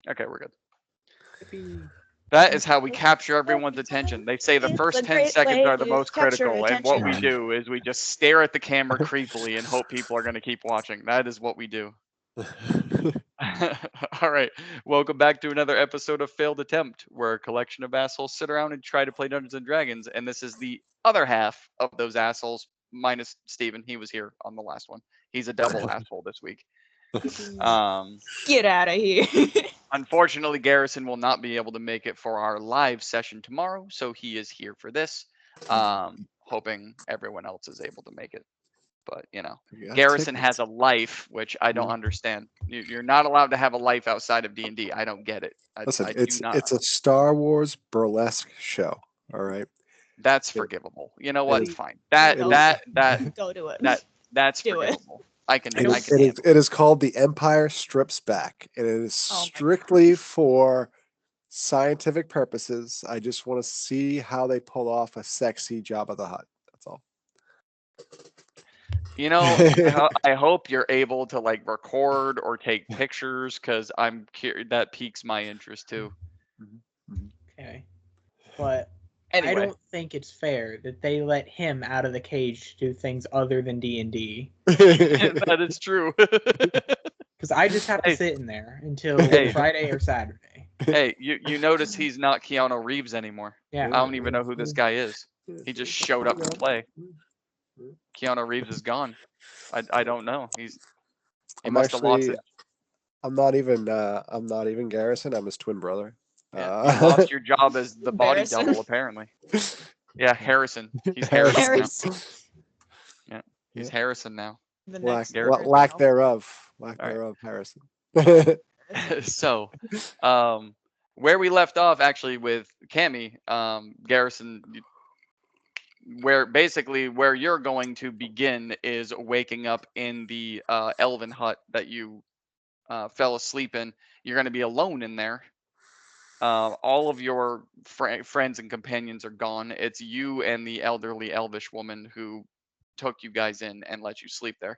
Okay, we're good. Yippee. That is how we capture everyone's attention. They say the It's first a 10 great seconds way are the to most capture critical, and what we attention. do is we just stare at the camera creepily and hope people are going to keep watching. That is what we do. All right. Welcome back to another episode of Failed Attempt, where a collection of assholes sit around and try to play Dungeons and Dragons. And this is the other half of those assholes, minus Steven. He was here on the last one. He's a double asshole this week. Um, Get out of here. Unfortunately, Garrison will not be able to make it for our live session tomorrow, so he is here for this. Hoping everyone else is able to make it. But Garrison has a life, which I don't understand. You're not allowed to have a life outside of D&D. I don't get it. Listen, I do it's not. a Star Wars burlesque show. All right. That's forgivable. You know what? is- Fine. Go do it. That's Do it. forgivable. I can. It I is, can it is handle it is called The Empire Strips Back, and it is Oh my strictly for scientific purposes. I just want to see how they pull off a sexy Jabba the Hutt. That's all. I hope you're able to record or take pictures because I'm curious. That piques my interest too. Okay. But I Anyway, don't think it's fair that they let him out of the cage to do things other than D&D. that is true. Because I just have to Hey. sit in there until Hey. Friday or Saturday. Hey, you notice he's not Keanu Reeves anymore. Yeah. I don't even know who this guy is. He just showed up to play. Keanu Reeves is gone. I don't know. He I'm must have lost actually. his. I'm not even Garrison. I'm his twin brother. Yeah, you lost your job as the body Harrison. double, apparently. Yeah, Harrison. He's Harrison. Harrison now. Harrison. Yeah, he's Yeah. Harrison now. The lack, next Garrison. la- lack thereof. right. Harrison. So, where we left off actually with Cami, Garrison, where you're going to begin is waking up in the elven hut that you fell asleep in. You're going to be alone in there. All of your friends and companions are gone. It's you and the elderly elvish woman who took you guys in and let you sleep there.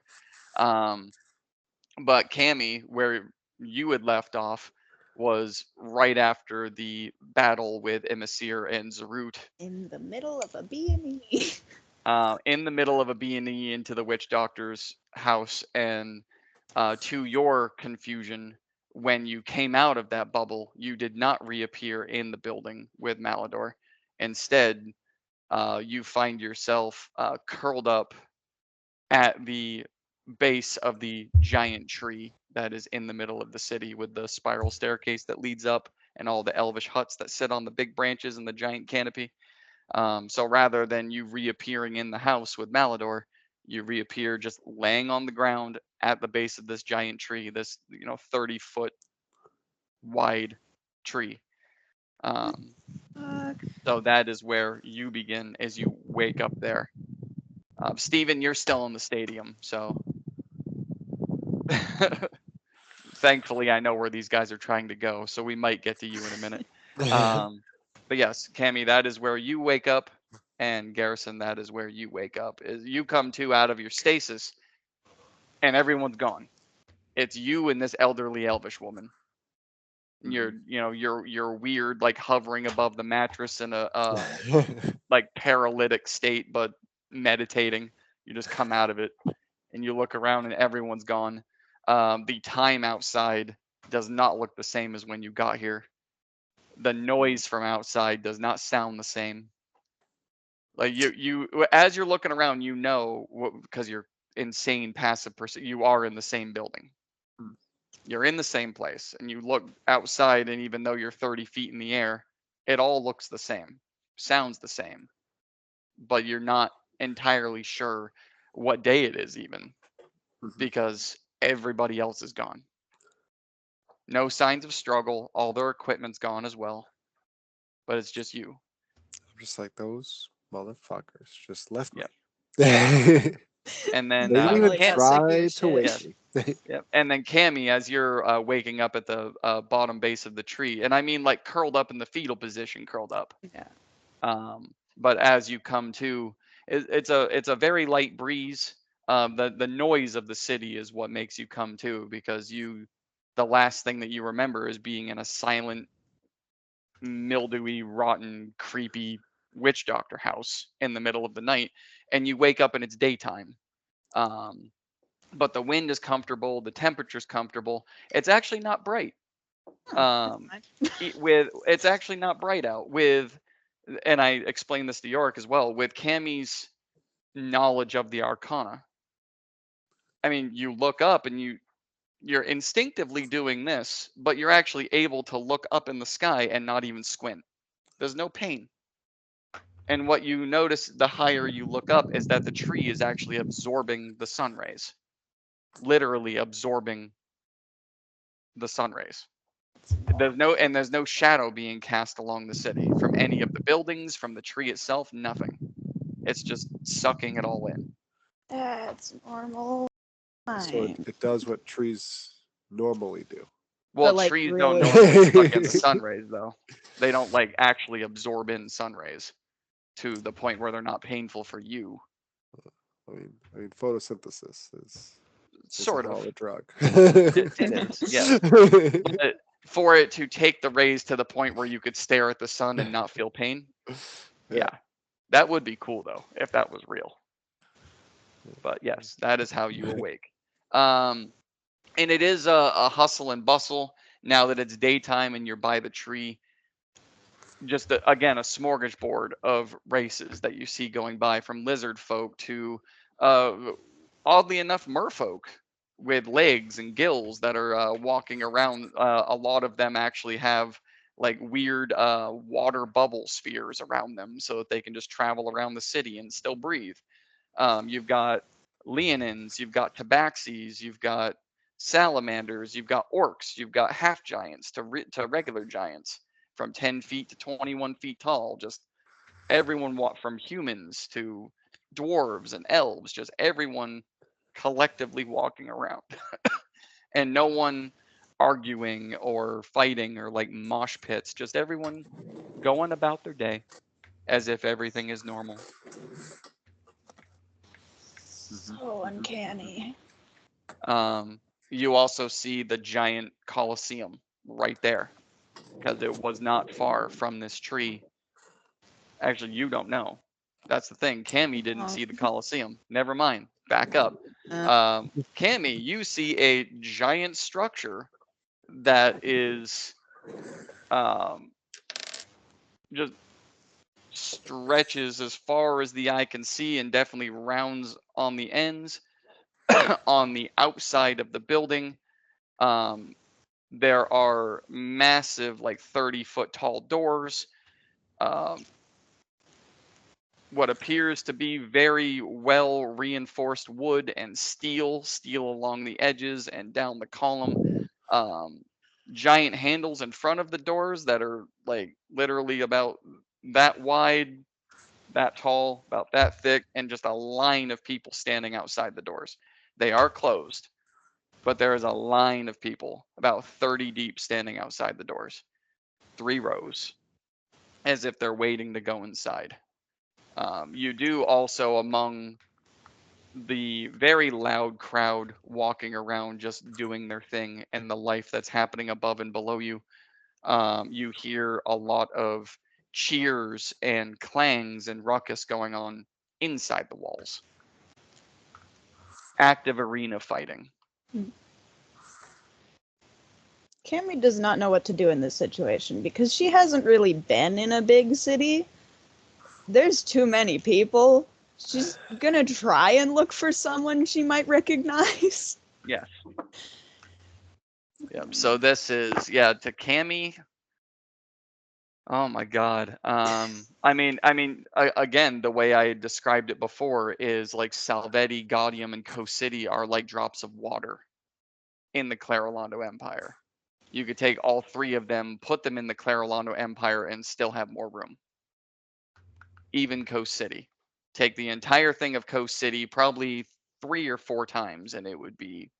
But Cami, where you had left off, was right after the battle with Emissir and Zarut. In the middle of a B&E. In the middle of a B&E into the witch doctor's house, and to your confusion, when you came out of that bubble, you did not reappear in the building with Malador. Instead, you find yourself curled up at the base of the giant tree that is in the middle of the city, with the spiral staircase that leads up and all the elvish huts that sit on the big branches and the giant canopy. So rather than you reappearing in the house with Malador, you reappear just laying on the ground at the base of this giant tree, this 30-foot wide tree. So that is where you begin as you wake up there. Steven, you're still in the stadium, so thankfully I know where these guys are trying to go, so we might get to you in a minute. But yes, Cami, that is where you wake up, and Garrison, that is where you wake up. Is you come to out of your stasis, and everyone's gone. It's you and this elderly elvish woman. You're weird, like hovering above the mattress in a like paralytic state, but meditating. You just come out of it, and you look around, and everyone's gone. The time outside does not look the same as when you got here. The noise from outside does not sound the same. Like you as you're looking around, because you're insane passive person, you are in the same building. You're in the same place, and you look outside, and even though you're 30 feet in the air, it all looks the same, sounds the same, but you're not entirely sure what day it is even, because everybody else is gone. No signs of struggle. All their equipment's gone as well, but it's just you. I'm just like, those motherfuckers just left me. Yep. And then They didn't even Finally got sick of try your to shit. wake me. Yep. And then Cami, as you're waking up at the bottom base of the tree, and I mean like curled up in the fetal position, curled up. Yeah. But as you come to, it's a very light breeze. The noise of the city is what makes you come to, because you the last thing that you remember is being in a silent, mildewy, rotten, creepy witch doctor house in the middle of the night, and you wake up and it's daytime. But the wind is comfortable, the temperature's comfortable. It's actually not bright. It's actually not bright out with, and I explained this to York as well, with Cammy's knowledge of the Arcana. I mean, you look up and you're instinctively doing this, but you're actually able to look up in the sky and not even squint. There's no pain. And what you notice the higher you look up is that the tree is actually absorbing the sun rays, literally absorbing the sun rays. There's no shadow being cast along the city from any of the buildings, from the tree itself, nothing. It's just sucking it all in. That's normal. So it does what trees normally do. Well, like, trees really- don't normally suck in the sun rays, though. They don't like actually absorb in sun rays to the point where they're not painful for you. I mean, photosynthesis is Sort a hell of. a drug. It is, yes. But for it to take the rays to the point where you could stare at the sun and not feel pain, yeah, that would be cool though if that was real. But yes, that is how you awake. And it is a hustle and bustle now that it's daytime and you're by the tree. Just again, a smorgasbord of races that you see going by, from lizard folk to, oddly enough, merfolk with legs and gills that are walking around. A lot of them actually have like weird water bubble spheres around them so that they can just travel around the city and still breathe. You've got leonins, you've got tabaxis, you've got salamanders, you've got orcs, you've got half giants to regular giants from 10 feet to 21 feet tall. Just everyone, from humans to dwarves and elves, just everyone collectively walking around. And no one arguing or fighting or like mosh pits, just everyone going about their day as if everything is normal. So uncanny. You also see the giant Colosseum right there, because it was not far from this tree. Actually, you don't know. That's the thing. Cami didn't see the Colosseum. Never mind. Back up. Cami, you see a giant structure that is just stretches as far as the eye can see and definitely rounds on the ends. On the outside of the building, there are massive, like 30-foot tall doors. What appears to be very well reinforced wood and steel along the edges and down the column. Giant handles in front of the doors that are like literally about that wide, that tall, about that thick, and just a line of people standing outside the doors. They are closed, but there is a line of people, about 30 deep, standing outside the doors. 3 rows, as if they're waiting to go inside. You do also, among the very loud crowd walking around just doing their thing and the life that's happening above and below you, you hear a lot of cheers and clangs and ruckus going on inside the walls. Active arena fighting. Cami does not know what to do in this situation because she hasn't really been in a big city. There's too many people. She's gonna try and look for someone she might recognize. Yes. Yep. So this is, to Cami. Oh my God. Again, the way I described it before is like Salvetti, Gaudium, and Coast City are like drops of water in the Clarolando Empire. You could take all 3 of them, put them in the Clarolando Empire, and still have more room. Even Coast City. Take the entire thing of Coast City, probably 3 or 4 times, and it would be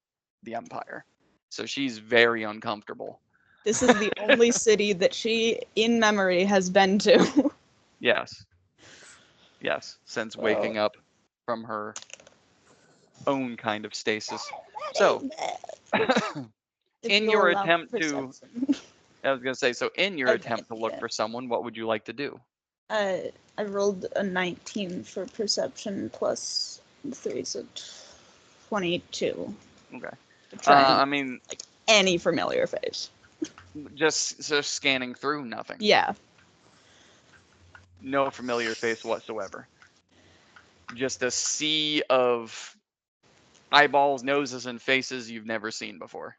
the Empire. So she's very uncomfortable. This is the only city that she, in memory, has been to. Yes. Yes, since waking up from her own kind of stasis. So, If In you'll your allow attempt to, perception. I was gonna say, so in your Okay, attempt to look yeah. for someone, what would you like to do? I rolled a 19 for perception plus 3, so 22. Okay. To try and I mean, any familiar face. just scanning through, nothing. Yeah. No familiar face whatsoever. Just a sea of eyeballs, noses, and faces you've never seen before.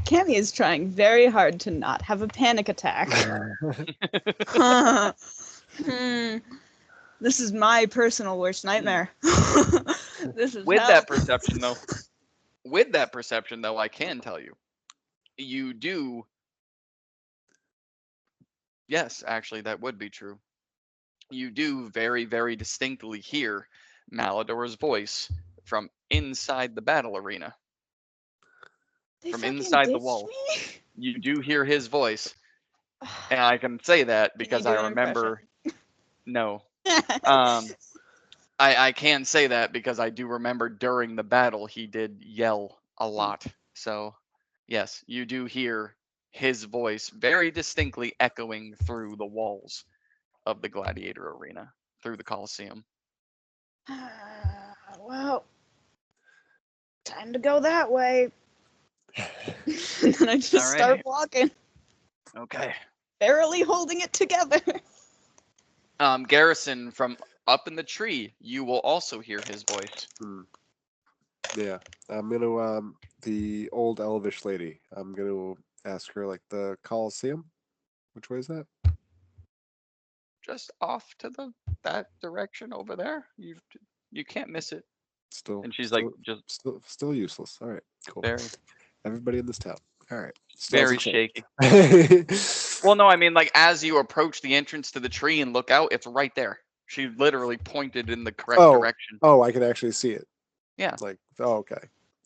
Cami is trying very hard to not have a panic attack. This is my personal worst nightmare. This is With hell. that perception, though, I can tell you, you do. Yes, actually, that would be true. You do very, very distinctly hear Malador's voice from inside the battle arena. They From fucking inside the ditched wall. me? You do hear his voice. And I can say that Can you because do I an remember. No. impression? I can say that because I do remember during the battle he did yell a lot. So, yes, you do hear his voice very distinctly echoing through the walls of the gladiator arena, through the Colosseum. Well, time to go that way. And then I just All right. start walking, Okay. barely holding it together. Garrison, from up in the tree, you will also hear his voice. Yeah, I'm gonna the old elvish lady. I'm gonna ask her like the Colosseum. Which way is that? Just off to that direction over there. You can't miss it. Still, And she's still, like just still useless. All right, cool. very Everybody in this town. All right. very shaky. Well, no, I mean like as you approach the entrance to the tree and look out, it's right there. She literally pointed in the correct direction. Oh, I can actually see it. Yeah. Like, oh, okay.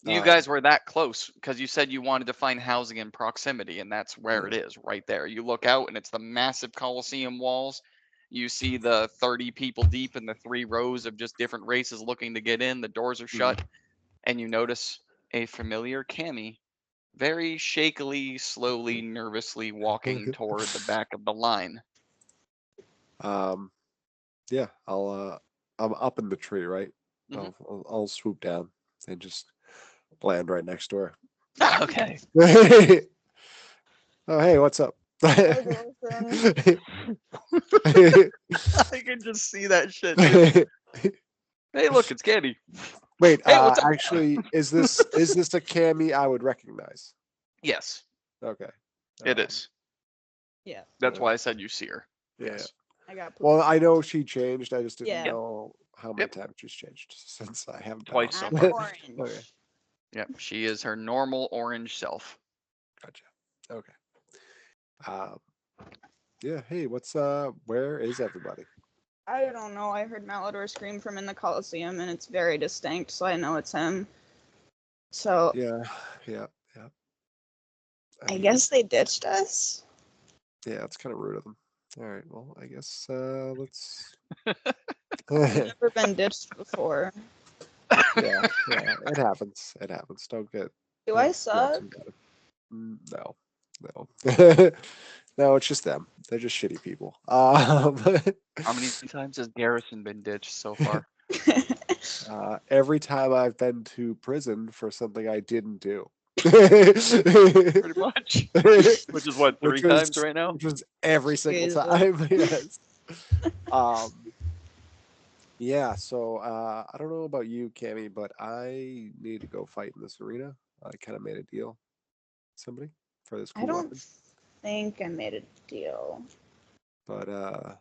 You guys were that close because you said you wanted to find housing in proximity, and that's where it is, right there. You look out, and it's the massive Colosseum walls. You see the 30 people deep in the 3 rows of just different races looking to get in. The doors are shut, and you notice a familiar Cami, very shakily, slowly, nervously walking toward the back of the line. Yeah, I'm up in the tree, right? Mhm. I'll swoop down and just land right next door. Okay. Oh, hey, what's up? Garrison. I can just see that shit. Dude. Hey, look, it's Cami. Wait, Hey, what's up? actually, is this a Cami I would recognize? Yes, Okay. it is. Yeah. That's why I said you see her. Yeah. Yes. I got Well, I know she changed. I just didn't Yeah. know how many times she's changed since I haven't been Twice on. so I'm far. orange. Okay. Yep, she is her normal orange self. Gotcha. Okay. Yeah. Hey, where is everybody? I don't know. I heard Malador scream from in the Coliseum, and it's very distinct, so I know it's him. So Yeah. I mean, guess they ditched us. Yeah, it's kind of rude of them. All right. Well, I guess let's. I've never been ditched before. Yeah. It happens. It happens. Don't get. Do I don't suck? too No. No, it's just them. They're just shitty people. How many times has Garrison been ditched so far? Every time I've been to prison for something I didn't do. Pretty much. Which is what, 3 times right now? Which was every single Jesus. time. Yes. Yeah, so I don't know about you, Cami, but I need to go fight in this arena. I kind of made a deal with somebody for this I cool don't weapon. think I made a deal. But I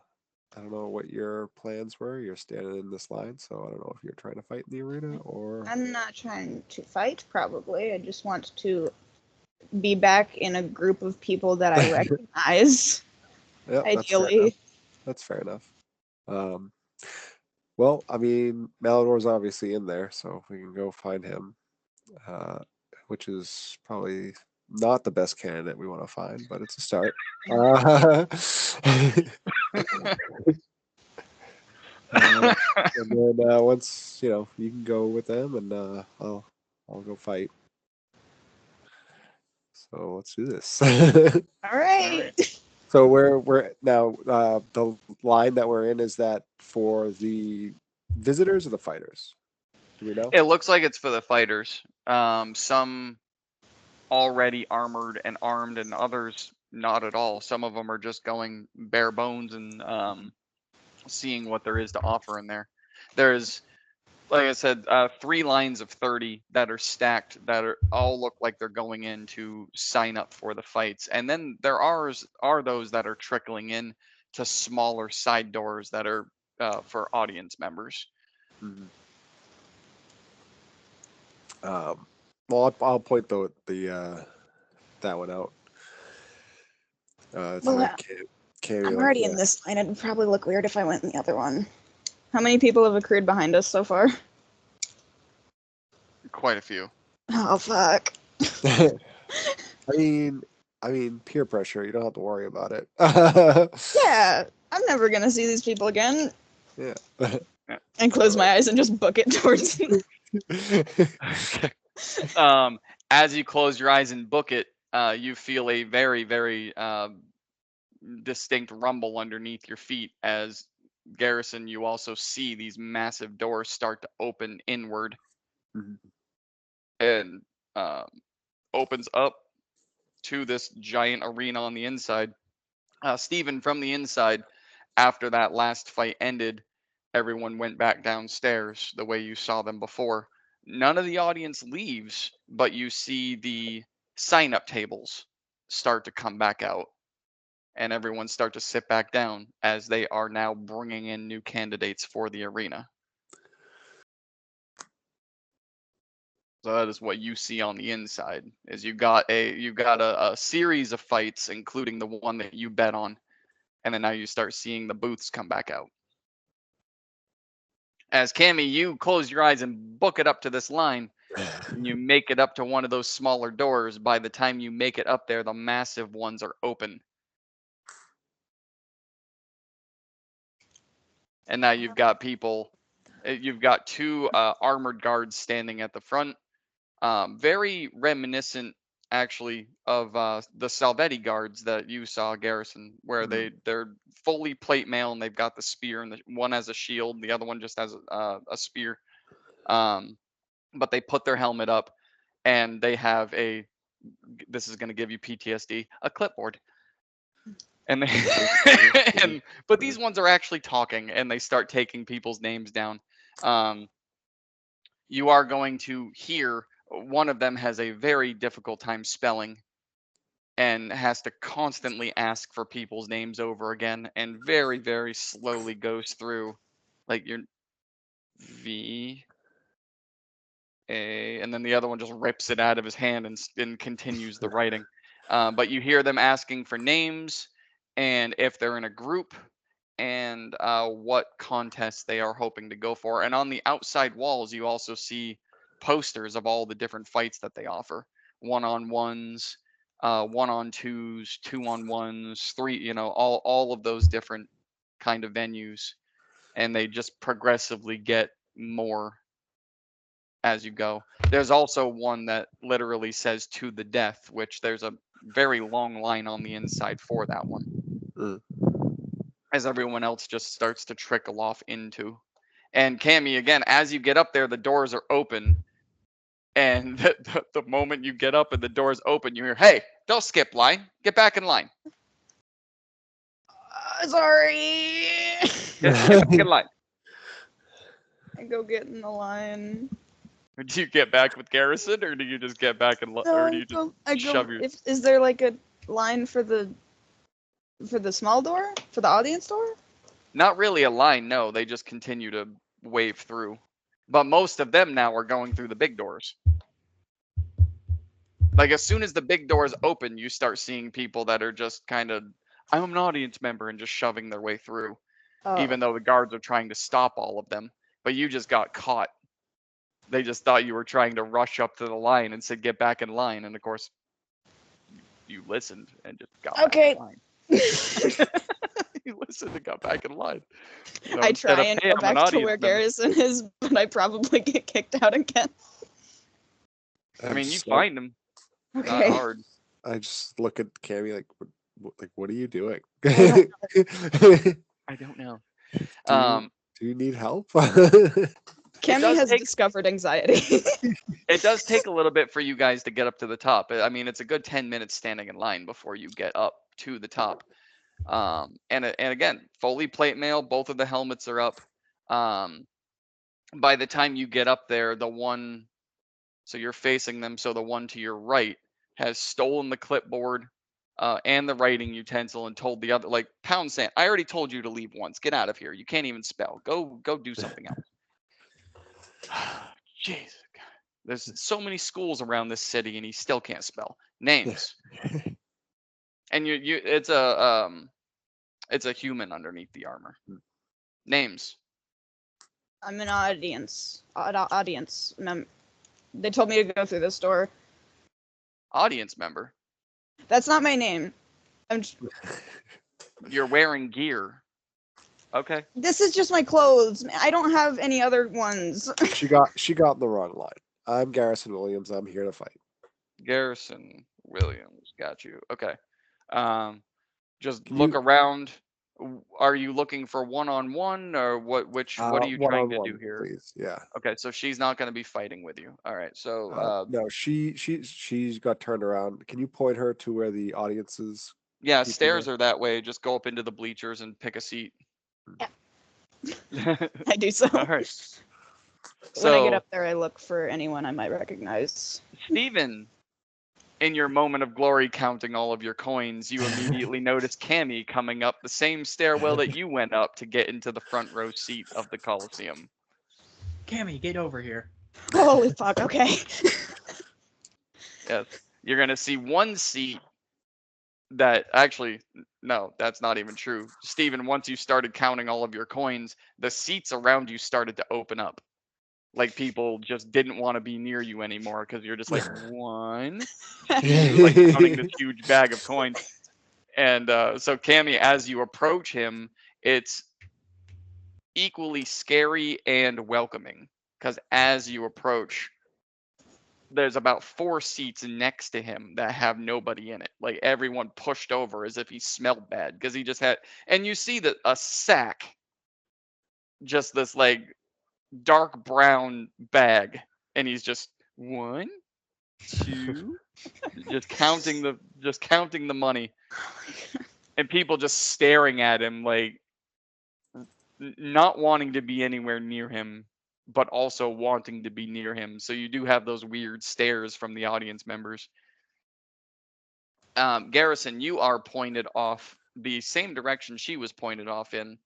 don't know what your plans were. You're standing in this line, so I don't know if you're trying to fight in the arena or. I'm not trying to fight, probably. I just want to be back in a group of people that I recognize. Yep, Ideally. that's fair enough. Well, I mean, Malador's obviously in there, so we can go find him, which is probably not the best candidate we want to find, but it's a start. And then once you can go with them, and I'll I'll go fight. So let's do this. All right. So we're now the line that we're in, is that for the visitors or the fighters? Do we know? It looks like it's for the fighters. Some already armored and armed, and others not at all. Some of them are just going bare bones and seeing what there is to offer in there. There's, like I said, 3 lines of 30 that are stacked that are all look like they're going in to sign up for the fights, and then there are those that are trickling in to smaller side doors that are for audience members. Mhm. Well, I'll point the that one out. It's Well, like Cami, I'm like, already in this line. It'd probably look weird if I went in the other one. How many people have accrued behind us so far? Quite a few. Oh, fuck. I mean, peer pressure. You don't have to worry about it. Yeah, I'm never gonna see these people again. Yeah. And close my eyes and just book it towards me. As you close your eyes and book it, you feel a very, very distinct rumble underneath your feet. As Garrison, you also see these massive doors start to open inward Mhm. and opens up to this giant arena on the inside. Stephen, from the inside, after that last fight ended, everyone went back downstairs the way you saw them before. None of the audience leaves, but you see the sign up tables start to come back out, and everyone start to sit back down as they are now bringing in new candidates for the arena. So that is what you see on the inside. Is you've got a series of fights, including the one that you bet on, and then now you start seeing the booths come back out. As Cami, you close your eyes and book it up to this line, and you make it up to one of those smaller doors. By the time you make it up there, the massive ones are open. And now you've got people, you've got 2 armored guards standing at the front. Very reminiscent, actually, of the Salvetti guards that you saw, Garrison, where they're fully plate mail and they've got the spear, and one has a shield, the other one just has a spear. But they put their helmet up, and they have this is going to give you PTSD, a clipboard. And they, but these ones are actually talking, and they start taking people's names down. You are going to hear one of them has a very difficult time spelling and has to constantly ask for people's names over again, and very, very slowly goes through, like, your V A, and then the other one just rips it out of his hand and continues the writing. But you hear them asking for names and if they're in a group, and what contests they are hoping to go for. And on the outside walls, you also see posters of all the different fights that they offer: 1-on-1s, 1-on-2s, 2-on-1s, 3. All of those different kind of venues, and they just progressively get more as you go. There's also one that literally says "to the death," which there's a very long line on the inside for that one, as everyone else just starts to trickle off into. And Cami, again, as you get up there, the doors are open, and the moment you get up and the doors open, you hear, "Hey, don't skip line. Get back in line. Sorry. Get back in line." I go get in the line. Do you get back with Garrison, or do you just get back in line, or do you just shove your? Is there like a line for the small door, for the audience door? Not really a line, no. They just continue to wave through. But most of them now are going through the big doors. Like, as soon as the big doors open, you start seeing people that are just kind of, "I'm an audience member," and just shoving their way through, even though the guards are trying to stop all of them. But you just got caught. They just thought you were trying to rush up to the line and said, "Get back in line." And of course, you listened and just got back in line. You listened and got back in line. I try and go back to where Garrison is, but I probably get kicked out again. I mean, you just like, find them. Okay. Not hard. I just look at Cami like, what are you doing? I don't I don't know. do you Um, do you need help? it Cammy does has take discovered anxiety. it does take a little bit for you guys to get up to the top. I mean, it's a good 10 minutes standing in line before you get up to the top. And again, fully plate mail. Both of the helmets are up. By the time you get up there, so you're facing them. So the one to your right has stolen the clipboard and the writing utensil and told the other, like, pound sand. I already told you to leave once. Get out of here. You can't even spell. Go do something else. Jeez. There's so many schools around this city, and he still can't spell names. And it's a human underneath the armor. Names. I'm an audience. They told me to go through this door. Audience member. That's not my name. You're wearing gear. Okay. This is just my clothes. I don't have any other ones. She got in the wrong line. I'm Garrison Williams. I'm here to fight. Garrison Williams. Got you. Okay. Just Can look you around. Are you looking for one-on-one, or what are you trying to do one-on-one, here? please? Yeah. Okay, so she's not going to be fighting with you. All right. So No, she's got turned around. Can you point her to where the audiences? yeah, people stairs are? are that way. Just go up into the bleachers and pick a seat. I do so. All right. When I get So up there, I look for anyone I might recognize. Steven, in your moment of glory counting all of your coins, you immediately notice Cami coming up the same stairwell that you went up to get into the front row seat of the Coliseum. Cammy, get over here. Holy fuck, okay. Yes. You're going to see one seat that actually, no, that's not even true. Steven, once you started counting all of your coins, the seats around you started to open up. Like people just didn't want to be near you anymore because you're just like 1, 2, like counting this huge bag of coins. And so Cammy, as you approach him, it's equally scary and welcoming because as you approach, there's about 4 seats next to him that have nobody in it. Like everyone pushed over as if he smelled bad because he just had, and you see that a sack, just this like dark brown bag, and he's just 1, 2, just counting the money, and people just staring at him like not wanting to be anywhere near him, but also wanting to be near him. So you do have those weird stares from the audience members. Garrison, you are pointed off the same direction she was pointed off in,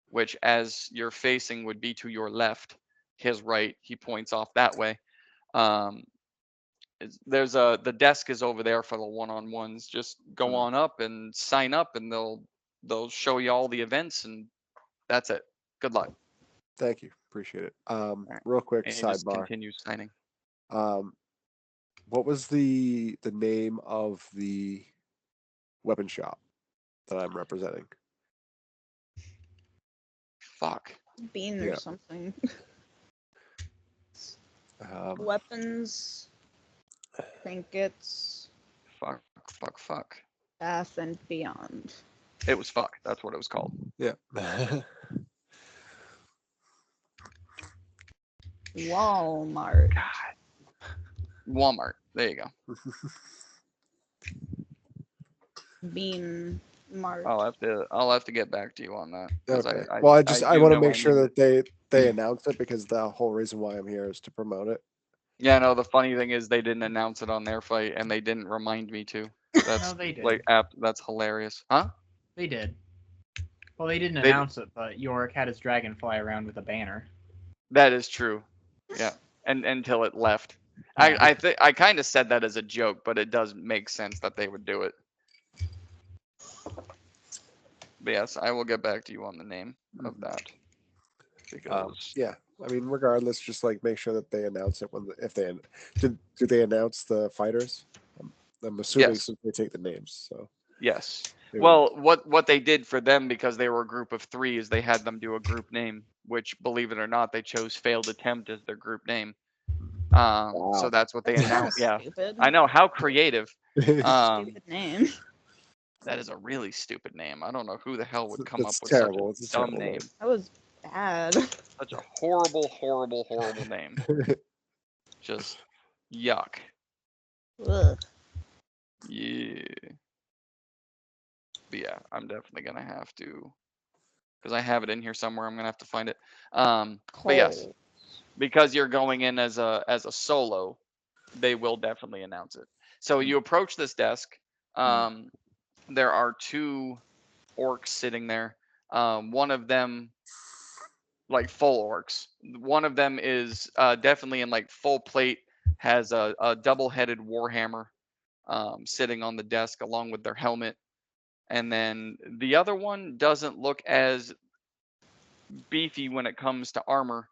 which as you're facing would be to your left, his right. He points off that way. There's the desk is over there for the one-on-ones. Just go on up and sign up, and they'll show you all the events, and that's it. Good luck. Thank you. Appreciate it. Right. Real quick And you just sidebar. continue signing. What was the name of the weapon shop that I'm representing? Fuck. Bean Yeah. or something. Um, Weapons, trinkets, Fuck. Bath and Beyond. It was fuck. That's what it was called. yeah. Walmart. Walmart. There you go. Bean Mart. I'll have to get back to you on that. 'Cause Okay. I Well, I do want to know make I sure knew that they announce it because the whole reason why I'm here is to promote it. Yeah, no, the funny thing is they didn't announce it on their fight, and they didn't remind me to. That's No, they did. like that's hilarious. Huh? They did. Well, they didn't They- announce it, but Yorick had his dragon fly around with a banner. That is true. Yeah. And until it left. Yeah. I think I kind of said that as a joke, but it does make sense that they would do it. But yes, I will get back to you on the name of that. Because Yeah. I mean, regardless, just like make sure that they announce it if they do they announce the fighters? I'm assuming Yes. since they take the names. So yes. they Well, what they did for them, because they were a group of 3, is they had them do a group name, which, believe it or not, they chose Failed Attempt as their group name. That's So that's what they kinda announced. Yeah, stupid. I know, how creative. Stupid name. That is a really stupid name. I don't know who the hell would come That's up with terrible. such It's a a dumb terrible name. name. That was bad. Such a horrible, horrible, horrible name. Just yuck. Ugh. Yeah. But yeah, I'm definitely gonna have to, because I have it in here somewhere. I'm gonna have to find it. But yes, Cold. because you're going in as a solo, they will definitely announce it. So you approach this desk. There are two orcs sitting there. One of them, like full orcs. One of them is definitely in like full plate, has a double-headed warhammer sitting on the desk along with their helmet. And then the other one doesn't look as beefy when it comes to armor,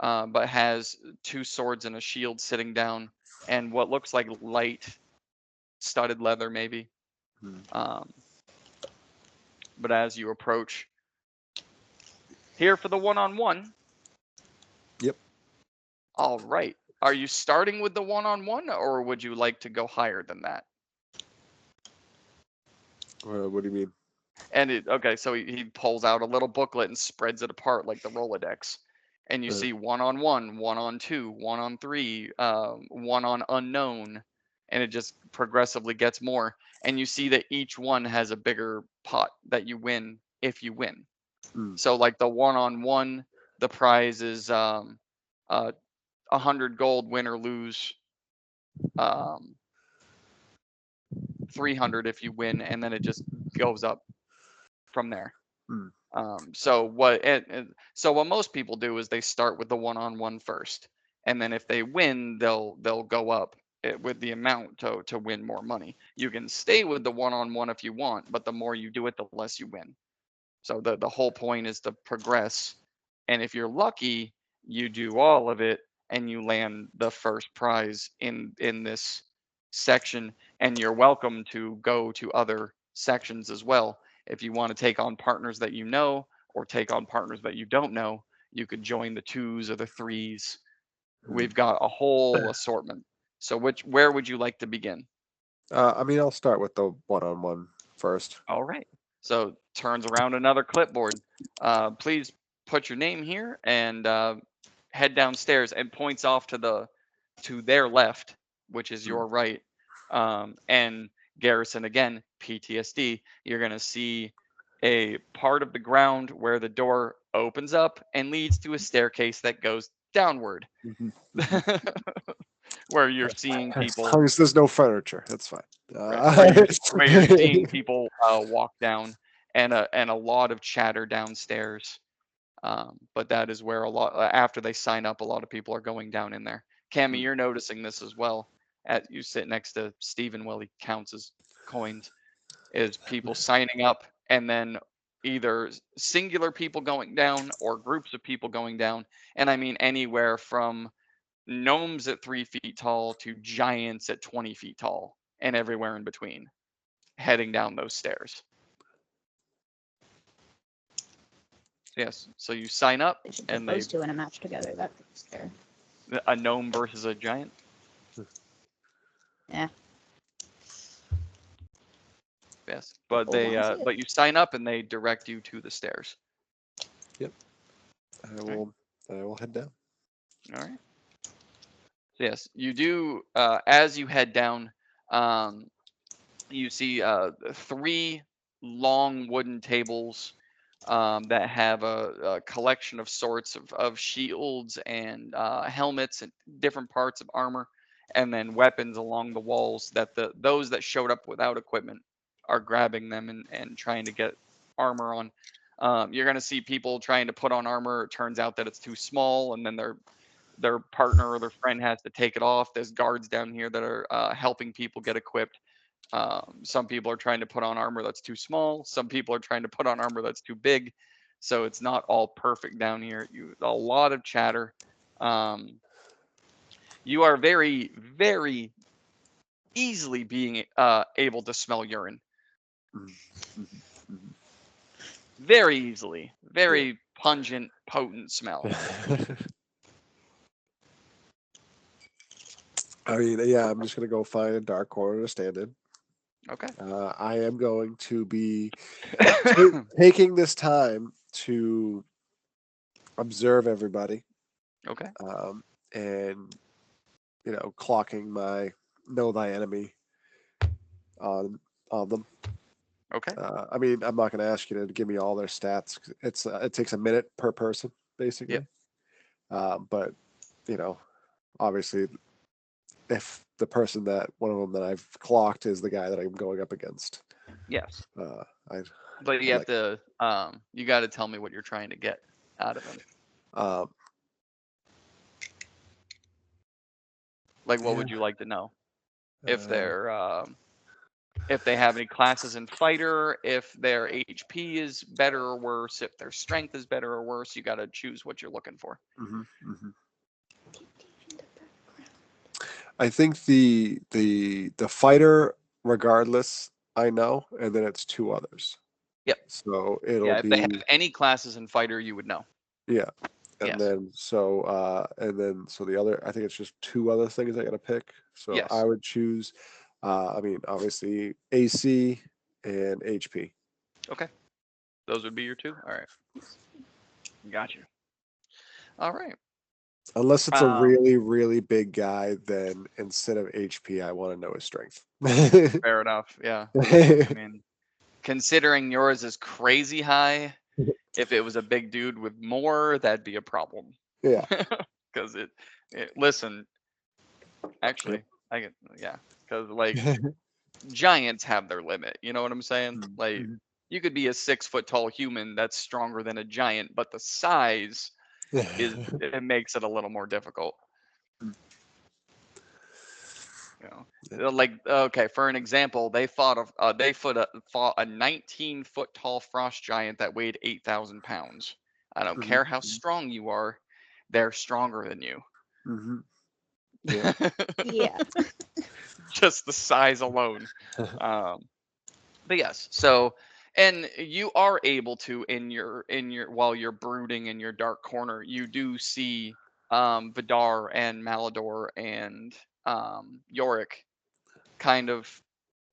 but has two swords and a shield sitting down, and what looks like light studded leather, maybe. Hmm. But as you approach, here for the one-on-one. Yep. All right. Are you starting with the one-on-one, or would you like to go higher than that? What do you mean? And okay, so he pulls out a little booklet and spreads it apart like the Rolodex. And you Uh-huh. see one-on-one, one-on-two, one-on-three, one on unknown, and it just progressively gets more. And you see that each one has a bigger pot that you win if you win. So like the one-on-one, the prize is 100 gold, win or lose. 300 if you win, and then it just goes up from there. Hmm. So what most people do is they start with the one-on-one first, and then if they win, they'll go up with the amount to win more money. You can stay with the one-on-one if you want, but the more you do it, the less you win. So the whole point is to progress, and if you're lucky, you do all of it and you land the first prize in this section, and you're welcome to go to other sections as well. If you want to take on partners that you know or take on partners that you don't know, you could join the twos or the threes. We've got a whole assortment. So where would you like to begin? I mean, I'll start with the one-on-one first. All right. So turns around another clipboard. Please put your name here and head downstairs, and points off to their left, which is your right. And Garrison again, PTSD. You're gonna see a part of the ground where the door opens up and leads to a staircase that goes downward, where you're seeing As people. long as there's no furniture, that's fine. Where you're seeing people walk down, and a lot of chatter downstairs. But that is where a lot after they sign up, a lot of people are going down in there. Cami, you're noticing this as well. You sit next to Steven while he counts his coins. Is people signing up, and then either singular people going down or groups of people going down. And I mean anywhere from gnomes at 3 feet tall to giants at 20 feet tall, and everywhere in between, heading down those stairs. Yes, so you sign up, They should put and those two in a match together. That's fair. a gnome versus a giant. Yeah. Yes, but People wanna see it. but you sign up and they direct you to the stairs. Yep. I will head down. All right. So yes, you do. As you head down, you see 3 long wooden tables that have a collection of sorts of shields and helmets and different parts of armor, and then weapons along the walls that those that showed up without equipment are grabbing them and trying to get armor on. You're going to see people trying to put on armor. It turns out that it's too small, and then their partner or their friend has to take it off. There's guards down here that are helping people get equipped. Some people are trying to put on armor that's too small. Some people are trying to put on armor that's too big. So it's not all perfect down here. A lot of chatter. You are very, very easily being able to smell urine. Very easily. Very pungent, potent smell. I mean, yeah, I'm just gonna go find a dark corner to stand in. Okay. I am going to be taking this time to observe everybody, Okay. and clocking my know thy enemy on them. Okay. I mean, I'm not going to ask you to give me all their stats. 'Cause it takes a minute per person, basically. But obviously, if the person that one of them that I've clocked is the guy that I'm going up against, Yes. I But you I'd have like to you got to tell me what you're trying to get out of them. um, Like, what yeah, would you like to know? If uh, if they have any classes in fighter, if their HP is better or worse, if their strength is better or worse, you got to choose what you're looking for. mhm. I think the fighter, regardless, I know, and then it's two others. Yep. So it'll Yeah, if they be have any classes in fighter, you would know. yeah, and Yes. then so the other, I think it's just two other things I got to pick. So I Yes. would choose, I mean, obviously AC and HP. Okay. Those would be your two. All right. Got you. All right. Unless it's a Um, really, really big guy, then instead of HP, I want to know his strength. fair enough. Yeah. I mean, considering yours is crazy high, if it was a big dude with more, that'd be a problem. Yeah. Because listen, actually, I get, yeah, because like giants have their limit. You know what I'm saying? Like, Mhm. you could be a 6 foot tall human that's stronger than a giant, but the size it makes it a little more difficult. You know, like okay, for an example, fought a 19 foot tall frost giant that weighed 8,000 pounds. I don't Mhm. care how strong you are, they're stronger than you. Mhm. Yeah. Yeah. Just the size alone. Um, but yes, so and you are able to in your while you're brooding in your dark corner, you do see Vidar and Malador and Yorick kind of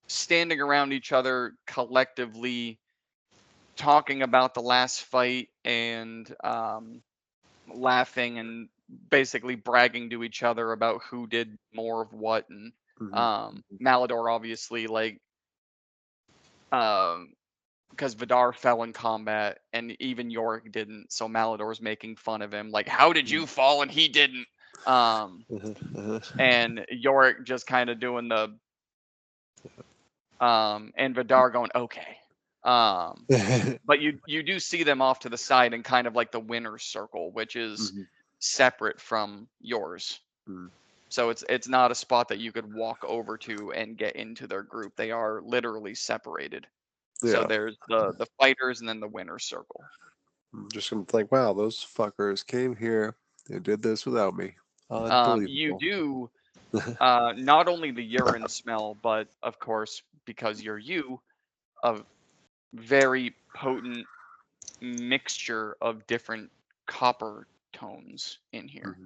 standing around each other collectively talking about the last fight and laughing and basically bragging to each other about who did more of what and Mhm. Malador obviously like um because Vidar fell in combat and even Yorick didn't, so Malador's making fun of him like how did you fall and he didn't um and Yorick just kind of doing the and Vidar going okay. But you do see them off to the side in kind of like the winner's circle, which is Mhm. separate from yours. Mhm. So it's not a spot that you could walk over to and get into their group. They are literally separated. So Yeah. there's the fighters and then the winner's circle. I'm just gonna think, wow, those fuckers came here and did this without me. You Unbelievable. do not only the urine smell, but of course because you're you, a very potent mixture of different copper tones in here.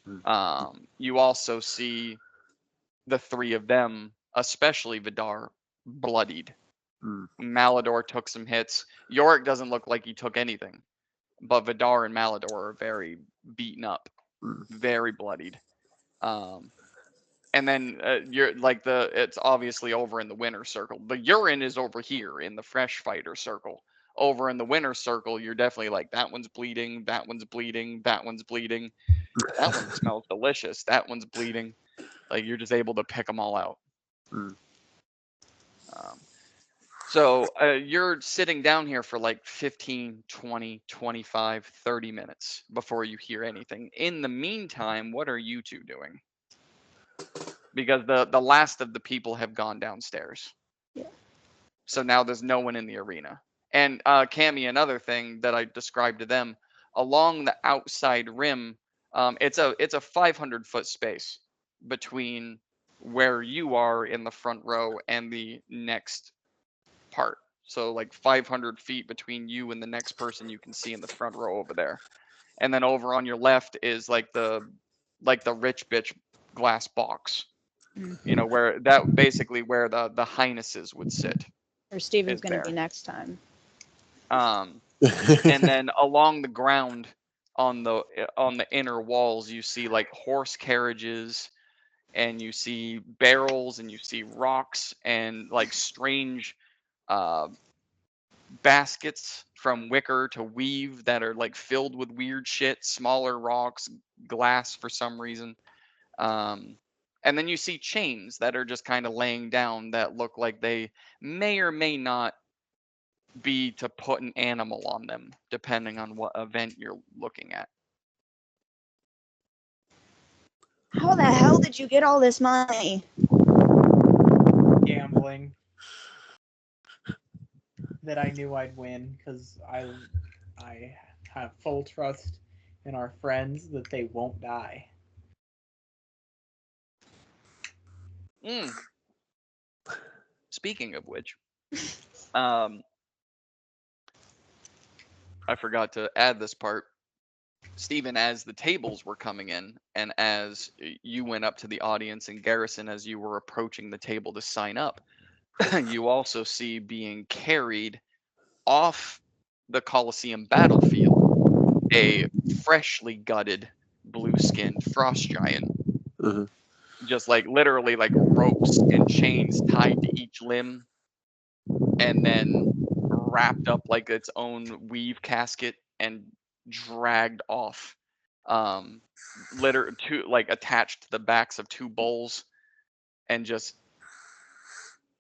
Mhm. Mhm. You also see the three of them, especially Vidar, bloodied. Mhm. Malador took some hits. Yorick doesn't look like he took anything, but Vidar and Malador are very beaten up, Mhm. very bloodied. Um, and then you're like it's obviously over in the winner circle. The urine is over here in the fresh fighter circle. Over in the winner circle, you're definitely like that one's bleeding, that one's bleeding, that one's bleeding. That one smells delicious. That one's bleeding. Like you're just able to pick them all out. Mhm. Um, so you're sitting down here for like 15, 20, 25, 30 minutes before you hear anything. In the meantime, what are you two doing? Because the last of the people have gone downstairs. Yeah. So now there's no one in the arena. And Cami, another thing that I described to them, along the outside rim, it's a 500-foot space between where you are in the front row and the next part. So like 500 feet between you and the next person you can see in the front row over there. And then over on your left is like the rich bitch glass box. Mm. You know, where that basically where the highnesses would sit. Or Steven's Is gonna there. be next time. And then along the ground on the inner walls, you see like horse carriages, and you see barrels, and you see rocks, and like strange baskets from wicker to weave that are like filled with weird shit, smaller rocks, glass for some reason. And then you see chains that are just kind of laying down that look like they may or may not be to put an animal on them, depending on what event you're looking at. How the hell did you get all this money? Gambling. That I knew I'd win because I have full trust in our friends that they won't die. Speaking of which, I forgot to add this part. Stephen, as the tables were coming in, and as you went up to the audience, and Garrison, as you were approaching the table to sign up, you also see being carried off the Colosseum battlefield a freshly gutted, blue-skinned frost giant. Mhm. Just like literally like ropes and chains tied to each limb, and then wrapped up like its own weave casket and dragged off. Like attached to the backs of two bulls, and just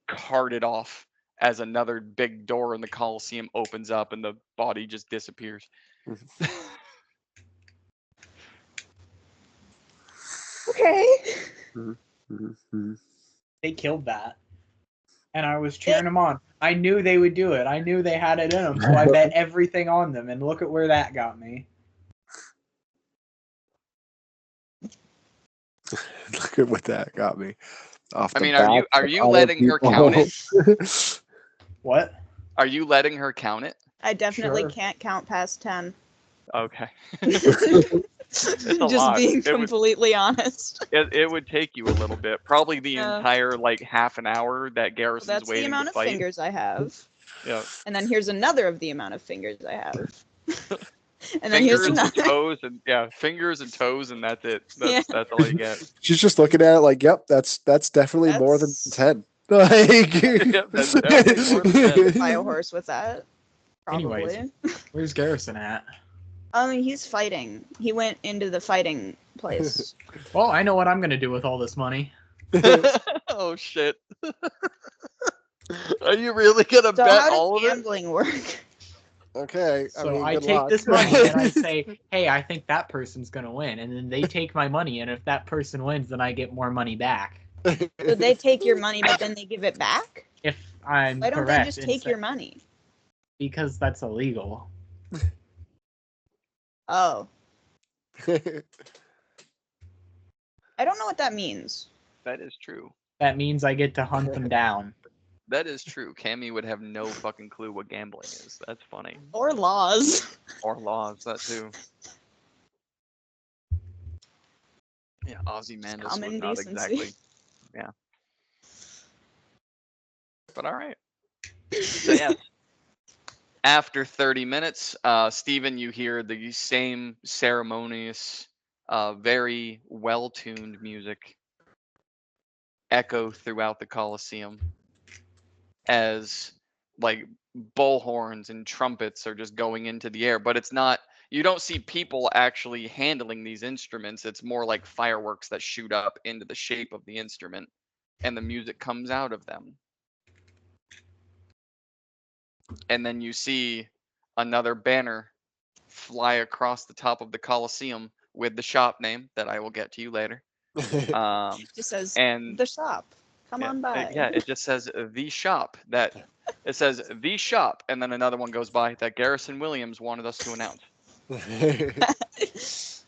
carted off as another big door in the Colosseum opens up and the body just disappears. Okay. They killed that. And I was cheering them on. I knew they would do it. I knew they had it in them, so I bet everything on them. And look at where that got me. Look at what that got me. Off I the mean, backs are of you other letting her people. count it? What? Are you letting her count it? I definitely Sure. can't count past 10. Okay. Just a lot. being It would- completely honest. It would take you a little bit, probably the Yeah. entire like half an hour that Garrison's That's the waiting amount to of fight. fingers I have. Yeah. And then here's another of the amount of fingers I have. And then here's Fingers and another. toes, and fingers and toes, and that's it. Yeah. That's all you get. She's just looking at it like, yep, that's definitely more than That's- 10. Like, Yep, that's definitely more than 10. Buy a horse with that. Probably. Anyways. Where's Garrison at? He's fighting. He went into the fighting place. Well, I know what I'm going to do with all this money. Oh shit. Are you really gonna So bet how all does of it? gambling work? Okay. So mean, I good take luck. this money and I say, hey, I think that person's going to win. And then they take my money. And if that person wins, then I get more money back. So they take your money, but then they give it back? If I'm Why don't correct. they just take your money? Because that's illegal. Oh. I don't know what that means. That is true. That means I get to hunt them down. That is true. Cammy would have no fucking clue what gambling is. That's funny. Or laws. Or laws, that too. Yeah, Ozymandias was Common not decency. exactly. Yeah. But all right. So yes. After 30 minutes, Stephen, you hear the same ceremonious, very well-tuned music echo throughout the Colosseum as like bullhorns and trumpets are just going into the air. But it's not, you don't see people actually handling these instruments. It's more like fireworks that shoot up into the shape of the instrument, and the music comes out of them. And then you see another banner fly across the top of the Colosseum with the shop name that I will get to you later. Just says And the shop. Come on by. yeah, it just says the shop. That it says the shop, and then another one goes by that Garrison Williams wanted us to announce.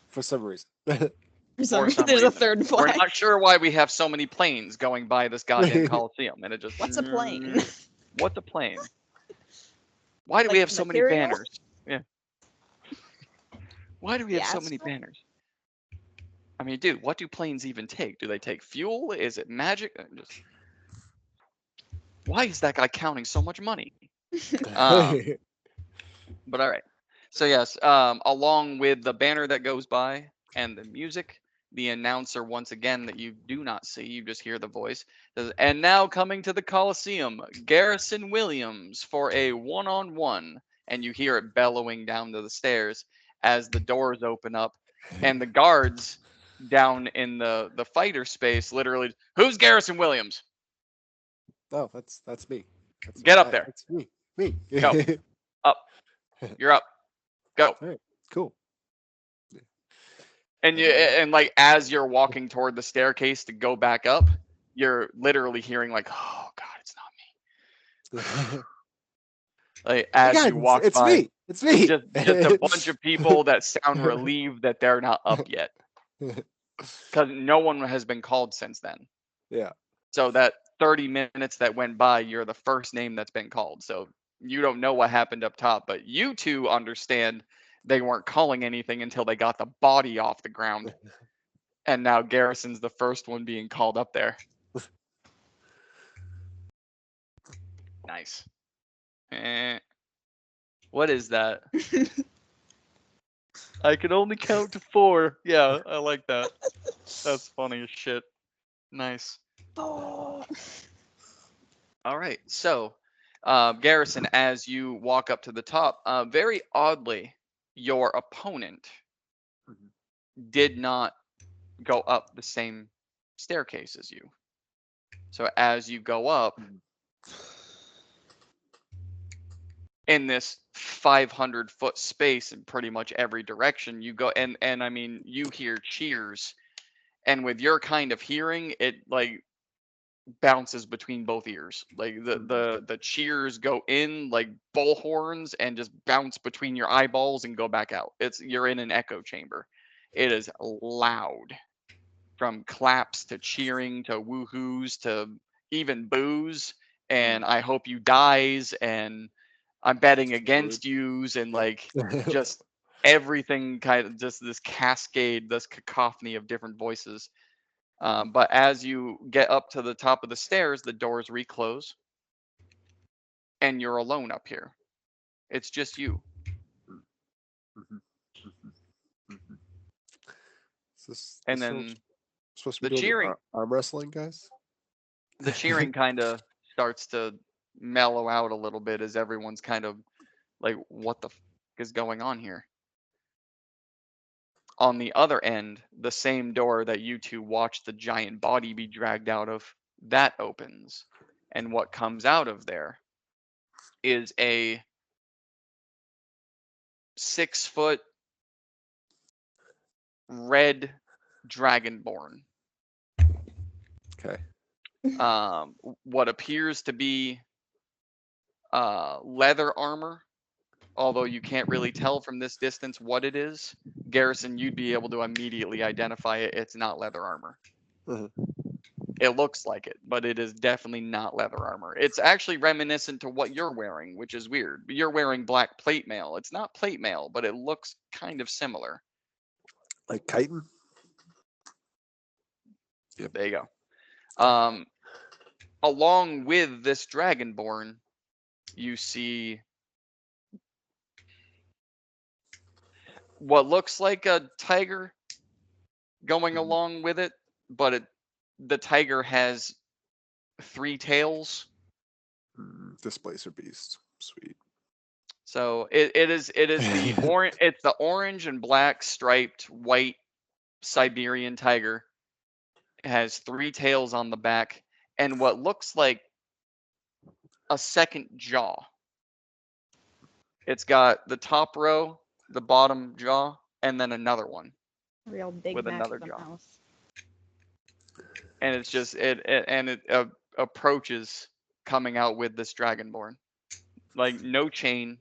For some reason. For some There's a reason. third We're flag. not sure why we have so many planes going by this goddamn Coliseum, and it just What's a plane? What's a plane? Why do we Like have so many material? banners? Yeah. Why do we have The so many astral? banners? I mean, dude, what do planes even take? Do they take fuel? Is it magic? Why is that guy counting so much money? But all right. So yes, along with the banner that goes by and the music, the announcer once again that you do not see, you just hear the voice. Says, and now coming to the Coliseum, Garrison Williams for a one-on-one, and you hear it bellowing down to the stairs as the doors open up, and the guards down in the fighter space literally, who's Garrison Williams? Oh, that's me. Get up there. That's me. Me. Go. Up. You're up. Go. All right. Cool. And like as you're walking toward the staircase to go back up, you're literally hearing like, oh God, it's not me. Like as you walk it's by, me. It's me. just a bunch of people that sound relieved that they're not up yet, because no one has been called since then. Yeah. So that 30 minutes that went by, you're the first name that's been called. So you don't know what happened up top, but you two understand they weren't calling anything until they got the body off the ground. And now Garrison's the first one being called up there. Nice. What is that? I can only count to 4. Yeah, I like that. That's funny as shit. Nice. Oh. All right. So, Garrison, as you walk up to the top, very oddly, your opponent did not go up the same staircase as you. So as you go up in this 500-foot space in pretty much every direction, you go and I mean, you hear cheers, and with your kind of hearing, it like bounces between both ears. Like the cheers go in like bullhorns and just bounce between your eyeballs and go back out. You're in an echo chamber. It is loud. From claps to cheering to woohoos to even boos and I hope you dies and I'm betting against yous and like just everything kind of just this cascade, this cacophony of different voices. But as you get up to the top of the stairs, the doors reclose and you're alone up here. It's just you. And then supposed to be the cheering, arm wrestling, guys. The cheering kind of starts to mellow out a little bit as everyone's kind of like, what the f is going on here? On the other end, the same door that you two watched the giant body be dragged out of, that opens. And what comes out of there is a 6-foot red dragonborn. Okay. What appears to be leather armor, although you can't really tell from this distance what it is. Garrison, you'd be able to immediately identify it. It's not leather armor. It looks like it, but it is definitely not leather armor. It's actually reminiscent to what you're wearing, which is weird. You're wearing black plate mail. It's not plate mail, but it looks kind of similar. Like chitin? Yep. There you go. Along with this dragonborn, you see what looks like a tiger going along with it, but the tiger has 3 tails. Displacer beast. Sweet. So it is the orange. It's the orange and black striped white Siberian tiger. It has 3 tails on the back and what looks like a second jaw. It's got the top row, the bottom jaw, and then another one. Real big with Mac another of a jaw. mouse. And it's just it approaches coming out with this dragonborn, like no chain,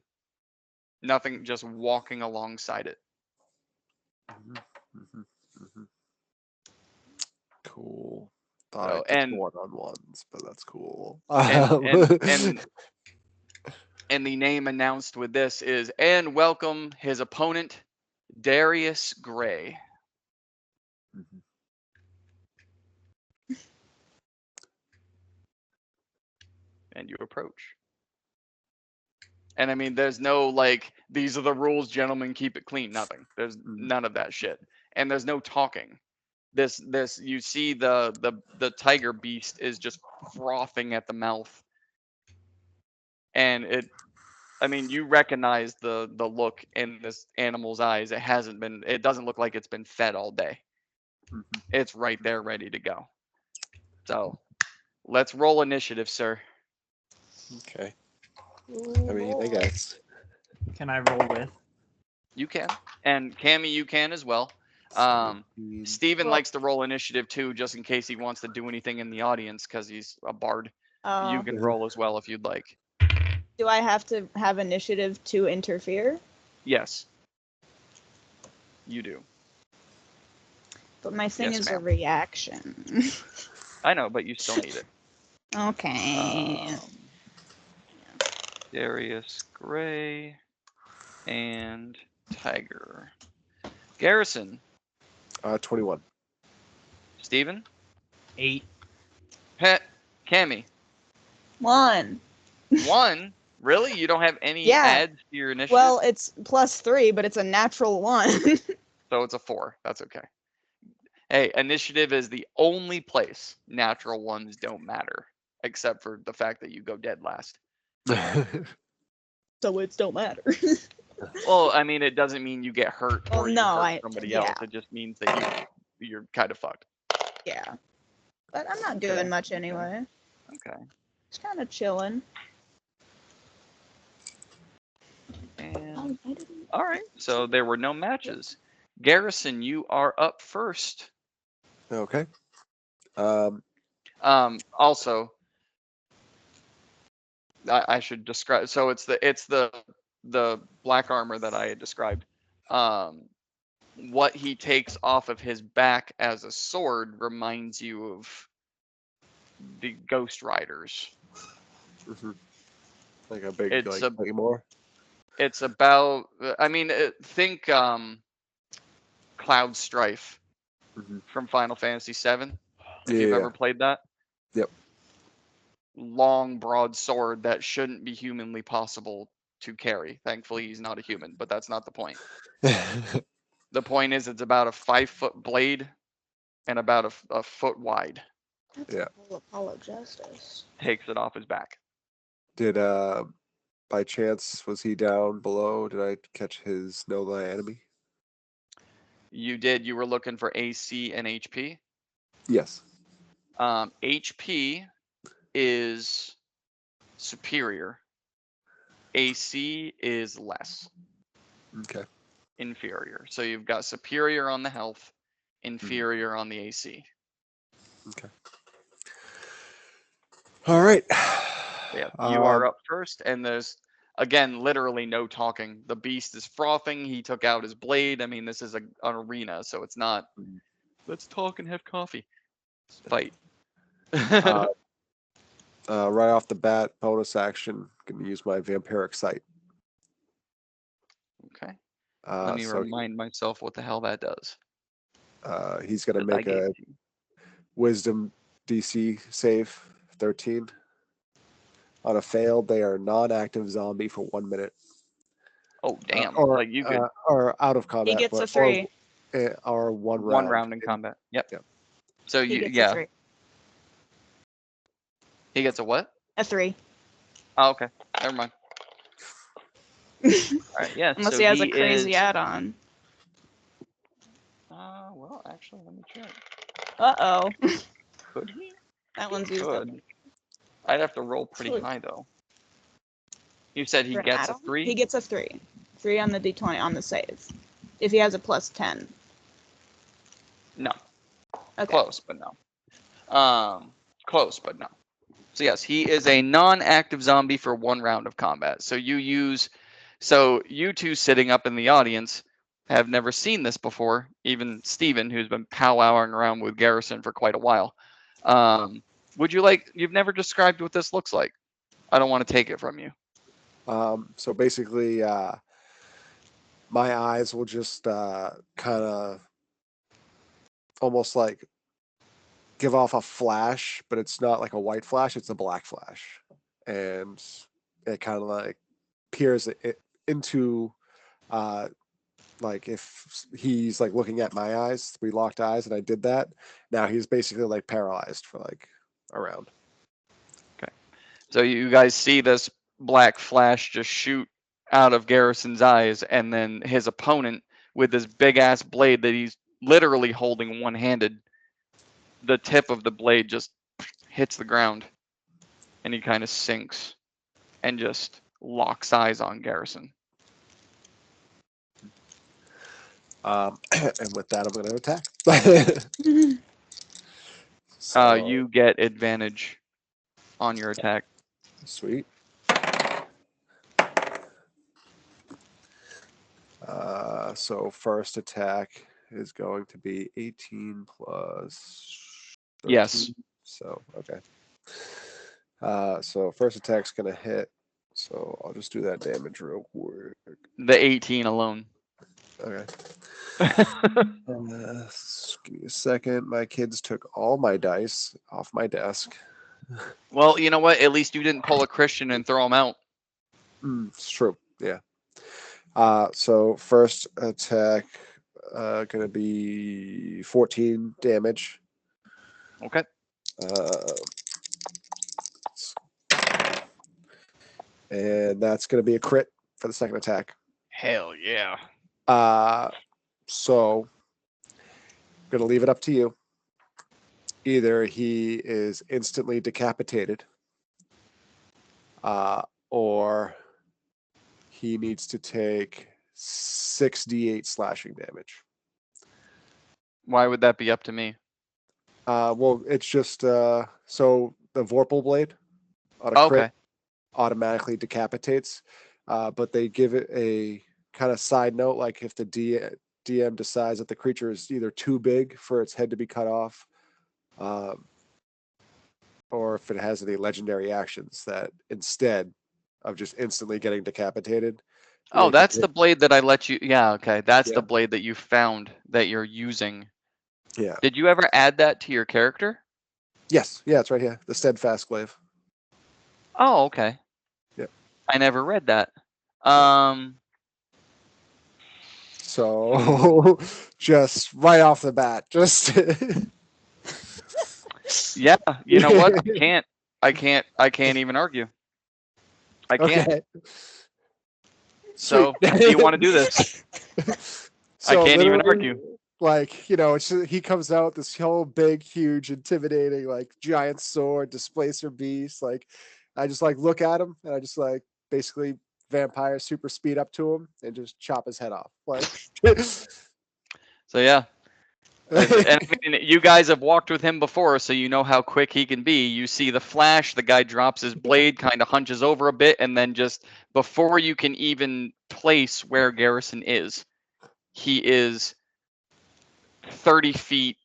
nothing, just walking alongside it. Cool. So, and one-on-ones, but that's cool. And the name announced with this is, and welcome his opponent, Darius Gray. and you approach. And I mean, there's no like, these are the rules, gentlemen, keep it clean. Nothing. There's none of that shit. And there's no talking. This you see the tiger beast is just frothing at the mouth. And I mean, you recognize the look in this animal's eyes. It doesn't look like it's been fed all day. It's right there ready to go. So, let's roll initiative, sir. Okay. I mean, I guess. Can I roll with? You can. And Cami, you can as well. 17. Steven Well- likes to roll initiative too, just in case he wants to do anything in the audience because he's a bard. You can roll as well if you'd like. Do I have to have initiative to interfere? Yes. You do. But my thing Yes, is a ma'am. reaction. I know, but you still need it. Okay. Darius Gray and Tiger. Garrison. 21. Steven. 8. Pet. Cami. 1. 1. Really? You don't have any Yeah. adds to your initiative? Well, it's +3, but it's a natural 1. So it's a 4. That's okay. Hey, initiative is the only place natural ones don't matter, except for the fact that you go dead last. So it don't matter. Well, I mean, it doesn't mean you get hurt Well, or you no, hurt somebody else. It just means that you're kind of fucked. Yeah. But I'm not doing much anyway. Okay. Just kind of chilling. And I didn't. all right. So there were no matches. Garrison, you are up first. Okay. Also, I should describe. So it's the black armor that I had described. What he takes off of his back as a sword reminds you of the Ghost Riders. Like a big, It's like claymore. It's about. I mean, think Cloud Strife from Final Fantasy VII. If you've ever played that. Yep. Long, broad sword that shouldn't be humanly possible to carry. Thankfully, he's not a human, but that's not the point. The point is, it's about a 5-foot blade and about a foot wide. That's Yeah. a whole apologist. Takes it off his back. Did by chance was he down below? Did I catch his know thy enemy? You did. You were looking for AC and HP. Yes. HP is superior. AC is less. Okay. Inferior. So you've got superior on the health, inferior on the AC. Okay. All right. Yeah, you are up first, and there's again literally no talking. The beast is frothing. He took out his blade. I mean, this is an arena, so it's not. Let's talk and have coffee. Fight. Right off the bat, bonus action. Gonna use my vampiric sight. Okay. Let me so remind myself what the hell that does. He's gonna That I make gave a it to you. wisdom DC save 13. On a failed, they are non-active zombie for 1 minute. Oh damn! Or Like you could or out of combat. He gets a but- 3. Or one one round. round in combat. Yep. Yep. So He you gets a 3. He gets a what? A 3. Oh, okay. Never mind. All right. Yeah. Unless so he has a is- crazy add-on. Well, actually, let me check. Uh-oh. Could he? That one's used up. Could. I'd have to roll pretty high though. You said he For an gets a add-on? 3. He gets a 3. 3 on the d20 on the save. If he has a +10. No. Okay. Close, but no. Close, but no. So yes, he is a non-active zombie for 1 round of combat. So you two sitting up in the audience have never seen this before. Even Steven, who's been powwowing around with Garrison for quite a while. You've never described what this looks like. I don't want to take it from you. So basically, my eyes will just kind of almost like give off a flash, but it's not like a white flash; it's a black flash, and it kind of like peers into like if he's like looking at my eyes, we locked eyes and I did that. Now he's basically like paralyzed for like a round. Okay. So you guys see this black flash just shoot out of Garrison's eyes, and then his opponent with this big ass blade that he's literally holding one-handed, the tip of the blade just hits the ground and he kind of sinks and just locks eyes on Garrison. And with that, I'm going to attack. So, You get advantage on your attack. Sweet. So first attack is going to be 18 plus 13. Yes. So, okay. So first attack's going to hit. So I'll just do that damage real quick. The 18 alone. Okay. Give me a second. My kids took all my dice off my desk. Well, you know what? At least you didn't pull a Christian and throw him out. It's true. Yeah. So first attack gonna be 14 damage. Okay. And that's gonna be a crit for the second attack. Hell yeah. So I'm gonna leave it up to you. Either he is instantly decapitated, or he needs to take 6d8 slashing damage. Why would that be up to me? Well, it's just so the Vorpal blade on a crit automatically decapitates, but they give it a kind of side note, like if the DM decides that the creature is either too big for its head to be cut off, or if it has any legendary actions that instead of just instantly getting decapitated. Oh, that's the blade that I let you. Yeah, okay. That's the blade that you found that you're using. Yeah. Did you ever add that to your character? Yes. Yeah, it's right here. The Steadfast Glaive. Oh, okay. Yep. I never read that. So just right off the bat, just yeah, you know what? I can't even argue. I can't. Okay. So do you want to do this? So I can't even argue. Like, you know, it's just, he comes out this whole big, huge, intimidating, like giant sword, displacer beast. Like, I just like look at him and I just like basically vampire super speed up to him and just chop his head off. Like, so yeah. And I mean, you guys have walked with him before, so you know how quick he can be. You see the flash, the guy drops his blade, kind of hunches over a bit, and then just before you can even place where Garrison is, he is 30 feet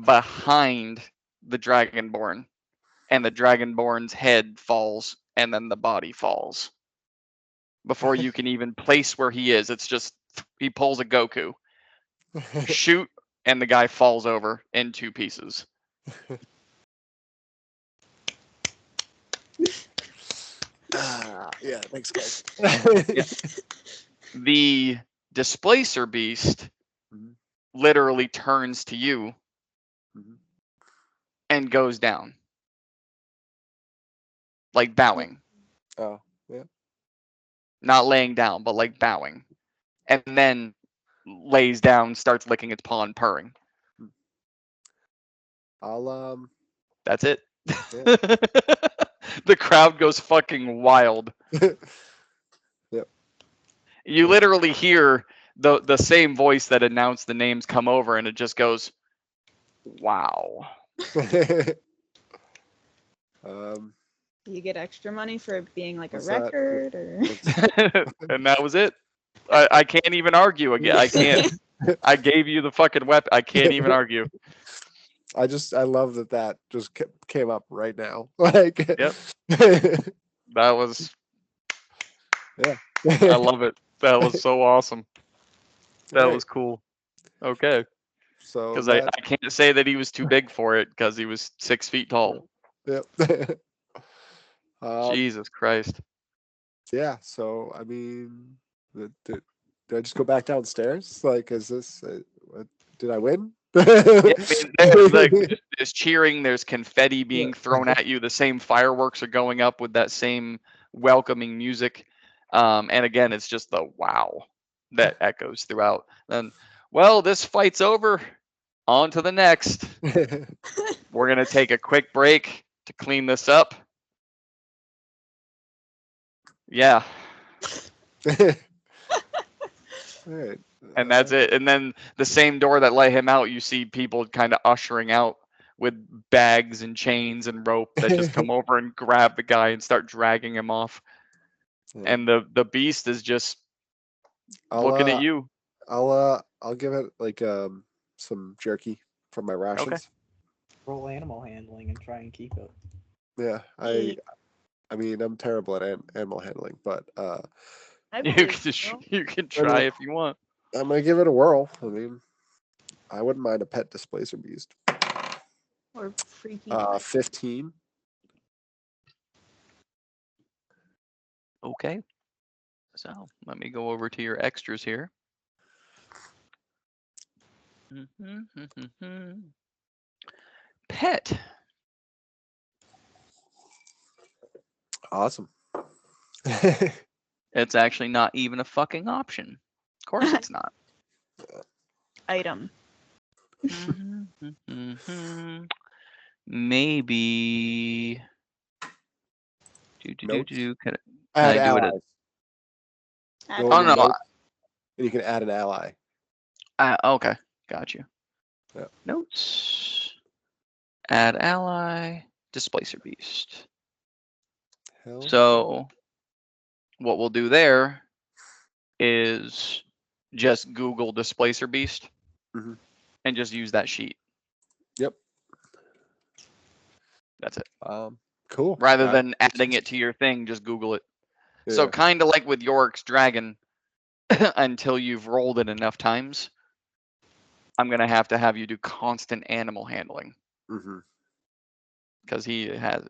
behind the Dragonborn, and the Dragonborn's head falls, and then the body falls. Before you can even place where he is, it's just he pulls a Goku. Shoot, and the guy falls over in 2 pieces. Yeah, thanks, guys. Yeah. The displacer beast literally turns to you and goes down. Like bowing. Oh, yeah. Not laying down, but like bowing. And then lays down, starts licking its paw and purring. I'll That's it. Yeah. The crowd goes fucking wild. Yep. You literally hear the same voice that announced the names come over, and it just goes, wow. You get extra money for being like a record, or and that was it. I can't even argue again. I can't. I gave you the fucking weapon. I can't even argue. I love that just came up right now. Like, yep. That was. Yeah. I love it. That was so awesome. That was cool. Okay. So because I can't say that he was too big for it because he was 6 feet tall. Yep. Jesus Christ. Yeah. So I mean, did I just go back downstairs? Like, is this? Did I win? Yeah, I mean, there's cheering, there's confetti being thrown at you. The same fireworks are going up with that same welcoming music. And again, it's just the wow that echoes throughout. And well, this fight's over. On to the next. We're gonna take a quick break to clean this up. Yeah. Alright. And that's it. And then the same door that let him out, you see people kind of ushering out with bags and chains and rope that just come over and grab the guy and start dragging him off. Yeah. And the beast is just looking at you. I'll give it like some jerky from my rations. Okay. Roll animal handling and try and keep it. Yeah, I mean I'm terrible at animal handling, but You can try if you want. I'm gonna give it a whirl. I mean, I wouldn't mind a pet displacer beast. Or freaky. 15. Okay. So let me go over to your extras here. Pet. Awesome. It's actually not even a fucking option. Of course it's not. Item. Maybe. Can Add I do it? allies. Go Oh into no. notes, and you can add an ally. Okay, got you. Yeah. Notes. Add ally. Displacer beast. Hell. So what we'll do there is just Google displacer beast Mhm. and just use that sheet. Yep. That's it. Cool. Rather than adding it to your thing, just Google it. Yeah. So kind of like with Yorick's dragon, until you've rolled it enough times, I'm gonna have you do constant animal handling because he has.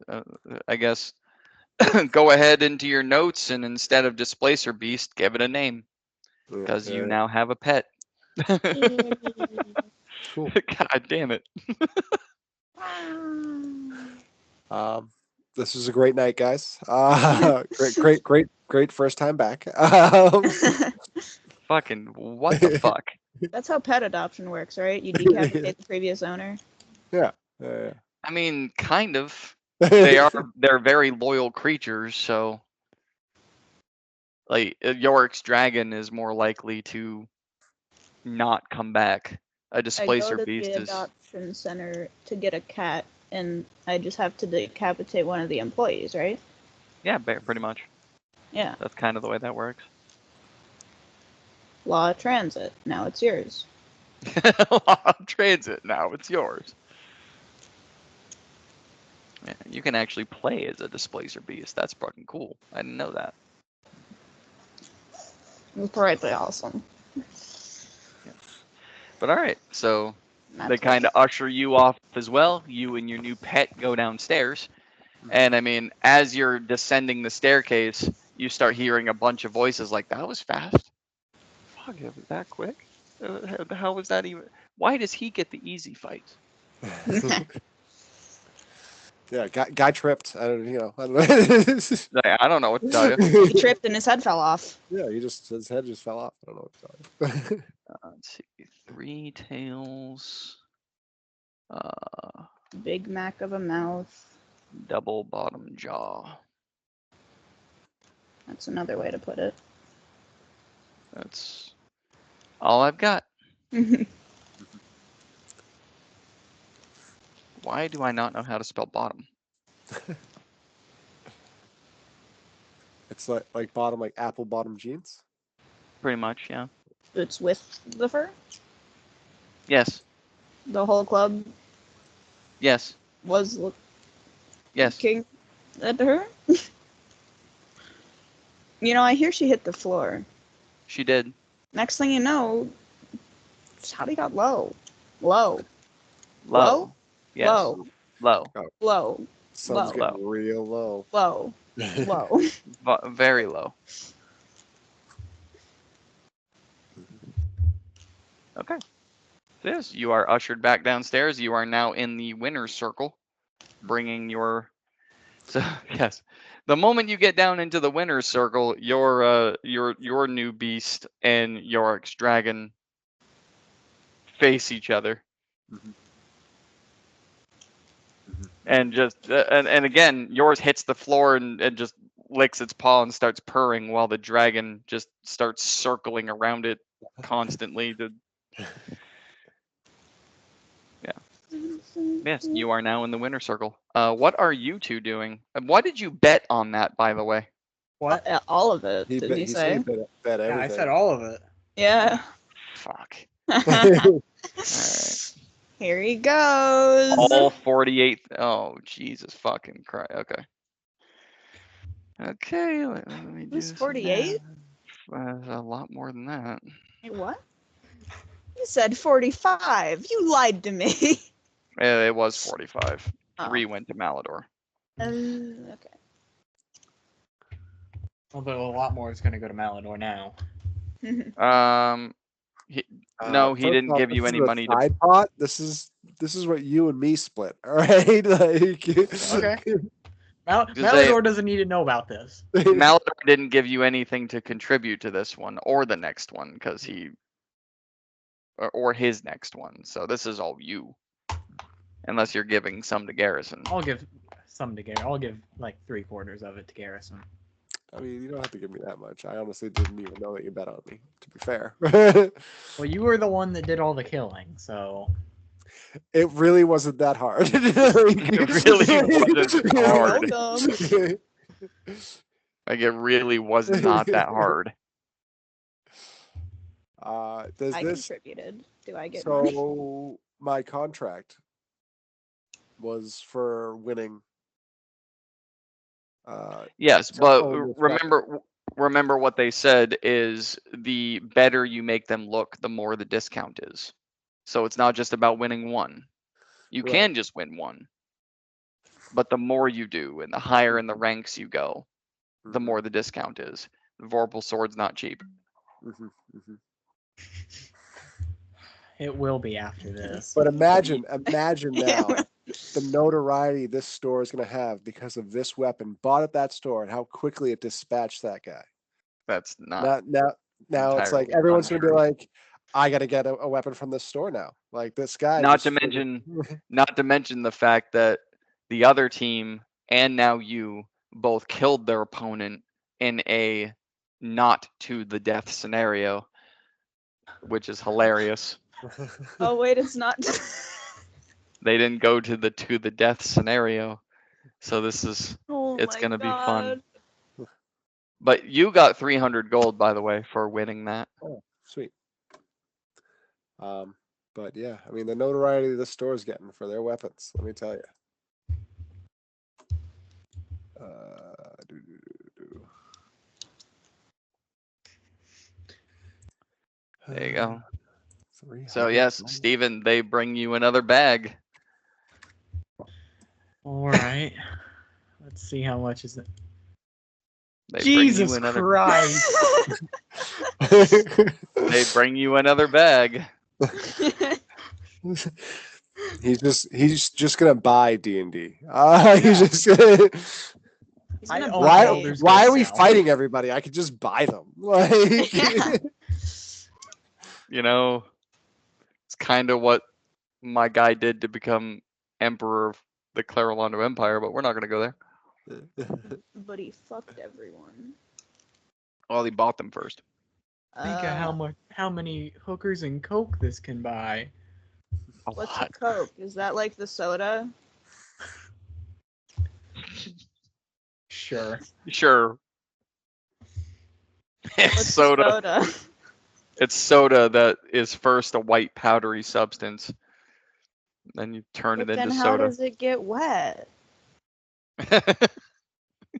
I guess go ahead into your notes and instead of displacer beast, give it a name because you now have a pet. Cool. God damn it. This was a great night, guys. Great first time back. Fucking what the fuck? That's how pet adoption works, right? You decapitate the previous owner. Yeah. I mean, kind of. They're very loyal creatures, so like Yorick's dragon is more likely to not come back. A displacer I go to beast the is adoption center to get a cat, and I just have to decapitate one of the employees, right? yeah, pretty much. Yeah. That's kind of the way that works. Law of transit. Now it's yours. Transit. Now it's yours. Yeah, you can actually play as a displacer beast. That's fucking cool. I didn't know that. It's pretty awesome. Yeah. But all right, so That's they kind of usher you off as well. You and your new pet go downstairs. And I mean, as you're descending the staircase, you start hearing a bunch of voices like, that was fast. Fuck, it was that quick? How was that even? Why does he get the easy fights? Yeah, guy tripped. I don't know. I don't know what to tell you. He tripped and his head fell off. Yeah, his head just fell off. I don't know what to tell you. Let's see. 3 tails. Big Mac of a mouth. Double bottom jaw. That's another way to put it. That's all I've got. Why do I not know how to spell bottom? It's like bottom, like apple bottom jeans. Pretty much, yeah. It's with the fur? Yes. The whole club Yes. was Yes. looking at her? You know, I hear she hit the floor. She did. Next thing you know, Shotty got low. Low. Low. Yes. Low. Low. Low. Sun's Whoa. getting real low. Whoa. Whoa. Very low. Okay. Yes, you are ushered back downstairs. You are now in the winner's circle, bringing your. So yes, the moment you get down into the winner's circle, your new beast and Yorick's dragon face each other, Mhm. and just and again, yours hits the floor and just licks its paw and starts purring, while the dragon just starts circling around it constantly. Yes, you are now in the winner circle. What are you two doing? And what did you bet on that, by the way? What? All of it, He didn't bet, you he said say? he bet Yeah, I everything. said all of it. Yeah. Fuck. Here he goes. All 48. Oh, Jesus fucking Christ. Okay. Okay, let me do Who's some 48? math. A lot more than that. Wait, what? You said 45. You lied to me. It was 45. Oh. 3 went to Malador. Okay. Although a lot more is going to go to Malador now. No, he First didn't off, give you this any is a money to. side pot. This is what you and me split. All right. Like, Okay. Just Malador doesn't need to know about this. Malador didn't give you anything to contribute to this one or the next one, because or his next one. So this is all you, unless you're giving some to Garrison. I'll give some to Garrison. I'll give like 3/4 of it to Garrison. I mean, you don't have to give me that much. I honestly didn't even know that you bet on me, to be fair. Well, you were the one that did all the killing, so. It really wasn't that hard. It really wasn't hard. Welcome. Like, it really was not that hard. Does I this? contributed. Do I get money? So my contract was for winning. Yes, to but own this weapon. remember what they said is the better you make them look, the more the discount is. So it's not just about winning one. You Right. can just win one. But the more you do and the higher in the ranks you go, the Mhm, more the discount is. The Vorpal sword's not cheap. mhm, mhm. It will be after this. But imagine now the notoriety this store is going to have because of this weapon bought at that store and how quickly it dispatched that guy. That's not Now it's like entirely everyone's going to be untrue. like, I got to get a weapon from this store now. Like this guy. Not just to figured- mention the fact that the other team and now you both killed their opponent in a not to the death scenario, which is hilarious. Oh wait, it's not. They didn't go to the death scenario, so this is Oh it's my gonna be fun. God. But you got 300 gold, by the way, for winning that. Oh, sweet. But yeah, I mean the notoriety the store's getting for their weapons. Let me tell you. There you go. 300 So yes, gold. Steven, they bring you another bag. All right. Let's see how much is it. They bring you Jesus another. Christ! They bring you another bag. He's just gonna buy D&D. He's Yeah. just gonna, He's gonna own buy. Baldur's Gate why are we now. fighting everybody? I could just buy them. Like, Yeah. You know, it's kind of what my guy did to become emperor of the Clarolando Empire, but we're not going to go there. But he fucked everyone. Well, he bought them first. Think of how many hookers and coke this can buy. What's a Coke? Is that like the soda? Sure. Sure. It's What's soda. soda? It's soda that is first a white powdery substance. Then you turn But it then into how soda. does it get wet?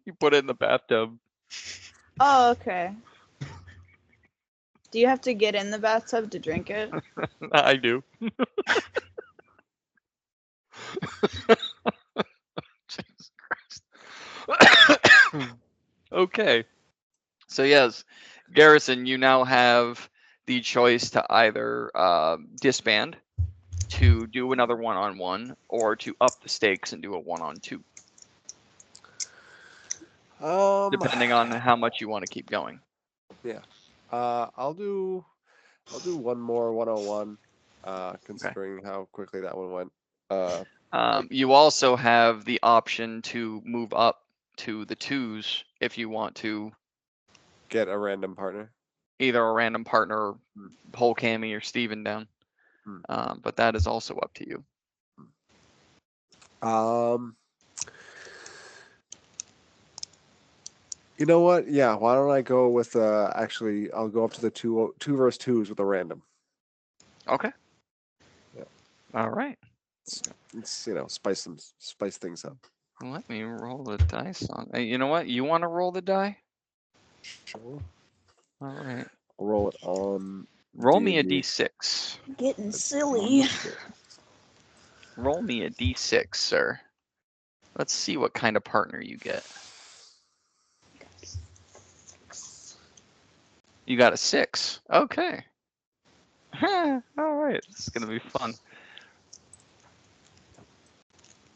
You put it in the bathtub. Oh, okay. Do you have to get in the bathtub to drink it? I do. Jeez. Okay. So yes, Garrison, you now have the choice to either disband, to do another one-on-one, or to up the stakes and do a one-on-two, depending on how much you want to keep going. Yeah. I'll do one more 101. Considering how quickly that one went. You also have the option to move up to the twos if you want to Get a random partner. either a random partner or pull Cami or Steven down. But that is also up to you. You know what? Yeah, why don't I go with actually I'll go up to the two versus twos with a random. Okay. Yeah. All right. It's spice things up. Let me roll the dice on. Hey, you know what? You want to roll the die? Sure. All right. I'll roll it on. Roll me a D&D. d6. Getting silly. Roll me a d6, sir. Let's see what kind of partner you get. You got a 6. Okay. All right. This is gonna be fun.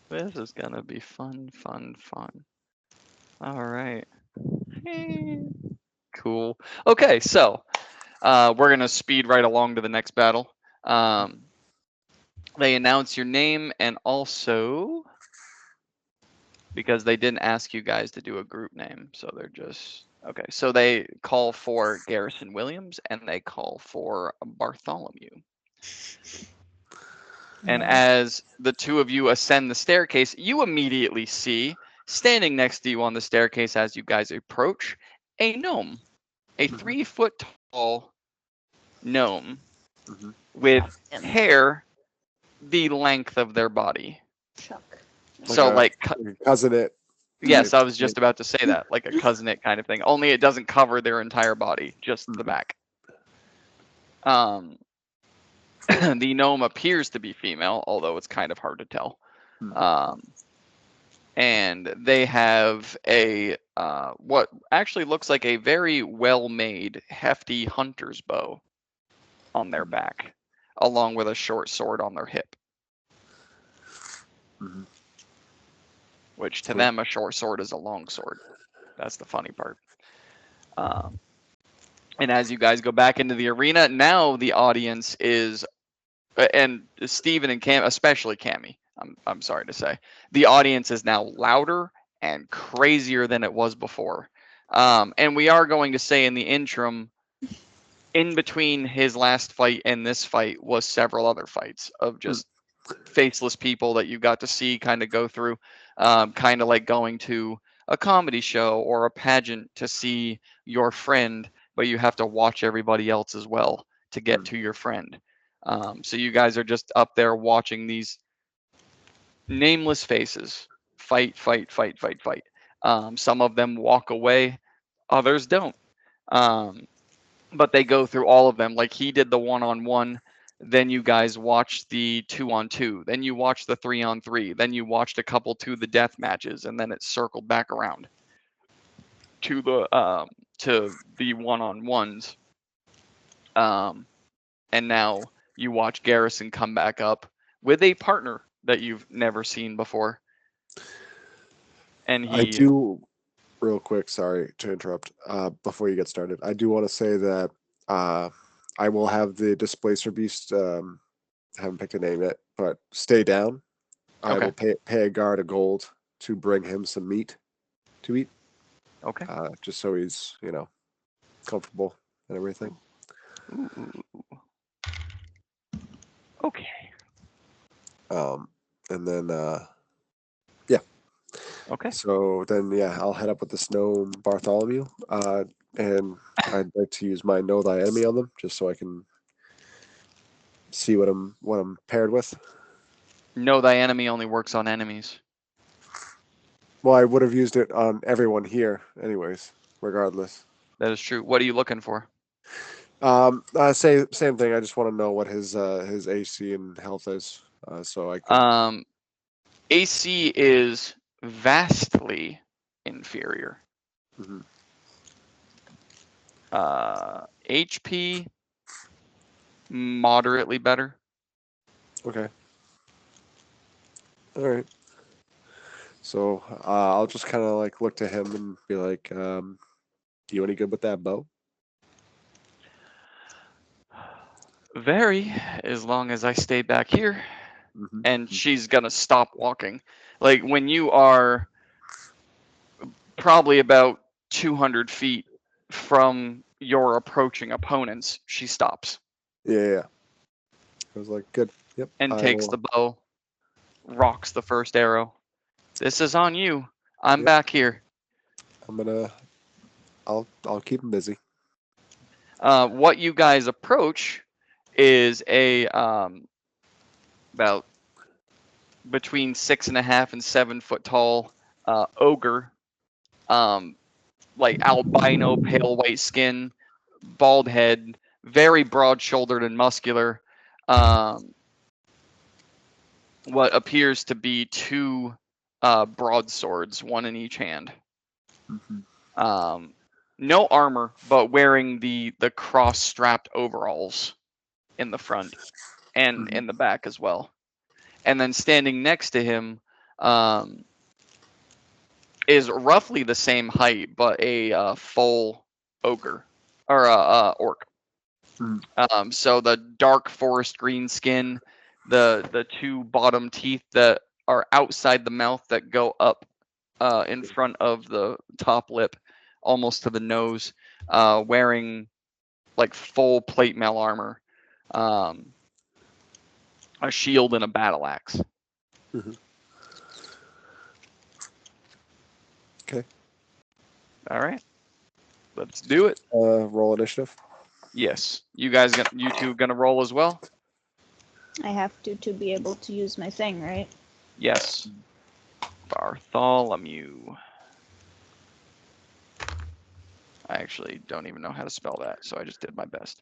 This is gonna be fun. All right. Cool. Okay, so we're gonna speed right along to the next battle. They announce your name, and also because they didn't ask you guys to do a group name, so they're just okay. So they call for Garrison Williams and they call for Bartholomew. And as the two of you ascend the staircase, you immediately see, standing next to you on the staircase as you guys approach, a gnome, a 3-foot tall gnome with hair the length of their body. Chuck. So like cousin it. Yes, I was just about to say that, like a cousin it kind of thing. Only it doesn't cover their entire body, just the back. The gnome appears to be female, although it's kind of hard to tell. And they have a what actually looks like a very well-made, hefty hunter's bow on their back, along with a short sword on their hip. Which to them, a short sword is a long sword. That's the funny part. And as you guys go back into the arena, now the audience is, and Steven and Cam, especially Cami, I'm sorry to say, the audience is now louder and crazier than it was before. And we are going to say in the interim, in between his last fight and this fight was several other fights of just faceless people that you got to see kind of go through, kind of like going to a comedy show or a pageant to see your friend, but you have to watch everybody else as well to get to your friend. So you guys are just up there watching these nameless faces fight. Some of them walk away, others don't. But they go through all of them. Like he did the 1-on-1, then you guys watched the 2-on-2, then you watched the 3-on-3, then you watched a couple to the death matches, and then it circled back around to the 1-on-1s. And now you watch Garrison come back up with a partner that you've never seen before. And I do, real quick, sorry to interrupt, before you get started, I do want to say that I will have the Displacer Beast, haven't picked a name yet, but stay down. I will pay a guard a gold to bring him some meat to eat. Okay. Just so he's, comfortable and everything. Ooh. Okay. And then, yeah. Okay. So then, yeah, I'll head up with this gnome Bartholomew, and I'd like to use my Know Thy Enemy on them, just so I can see what I'm paired with. Know Thy Enemy only works on enemies. Well, I would have used it on everyone here, anyways, regardless. That is true. What are you looking for? Same thing. I just want to know what his AC and health is, so I can. AC is vastly inferior. Mhm. HP moderately better. Okay. All right. So I'll just kind of like look to him and be like, "You any good with that bow?" Very, as long as I stay back here. Mm-hmm. And she's gonna stop walking. Like when you are probably about 200 feet from your approaching opponents, she stops Yeah. I was like, "Good. Yep. and I takes will." the bow, rocks the first arrow. This is on you. I'm Yep. back here. I'm gonna. I'll keep him busy. What you guys approach is a about between 6.5 and 7 foot tall ogre, like albino, pale white skin, bald head, very broad shouldered and muscular. What appears to be two broadswords, one in each hand. Mm-hmm. No armor, but wearing the cross strapped overalls in the front and in the back as well. And then standing next to him is roughly the same height, but a full ogre or a orc. So the dark forest green skin, the two bottom teeth that are outside the mouth that go up in front of the top lip, almost to the nose, wearing like full plate mail armor, a shield and a battle axe. Mm-hmm. Okay. All right, let's do it. Roll initiative. Yes, you two gonna roll as well? I have to be able to use my thing, right? Yes. Bartholomew. I actually don't even know how to spell that, so I just did my best.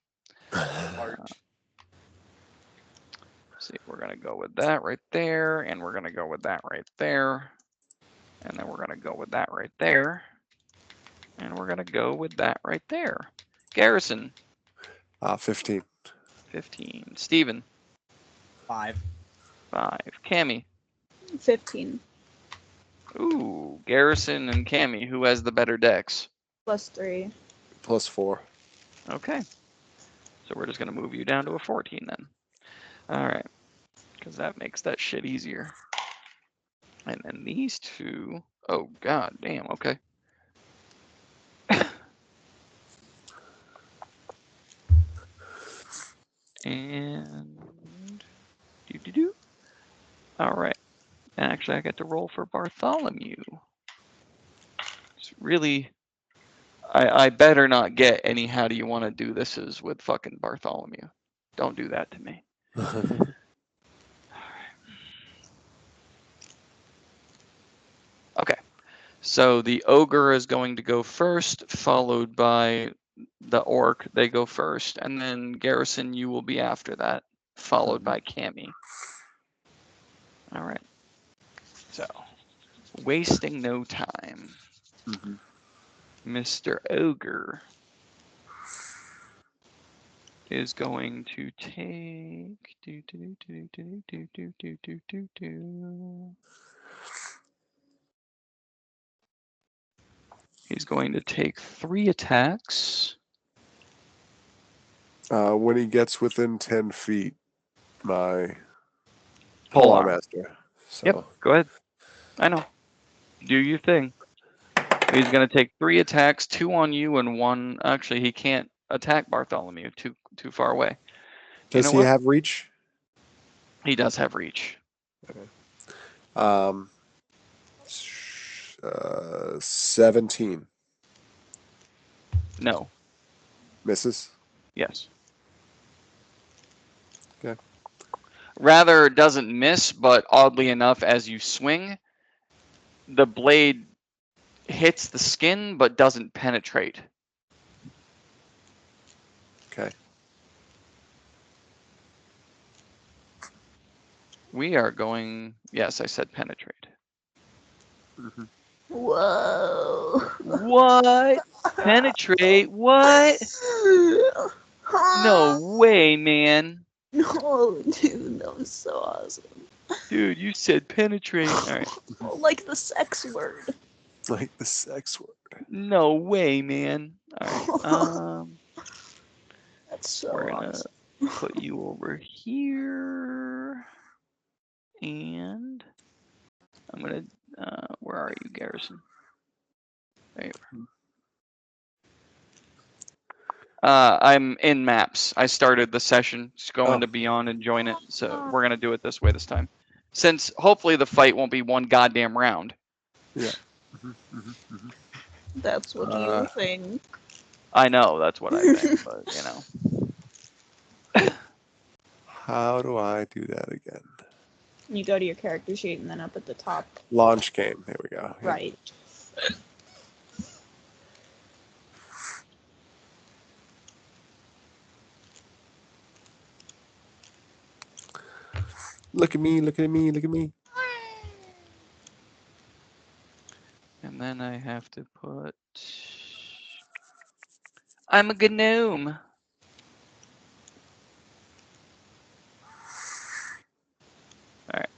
See, we're gonna go with that right there, and we're gonna go with that right there, and then we're gonna go with that right there, and we're gonna go with that right there. Garrison. 15. 15. Steven. 5. 5. Cami. 15 Ooh, Garrison and Cami. Who has the better dex? +3. +4. Okay. So we're just gonna move you down to a 14 then. All right, because that makes that shit easier. And then these two. Oh god damn. Okay. And do. All right. And actually, I get to roll for Bartholomew. It's really. I better not get any. How do you want to do this? Is with fucking Bartholomew. Don't do that to me. Okay. So the ogre is going to go first, followed by the orc. They go first, and then Garrison, you will be after that, followed by Cami. All right. So, wasting no time, Mr. Ogre is going to take. He's going to take 3 attacks. When he gets within 10 feet, my Pole polearm arm. master. So. Yep, go ahead. I know. Do your thing. He's going to take 3 attacks, 2 on you and 1. Actually, he can't attack Bartholomew. Too far away. Does he have reach? He does have reach. Okay. 17. No. Misses? Yes. Okay. Rather doesn't miss, but oddly enough, as you swing, the blade hits the skin but doesn't penetrate. Okay. We are going. Yes, I said penetrate. Whoa. What? Penetrate? What? No way, man. No, dude, that was so awesome. Dude, you said penetrate. All right. Like the sex word. Like the sex word. No way, man. All right. That's so We're gonna awesome. put you over here, and I'm gonna. Where are you, Garrison? There you are. I'm in maps. I started the session. Just go into Beyond and join it. So we're gonna do it this way this time, since hopefully the fight won't be one goddamn round. Yeah. That's what you think. I know that's what I think, but you know. How do I do that again? You go to your character sheet and then up at the top. Launch game. Here we go. Yeah. Right. Look at me, look at me, look at me. And then I have to put. I'm a gnome. Alright.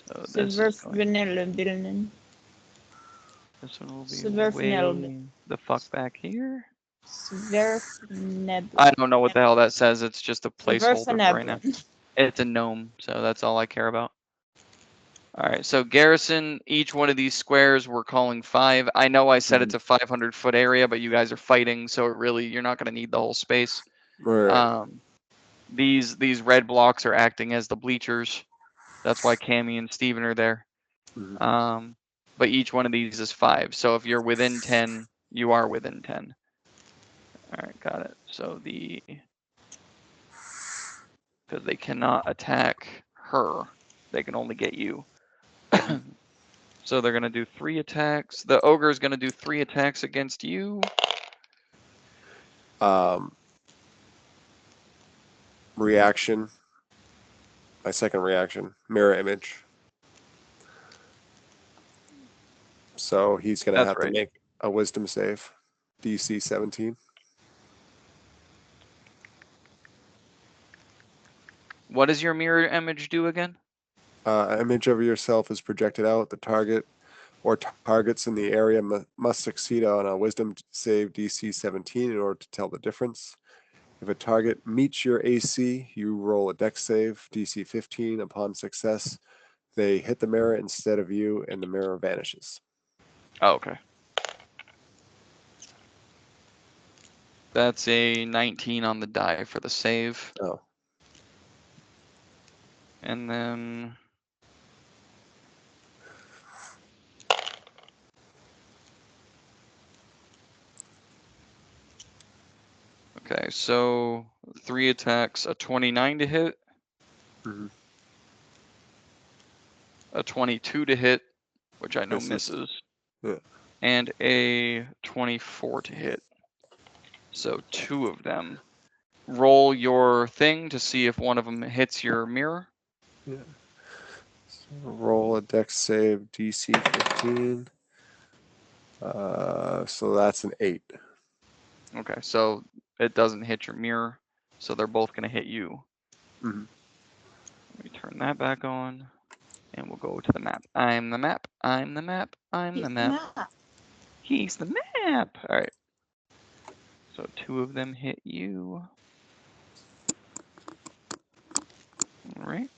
So this is going, this one will be way the fuck back here. I don't know what the hell that says. It's just a placeholder for right now. It's a gnome, so that's all I care about. Alright, so Garrison, each one of these squares we're calling 5. I know I said it's a 500-foot area, but you guys are fighting, so it really, you're not going to need the whole space. Right. These red blocks are acting as the bleachers. That's why Cami and Steven are there. But each one of these is 5. So if you're within 10, you are within 10. Alright, got it. So because they cannot attack her, they can only get you. So they're gonna do 3 attacks. The ogre is gonna do 3 attacks against you. Reaction. My second reaction. Mirror image. So he's gonna have to make a wisdom save. DC 17. What does your mirror image do again? Image of yourself is projected out. The target or targets in the area must succeed on a wisdom save DC 17 in order to tell the difference. If a target meets your AC, you roll a dex save, DC 15. Upon success, they hit the mirror instead of you, and the mirror vanishes. Oh, okay. That's a 19 on the die for the save. Oh. And then... Okay, so 3 attacks, a 29 to hit, a 22 to hit, which I know misses, and a 24 to hit. So 2 of them. Roll your thing to see if one of them hits your mirror. Yeah. So roll a dex save, DC 15. So that's an 8. Okay, so it doesn't hit your mirror, so they're both going to hit you. Let me turn that back on, and we'll go to the map. I'm the map. I'm the map. I'm the map. He's the map. All right. So 2 of them hit you. All right.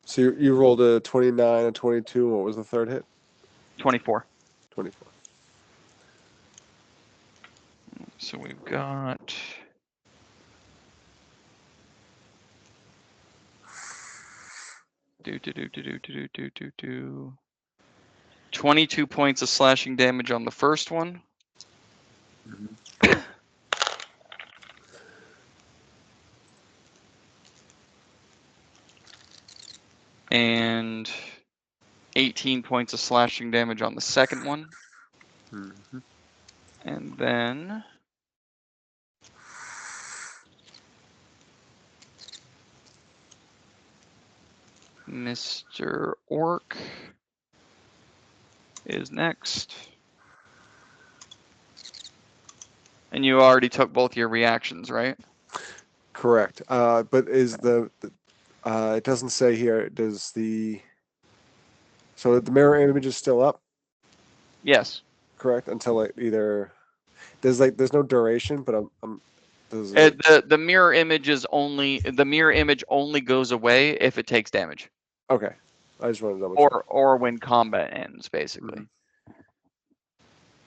So you rolled a 29, a 22. What was the third hit? 24. 24. So we've got... Do 22 points of slashing damage on the first one. And 18 points of slashing damage on the second one. And then Mr. Orc is next. And you already took both your reactions, right? Correct. But is it doesn't say here, does so the mirror image is still up, Yes. correct? Until it either, there's no duration, but does The mirror image only goes away if it takes damage. okay. I just wanted to double check. Or when combat ends, basically. Mhm.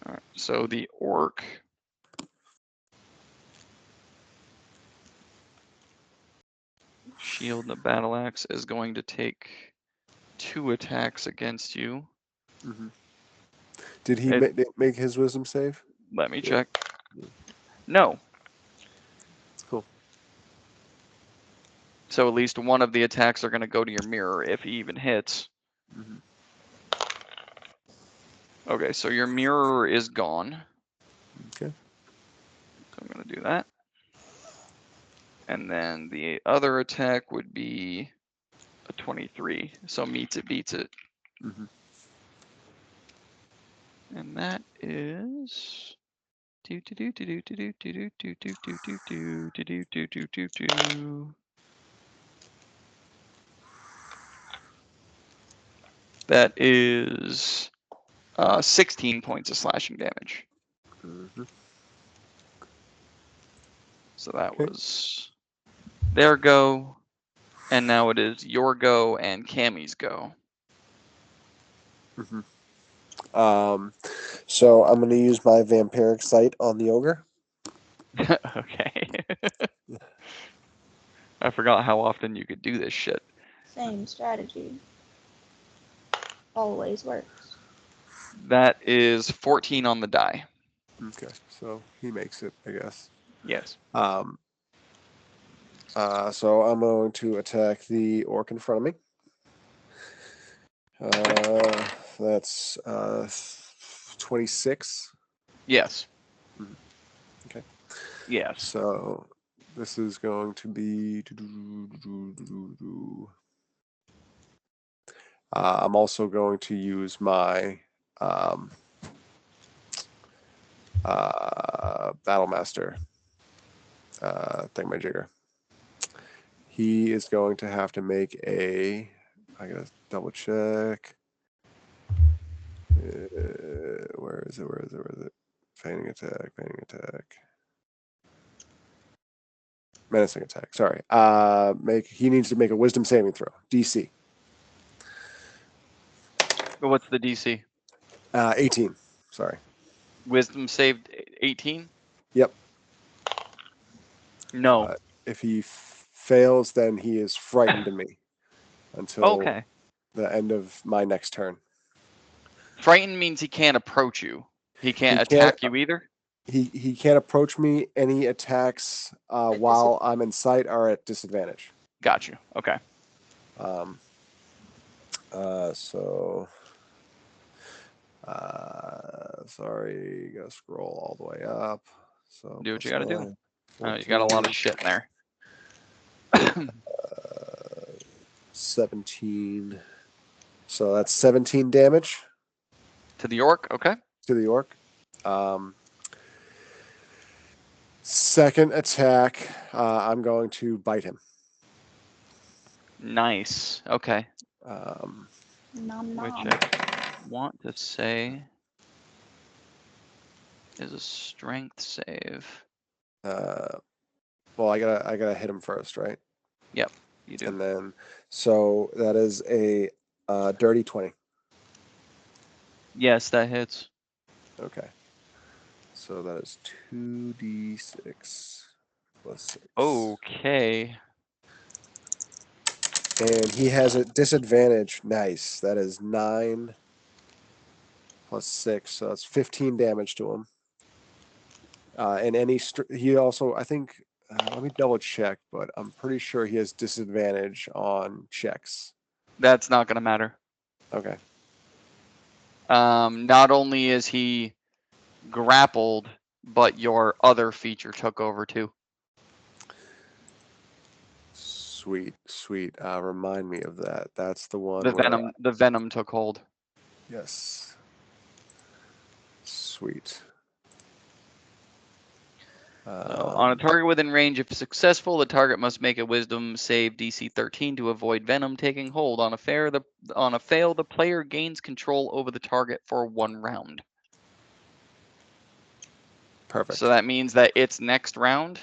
All right. So the orc shield and the battle axe is going to take 2 attacks against you. Mm-hmm. Did he make his wisdom save? Let me check. No. Cool. So at least one of the attacks are going to go to your mirror if he even hits. Mm-hmm. Okay, so your mirror is gone. Okay. So I'm going to do that. And then the other attack would be a 23. So meets it, beats it. Mm-hmm. And that is that is 16 points of slashing damage. Mm-hmm. So that Okay. was their go, and now it is your go and Cami's go. Mm-hmm. So I'm going to use my vampiric sight on the ogre. Okay. I forgot how often you could do this shit. Same strategy. Always works. That is 14 on the die. Okay, so he makes it, I guess. Yes. So I'm going to attack the orc in front of me. That's 26. Yes. Mhm. Okay. Yes. So this is going to be. I'm also going to use my Battlemaster thingamajigger. He is going to have to make I gotta double check. Where is it? Feigning attack. Menacing attack. Sorry. He needs to make a wisdom saving throw. DC. What's the DC? 18. Sorry. Wisdom saved 18? Yep. No. If he fails, then he is frightened of me until the end of my next turn. Frightened means he can't approach you. He can't attack you either? He can't approach me. Any attacks while I'm in sight are at disadvantage. Got you. Okay. Sorry, gotta scroll all the way up. So Do what you gotta do. 14, You got a lot of shit in there. 17. So that's 17 damage. To the orc, okay. To the orc. Second attack, I'm going to bite him. Nice. Okay. Nom nom. Which I want to say is a strength save. Well, I gotta hit him first, right? Yep, you do. And then, so that is a dirty 20. Yes, that hits. Okay. So that is 2d6 plus 6. Okay. And he has a disadvantage. Nice. That is 9 plus 6. So that's 15 damage to him. And he also, I think, let me double check, but I'm pretty sure he has disadvantage on checks. That's not going to matter. Okay. Not only is he grappled, but your other feature took over too. Sweet. Remind me of that. That's the one The venom took hold. Yes. Sweet. So on a target within range, if successful, the target must make a Wisdom save DC 13 to avoid venom taking hold. On a fail, the player gains control over the target for 1 round. Perfect. So that means that its next round,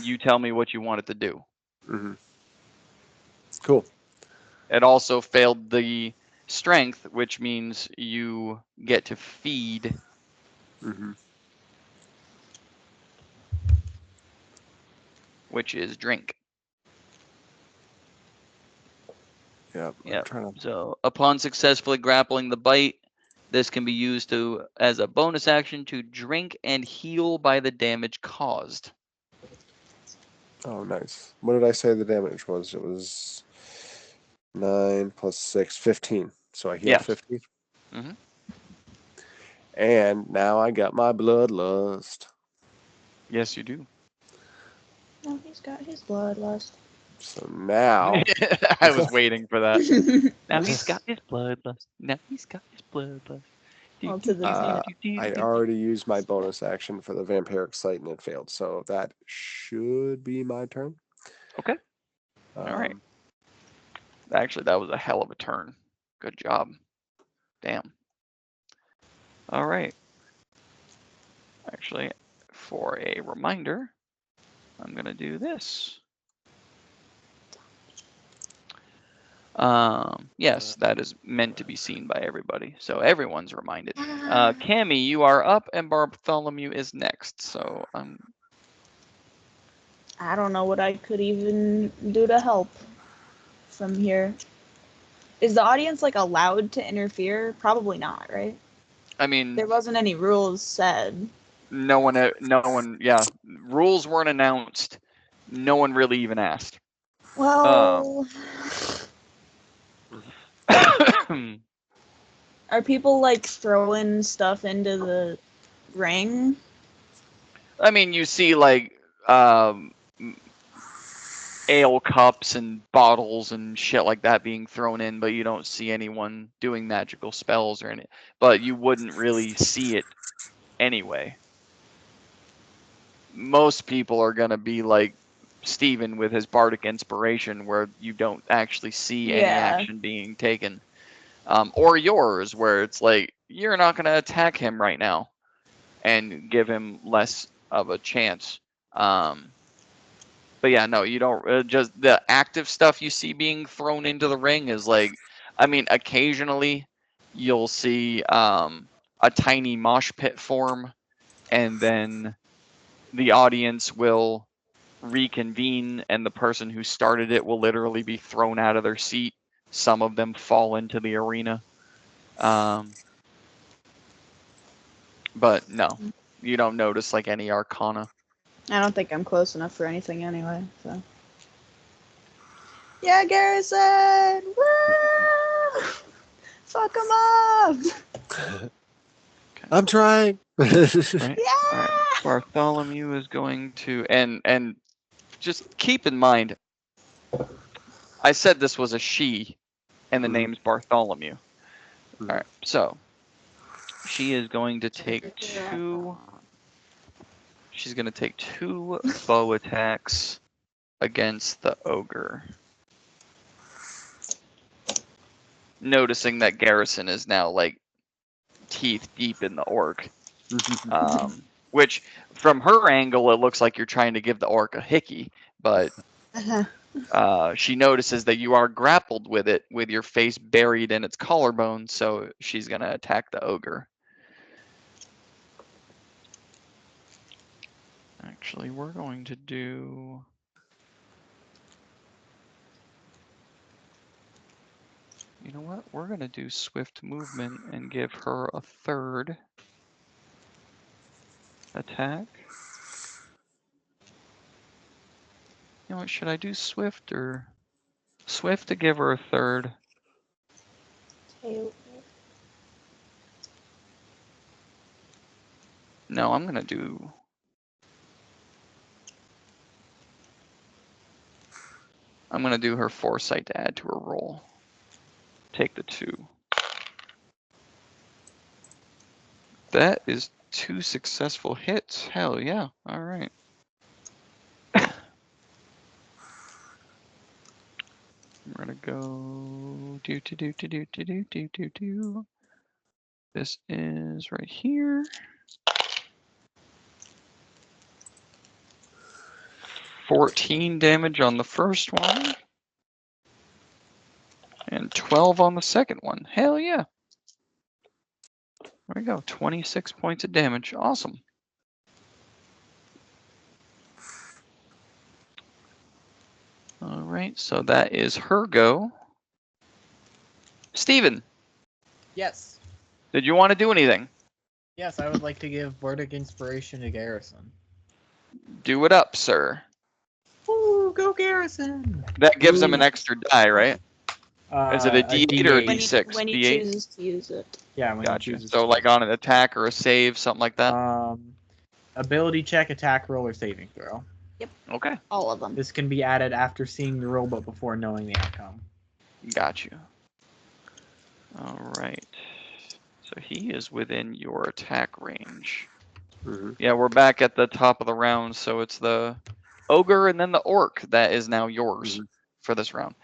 you tell me what you want it to do. Mm-hmm. Cool. It also failed the strength, which means you get to feed. Mm-hmm. Which is drink. Yeah. Yep. So upon successfully grappling the bite, this can be used as a bonus action to drink and heal by the damage caused. Oh, nice. What did I say the damage was? It was 9 plus 6, 15. So I healed 15. Mm-hmm. And now I got my bloodlust. Yes, you do. Oh, he's got his bloodlust. So now I was waiting for that. Now he's got his bloodlust. Now he's got his bloodlust. Well, to the I already used my bonus action for the vampiric sight and it failed. So that should be my turn. Okay. All right. Actually, that was a hell of a turn. Good job. Damn. All right. Actually, for a reminder, I'm going to do this. Yes, that is meant to be seen by everybody, so everyone's reminded. Cami, you are up, and Bartholomew is next. So I don't know what I could even do to help from here. Is the audience like allowed to interfere? Probably not, right? I mean, there wasn't any rules said. No one. Yeah, rules weren't announced. No one really even asked. Well, are people like throwing stuff into the ring? I mean, you see like ale cups and bottles and shit like that being thrown in, but you don't see anyone doing magical spells or anything. But you wouldn't really see it anyway. Most people are gonna be like Steven with his bardic inspiration, where you don't actually see any action being taken. Or yours, where it's like you're not gonna attack him right now and give him less of a chance. But yeah, no, you don't. Just the active stuff you see being thrown into the ring is like, I mean, occasionally you'll see a tiny mosh pit form, and then the audience will reconvene, and the person who started it will literally be thrown out of their seat. Some of them fall into the arena. But no, you don't notice like any arcana. I don't think I'm close enough for anything anyway, so. Yeah, Garrison! Woo! Fuck him up! Okay. I'm trying. Right. Yeah! All right. Bartholomew is going to, and just keep in mind, I said this was a she, and the name's Bartholomew. All right. So she is going to take two. She's going to take 2 bow attacks against the ogre. Noticing that Garrison is now like teeth deep in the orc. Which from her angle, it looks like you're trying to give the orc a hickey, but she notices that you are grappled with it with your face buried in its collarbone, so she's going to attack the ogre. Actually, we're going to do... You know what? We're going to do swift movement and give her a 3rd attack. You know what? Should I do swift or... Swift to give her a 3rd. No, I'm going to do... I'm going to do her foresight to add to her roll. Take the 2. That is 2 successful hits. Hell yeah. All right. We're gonna go do. This is right here. 14 damage on the first one. And 12 on the second one. Hell yeah. There we go. 26 points of damage. Awesome. All right, so that is her go. Steven, Yes. did you want to do anything? Yes, I would like to give Bardic Inspiration to Garrison. Do it up, sir. Ooh, go Garrison! That gives him an extra die, right? Is it a D8 or a D8. D6? When he D8? chooses to use it. Yeah, when Gotcha. he chooses So to. like on an attack or a save, something like that? Ability check, attack roll, or saving throw. Okay. All of them. This can be added after seeing the roll, but before knowing the outcome. Got you. All right. So he is within your attack range. Yeah, we're back at the top of the round, so it's the ogre and then the orc that is now yours for this round.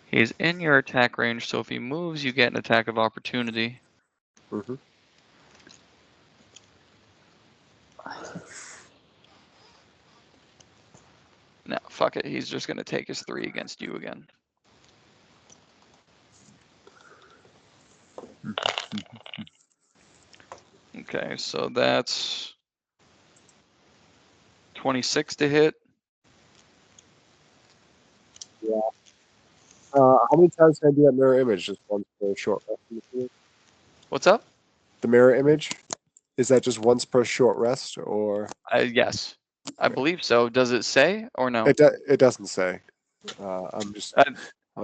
He's in your attack range, so if he moves, you get an attack of opportunity. No, fuck it. He's just going to take his 3 against you again. Okay, so that's 26 to hit. Yeah. How many times can I do that mirror image? Just once per short rest? What's up? The mirror image? Is that just once per short rest, or? Yes, I believe so. Does it say or no? It doesn't say. I'm just.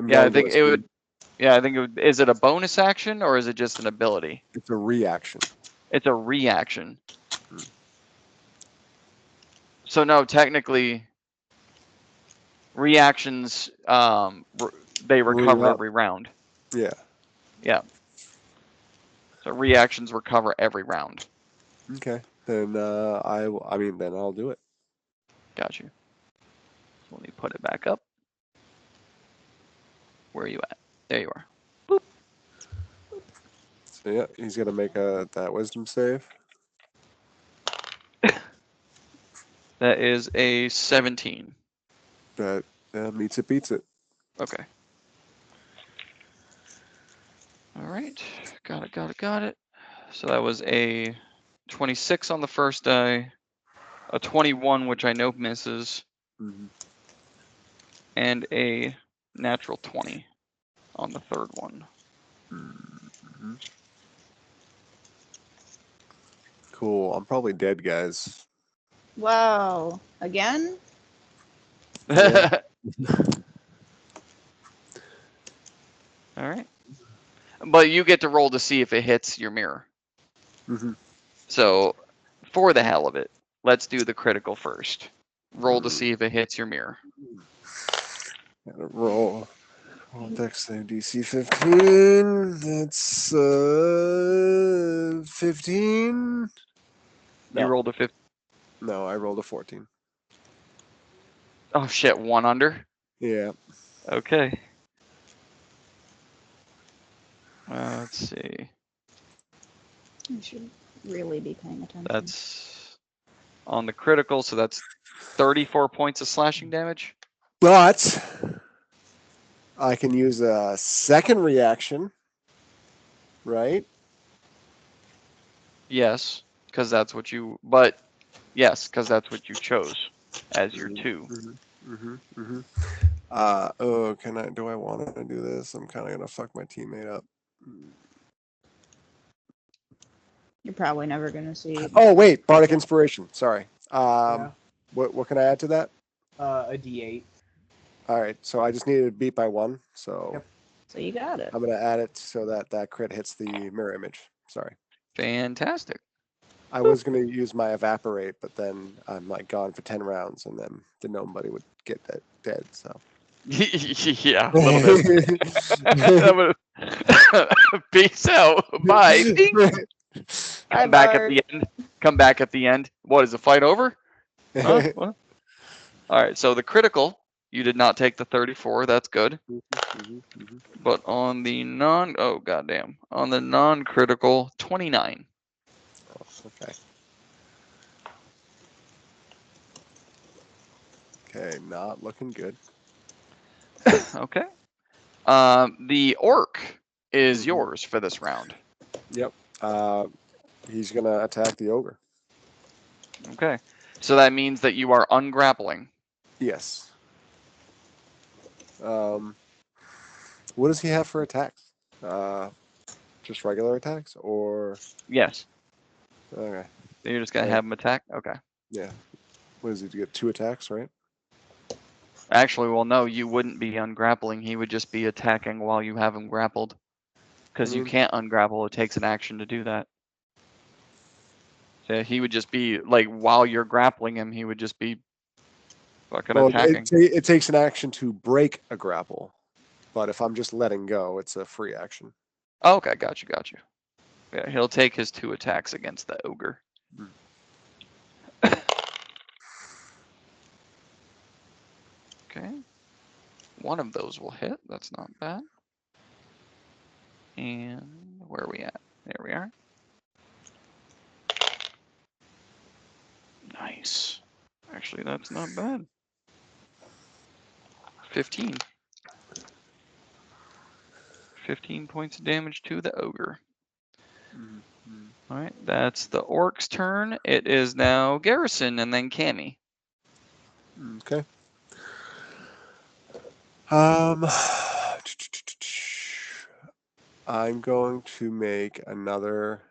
Yeah, I think it would. Yeah, I think it would. Is it a bonus action or is it just an ability? It's a reaction. It's a reaction. So no, technically, reactions they recover every round. Yeah. Yeah. So reactions recover every round. Okay. Then I mean then I'll do it. Got you. So let me put it back up. Where are you at? There you are. Boop. So yeah, he's gonna make that wisdom save. That is a 17. That meets it, beats it. Okay. All right. Got it. So that was a 26 on the first die, a 21, which I know misses, and a natural 20 on the third one. Cool. I'm probably dead, guys. Wow. Again? Yeah. All right. But you get to roll to see if it hits your mirror. So, for the hell of it, let's do the critical first. Roll to see if it hits your mirror. Gotta roll. Dex save DC 15. That's 15. You rolled a 15. No, I rolled a 14. Oh shit, 1 under? Yeah. Okay. Let's see. You should really be paying attention. That's on the critical, so that's 34 points of slashing damage. But I can use a second reaction, right? Yes, because that's what you. But yes, because that's what you chose as your 2. Oh, do I want to do this? I'm kind of gonna fuck my teammate up. You're probably never gonna see. Oh wait, Bardic Inspiration. Sorry. What can I add to that? A D8. All right, so I just needed to beat by 1. So. Yep. So you got it. I'm gonna add it so that crit hits the mirror image. Sorry. Fantastic. I was gonna use my evaporate, but then I'm like gone for 10 rounds, and then nobody would get dead. So. Yeah, a little bit. Peace out. Bye. Bye, Come back at Bart. the end. Come back at the end. What is the fight over? Huh? What? All right. So the critical, you did not take the 34. That's good. But on the on the non-critical, 29. Okay. Okay, not looking good. Okay. The orc is Mhm. yours for this round. Yep. He's gonna attack the ogre. Okay. So that means that you are ungrappling. Yes. What does he have for attacks? Just regular attacks, or Yes. okay, So you're just gonna Alright. have him attack. Okay. yeah. What is he to get 2 attacks, right? Actually, well, no, you wouldn't be ungrappling. He would just be attacking while you have him grappled. Because you Mhm. can't ungrapple. It takes an action to do that. So he would just be like while you're grappling him, he would just be fucking Well, attacking. it takes an action to break a grapple, but if I'm just letting go, it's a free action. Oh, okay, got you. Yeah, he'll take his 2 attacks against the ogre. Hmm. Okay. One of those will hit. That's not bad. And where are we at? There we are. Nice. Actually, that's not bad. 15. 15 points of damage to the ogre. All right, that's the orc's turn. It is now Garrison and then Cami. Okay. I'm going to make another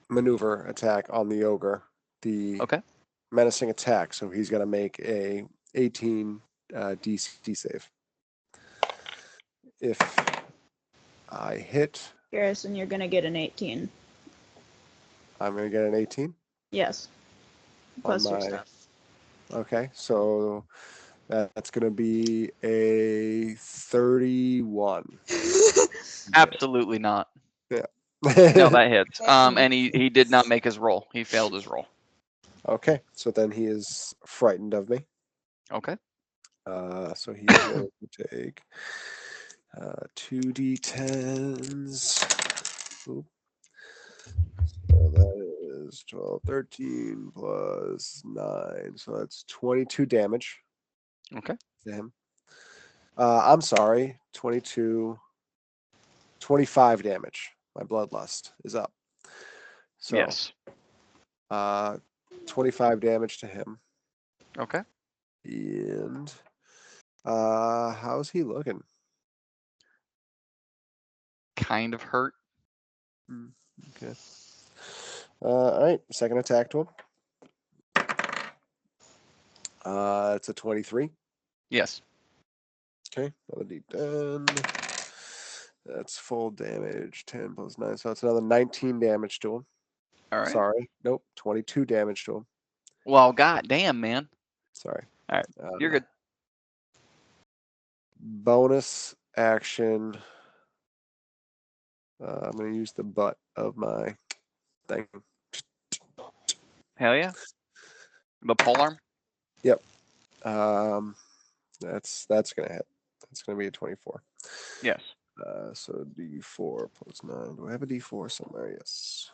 maneuver attack on the ogre. The Okay. menacing attack. So he's going to make a 18 DC save. If I hit, Garrison, you're gonna get an 18. I'm going to get an 18. Yes. Plus your stuff. Okay, so that's going to be a 31. Absolutely not. Yeah. No, that hits. And he did not make his roll. He failed his roll. Okay, so then he is frightened of me. Okay. So he's going to take 2d10s. Oop. So that is 12, 13 plus 9. So that's 22 damage Okay. to him. I'm sorry, 25 damage. My bloodlust is up. So, Yes. 25 damage to him. Okay. And how's he looking? Kind of hurt. Okay. All right, second attack to him. It's a 23. Yes. Okay, another d10. That's full damage. 10 plus 9. So that's another 19 damage to him. All right. Sorry. Nope. 22 damage to him. Well, god damn, man. Sorry. All right. You're good. Bonus action. I'm going to use the butt of my thing. Hell yeah. The polearm? Yep. That's going to hit. That's going to be a 24. Yes. So D4 plus 9. Do I have a D4 somewhere? Yes.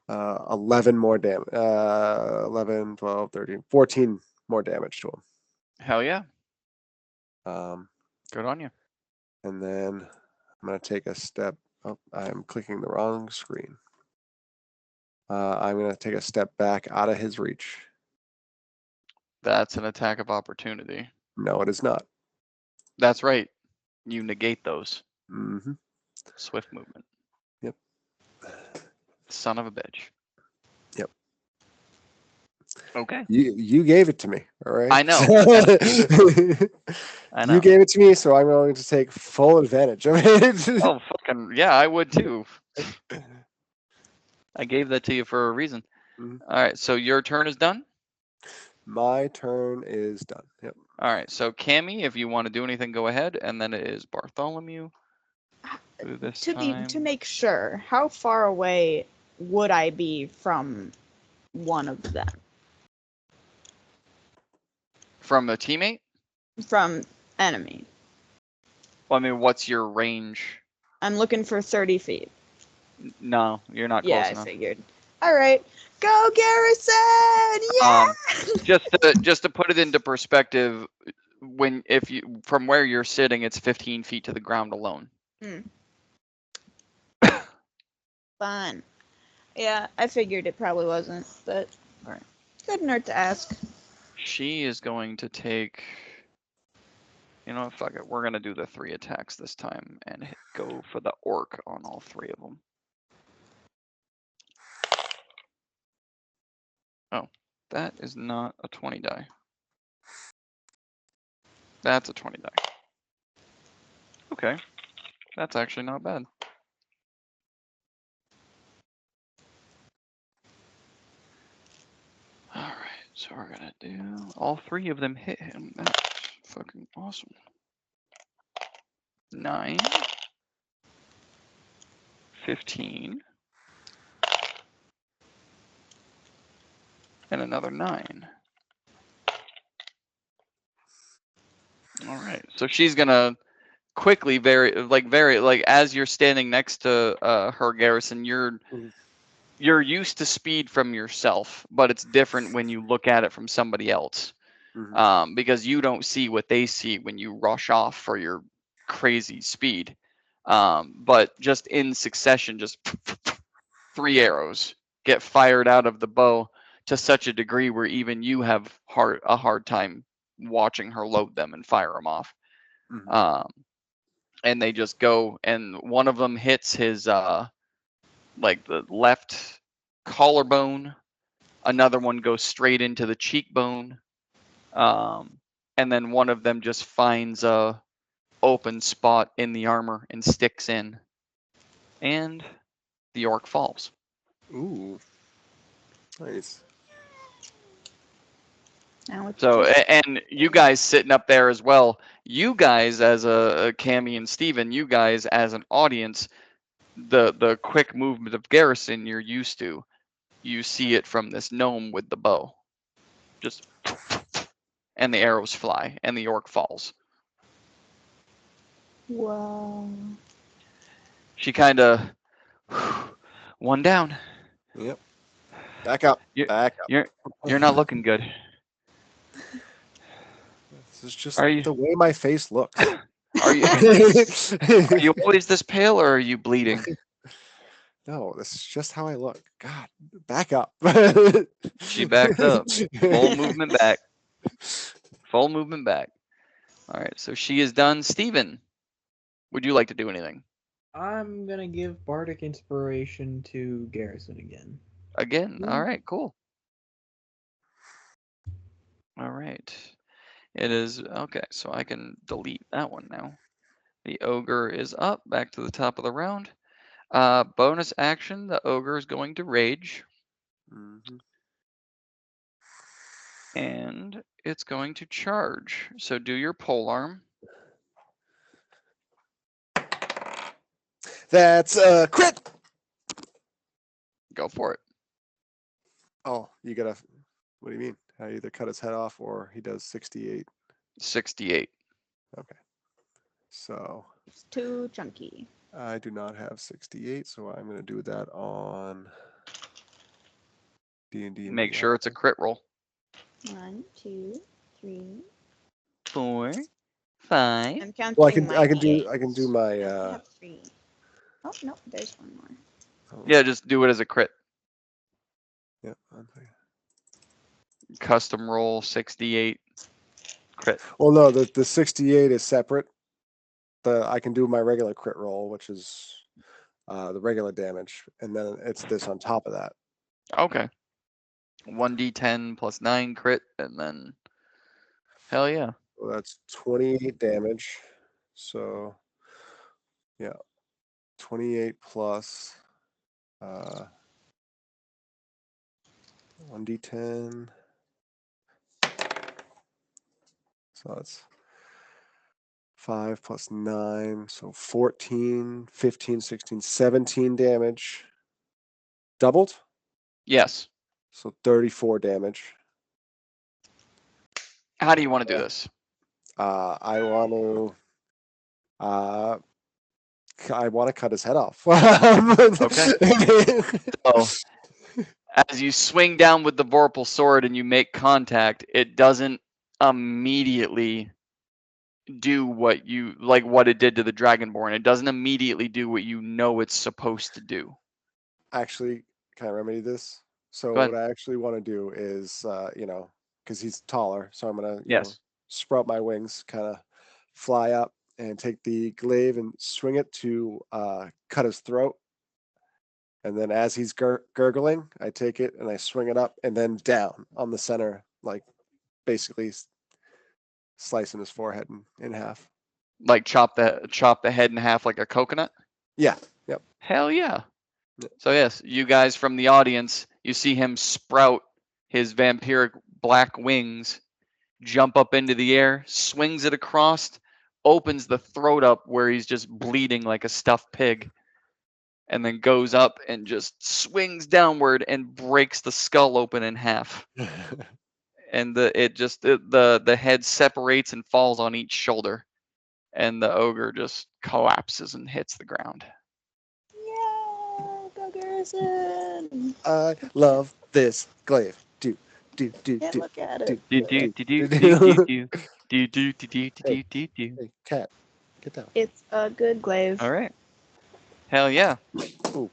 11 more damage. 11, 12, 13, 14 more damage to him. Hell yeah. Um, Good on you. And then I'm going to take a step. Oh, I'm clicking the wrong screen. I'm going to take a step back out of his reach. That's an attack of opportunity. No, it is not. That's right. You negate those. Mm-hmm. Swift movement. Yep. Son of a bitch. Yep. Okay. You gave it to me, all right? I know. I know. You gave it to me, so I'm going to take full advantage of it. Oh, fucking yeah, I would too. I gave that to you for a reason. Mhm. All right, so your turn is done? My turn is done. Yep. All right. So Cami, if you want to do anything, go ahead. And then it is Bartholomew. Who this time? To make sure, how far away would I be from one of them? From a teammate? From enemy. Well, I mean, what's your range? I'm looking for 30 feet. No, you're not Yeah, close I enough. figured. All right, go Garrison! Yeah. Just to put it into perspective, if you from where you're sitting, it's 15 feet to the ground alone. Fun. Yeah, I figured it probably wasn't, but All right. couldn't hurt to ask. She is going to take. You know what? Fuck it. We're gonna do the 3 attacks this time and go for the orc on all 3 of them. Oh, that is not a 20 die. That's a 20 die. Okay, that's actually not bad. All right, so we're gonna do all 3 of them hit him. That's fucking awesome. 9, 15, and another 9. All right, so she's gonna quickly, very as you're standing next to her, Garrison, you're used to speed from yourself, but it's different when you look at it from somebody else. Because you don't see what they see when you rush off for your crazy speed. But just in succession, just 3 arrows get fired out of the bow to such a degree where even you have a hard time watching her load them and fire them off. And they just go, and one of them hits his like the left collarbone. Another one goes straight into the cheekbone. And then one of them just finds a open spot in the armor and sticks in. And the orc falls. Ooh. Nice. So, and you guys sitting up there as well. You guys as a Cami and Steven, you guys as an audience, the quick movement of Garrison you're used to. You see it from this gnome with the bow. Just and the arrows fly and the orc falls. Wow. She kind of one down. Yep. Back up. Back up. You're not looking good. This is just Are you, the way my face looks. Are you always this pale, or are you bleeding? No, this is just how I look. God, back up. She backs up. Full movement back. Full movement back. All right, so she is done. Steven, would you like to do anything? I'm gonna give Bardic Inspiration to Garrison again. Again? All right, cool. All right. It is okay, so I can delete that one now. The ogre is up, back to the top of the round. Bonus action, the ogre is going to rage. And it's going to charge. So do your polearm. That's a crit. Go for it. Oh, you gotta. What do you mean? I either cut his head off or he does 68. 68. Okay. So. It's too chunky. I do not have 68, so I'm going to do that on D&D. Make sure it's a crit roll. 1, 2, 3, 4, 5. I'm counting. Well, I can do my. I have 3. Oh no, there's one more. Yeah, just do it as a crit. Yeah. Custom roll 68 crit. Well, no, the 68 is separate. I can do my regular crit roll, which is the regular damage, and then it's this on top of that. Okay. 1d10 plus 9 crit, and then hell yeah. Well, that's 28 damage. So yeah, 28 plus 1d10. So that's 5 plus 9, so 14, 15, 16, 17 damage. Doubled? Yes. So 34 damage. How do you want to do this? I want to. I want to cut his head off. Okay. So, as you swing down with the Vorpal sword and you make contact, it doesn't immediately do what it did to the Dragonborn. It doesn't immediately do what you know it's supposed to do. Actually, can I remedy this? So Go ahead. what I actually want to do is, because he's taller, so I'm gonna, Yes. sprout my wings, kind of fly up and take the glaive and swing it to cut his throat. And then as he's gurgling, I take it and I swing it up and then down on the center, like basically slicing his forehead in half. Like chop the head in half like a coconut? Yeah. Yep. Hell yeah. Yeah. So yes, you guys from the audience, you see him sprout his vampiric black wings, jump up into the air, swings it across, opens the throat up where he's just bleeding like a stuffed pig, and then goes up and just swings downward and breaks the skull open in half. And the head separates and falls on each shoulder, and the ogre just collapses and hits the ground. Yeah, go Garrison. I love this glaive. Do. Yeah, look at it. Hey, cat, get down. It's a good glaive. All right. Hell yeah. Ooh.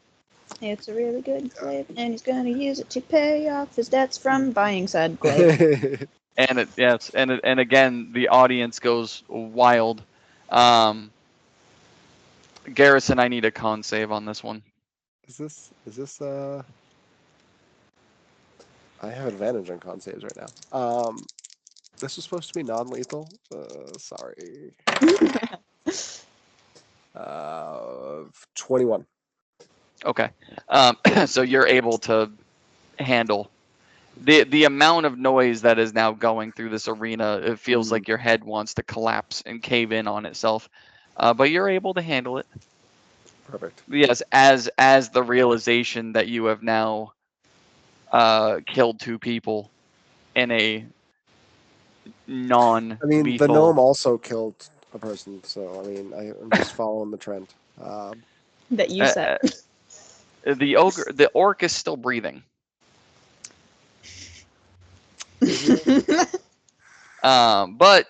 It's a really good glaive, and he's gonna use it to pay off his debts from buying said glaive. And and again the audience goes wild. Garrison, I need a con save on this one. Is this I have advantage on con saves right now. This was supposed to be non-lethal. Sorry. 21. Okay. So you're able to handle the amount of noise that is now going through this arena. It feels like your head wants to collapse and cave in on itself, but you're able to handle it. Perfect. Yes, as the realization that you have now killed two people in a non-lethal. I mean, the gnome also killed a person, so I mean, I'm just following the trend. That you said. The orc is still breathing. But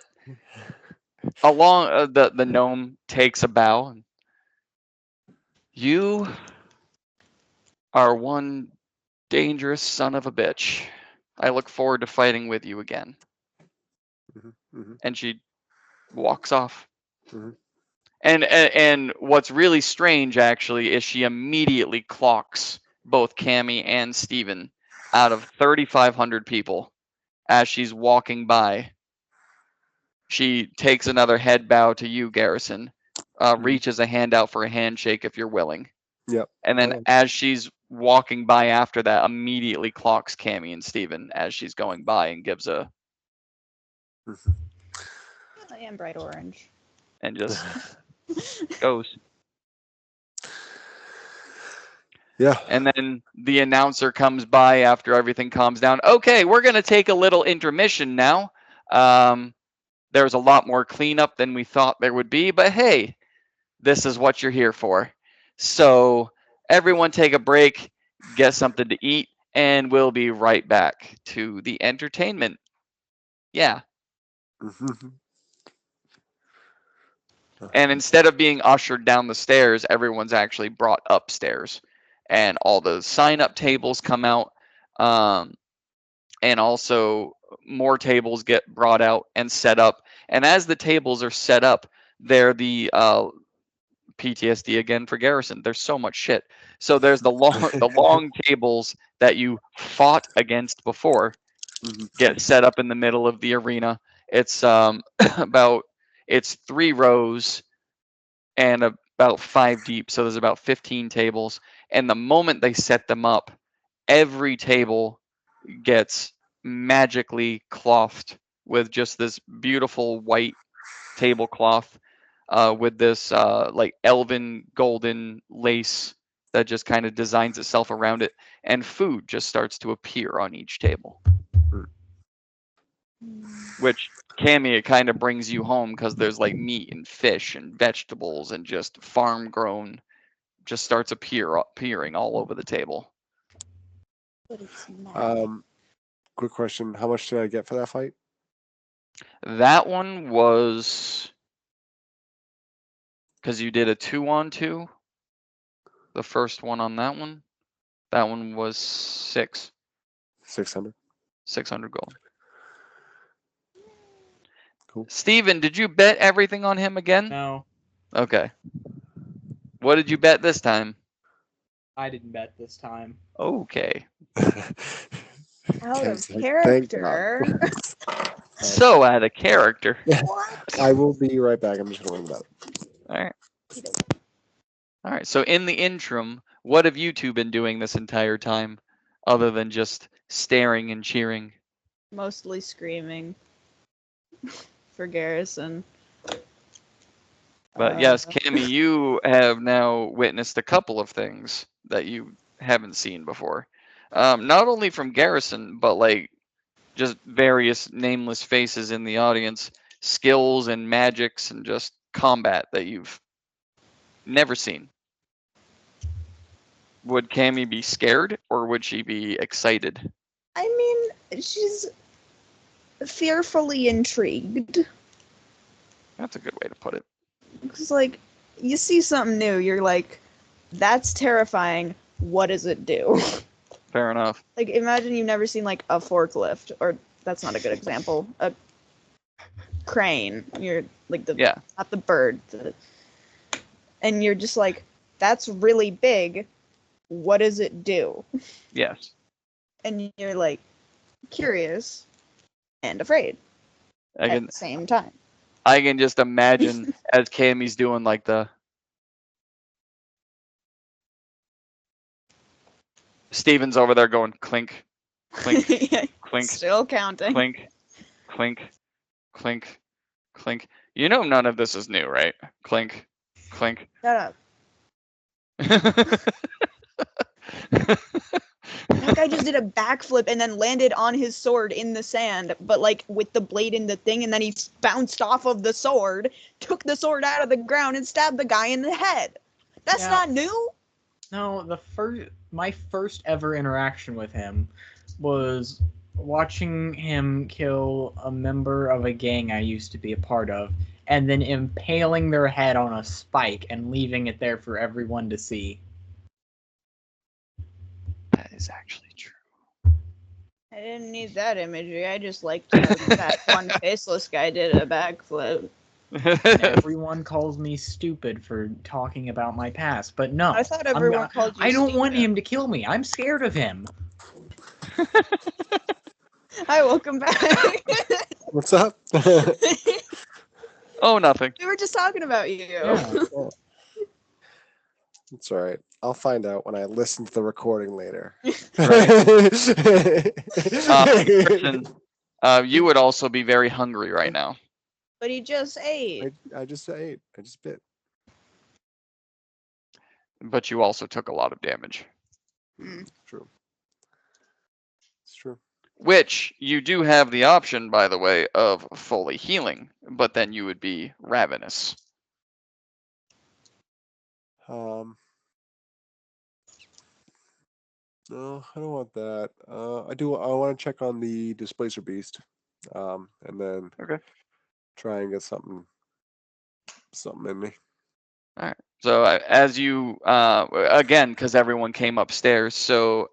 along the gnome takes a bow. You are one dangerous son of a bitch. I look forward to fighting with you again. And she walks off. And what's really strange actually is she immediately clocks both Cami and Steven out of 3,500 people as she's walking by. She takes another head bow to you, Garrison. Reaches a hand out for a handshake if you're willing. Yep. And then as she's walking by after that, immediately clocks Cami and Steven as she's going by and gives a. I am bright orange. And just goes. Yeah. And then the announcer comes by after everything calms down. Okay, we're going to take a little intermission now. There's a lot more cleanup than we thought there would be, but hey, this is what you're here for. So everyone take a break, get something to eat, and we'll be right back to the entertainment. Yeah. And instead of being ushered down the stairs, everyone's actually brought upstairs. And all the sign-up tables come out. And also more tables get brought out and set up. And as the tables are set up, they're the PTSD again for Garrison. There's so much shit. So there's the long tables that you fought against before get set up in the middle of the arena. It's it's 3 rows and about 5 deep. So there's about 15 tables. And the moment they set them up, every table gets magically clothed with just this beautiful white tablecloth with this like elven golden lace that just kind of designs itself around it, and food just starts to appear on each table. Which, Cami, it kind of brings you home because there's like meat and fish and vegetables and just farm grown just starts appearing all over the table. But it's mad. Quick question: how much did I get for that fight? That one was because you did a 2-on-2. The first one on that one was 600 gold. Cool. Steven, did you bet everything on him again? No, Okay. What did you bet this time? I didn't bet this time. Okay. Out of Thank God. character. So out of character. What? I will be right back. I'm just gonna ring about it. All right. All right. So in the interim, what have you two been doing this entire time, other than just staring and cheering? Mostly screaming for Garrison. But yes, Cami, you have now witnessed a couple of things that you haven't seen before. Not only from Garrison, but like just various nameless faces in the audience, skills and magics and just combat that you've never seen. Would Cami be scared or would she be excited? I mean, she's fearfully intrigued. That's a good way to put it. Because, like, you see something new, you're like, that's terrifying. What does it do? Fair enough. Like, imagine you've never seen, like, a forklift, or that's not a good example, a crane. You're, like, Yeah. not the bird. And you're just like, that's really big. What does it do? Yes. And you're, like, curious and afraid at the same time. I can just imagine as Cami's doing like the Steven's over there going clink, clink, Yeah, clink, still counting. clink, clink, clink, clink. You know none of this is new, right? Clink, clink. Shut up. That guy just did a backflip and then landed on his sword in the sand, but like with the blade in the thing, and then he bounced off of the sword, took the sword out of the ground, and stabbed the guy in the head. That's not new. No, my first ever interaction with him was watching him kill a member of a gang I used to be a part of, and then impaling their head on a spike and leaving it there for everyone to see. That is actually true. I didn't need that imagery. I just liked that one faceless guy did a backflip. Everyone calls me stupid for talking about my past, but no. I thought everyone called you I don't stupid. want him to kill me. I'm scared of him. Hi, welcome back. What's up? Oh, nothing. We were just talking about you. Yeah. It's all right. I'll find out when I listen to the recording later. Garrison, you would also be very hungry right now. But he just ate. I just ate. I just bit. But you also took a lot of damage. True. It's true. Which you do have the option, by the way, of fully healing, but then you would be ravenous. No, I don't want that. I want to check on the Displacer Beast, and then try and get something in me. All right. So as you again, because everyone came upstairs, so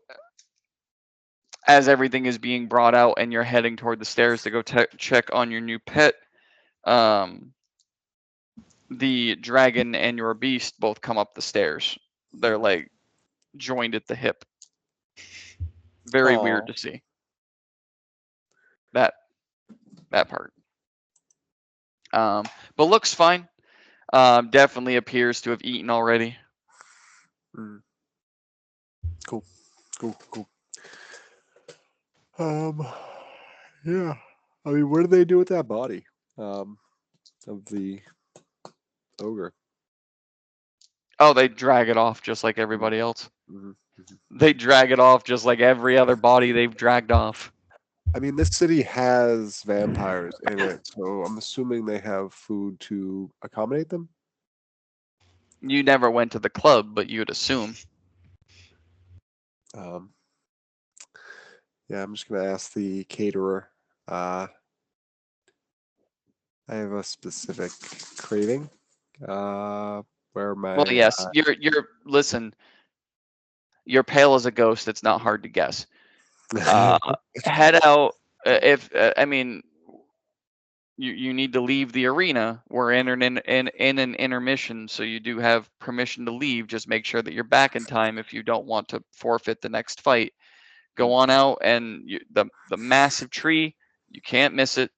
as everything is being brought out and you're heading toward the stairs to go check on your new pet, the dragon and your beast both come up the stairs. They're like joined at the hip. Very weird to see. That part. But looks fine. Definitely appears to have eaten already. Cool. Yeah. I mean, what do they do with that body of the ogre? Oh, they drag it off just like everybody else. Mhm. They drag it off just like every other body they've dragged off. I mean, this city has vampires in it, so I'm assuming they have food to accommodate them. You never went to the club, but you'd assume. Yeah, I'm just gonna ask the caterer. I have a specific craving. Where my Well, yes, you're listen. You're pale as a ghost. It's not hard to guess. Head out. If I mean, you need to leave the arena. We're in an intermission, so you do have permission to leave. Just make sure that you're back in time if you don't want to forfeit the next fight. Go on out, and the massive tree, you can't miss it.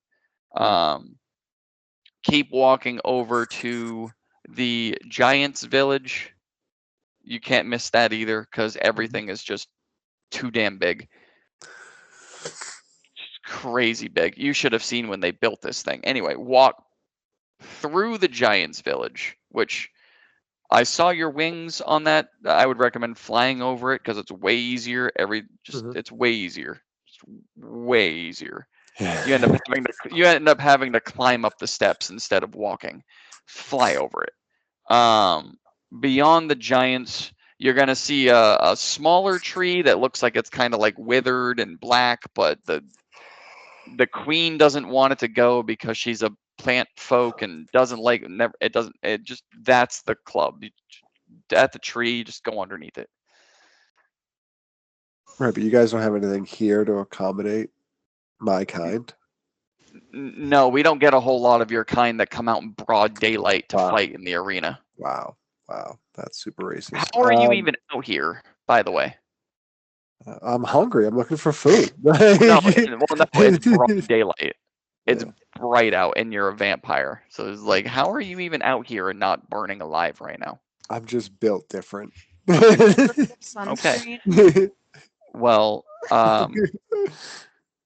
Keep walking over to the Giants Village. You can't miss that either because everything is just too damn big. Just crazy big. You should have seen when they built this thing. Anyway, walk through the Giants Village, which I saw your wings on that. I would recommend flying over it because it's way easier. It's way easier. It's way easier. You end up having to climb up the steps instead of walking. Fly over it. Beyond the giants, you're gonna see a smaller tree that looks like it's kind of like withered and black, but the queen doesn't want it to go because she's a plant folk and doesn't like that's the club. At the tree, just go underneath it. Right, but you guys don't have anything here to accommodate my kind. No, we don't get a whole lot of your kind that come out in broad daylight to fight in the arena. Wow, that's super racist. How are you even out here, by the way? I'm hungry. I'm looking for food. No, it's broad daylight. It's bright out, and you're a vampire. So it's like, how are you even out here and not burning alive right now? I'm just built different. Okay. Well,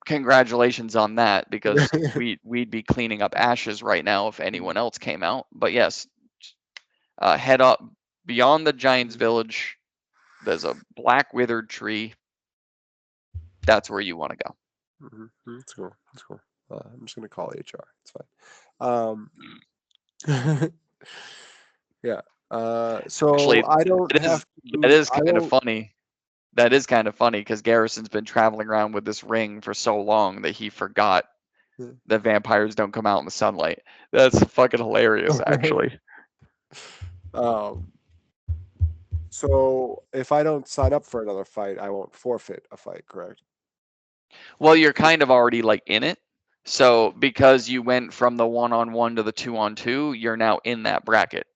congratulations on that, because we'd be cleaning up ashes right now if anyone else came out. But yes, head up beyond the Giants Village. There's a black withered tree. That's where you want to go. That's cool. That's cool. I'm just gonna call HR. It's fine. Yeah. So Actually, I don't have. That is kind of funny. That is kind of funny because Garrison's been traveling around with this ring for so long that he forgot that vampires don't come out in the sunlight. That's fucking hilarious, actually. So if I don't sign up for another fight, I won't forfeit a fight, correct? Well, you're kind of already like in it. So because you went from the 1-on-1 to the 2-on-2, you're now in that bracket.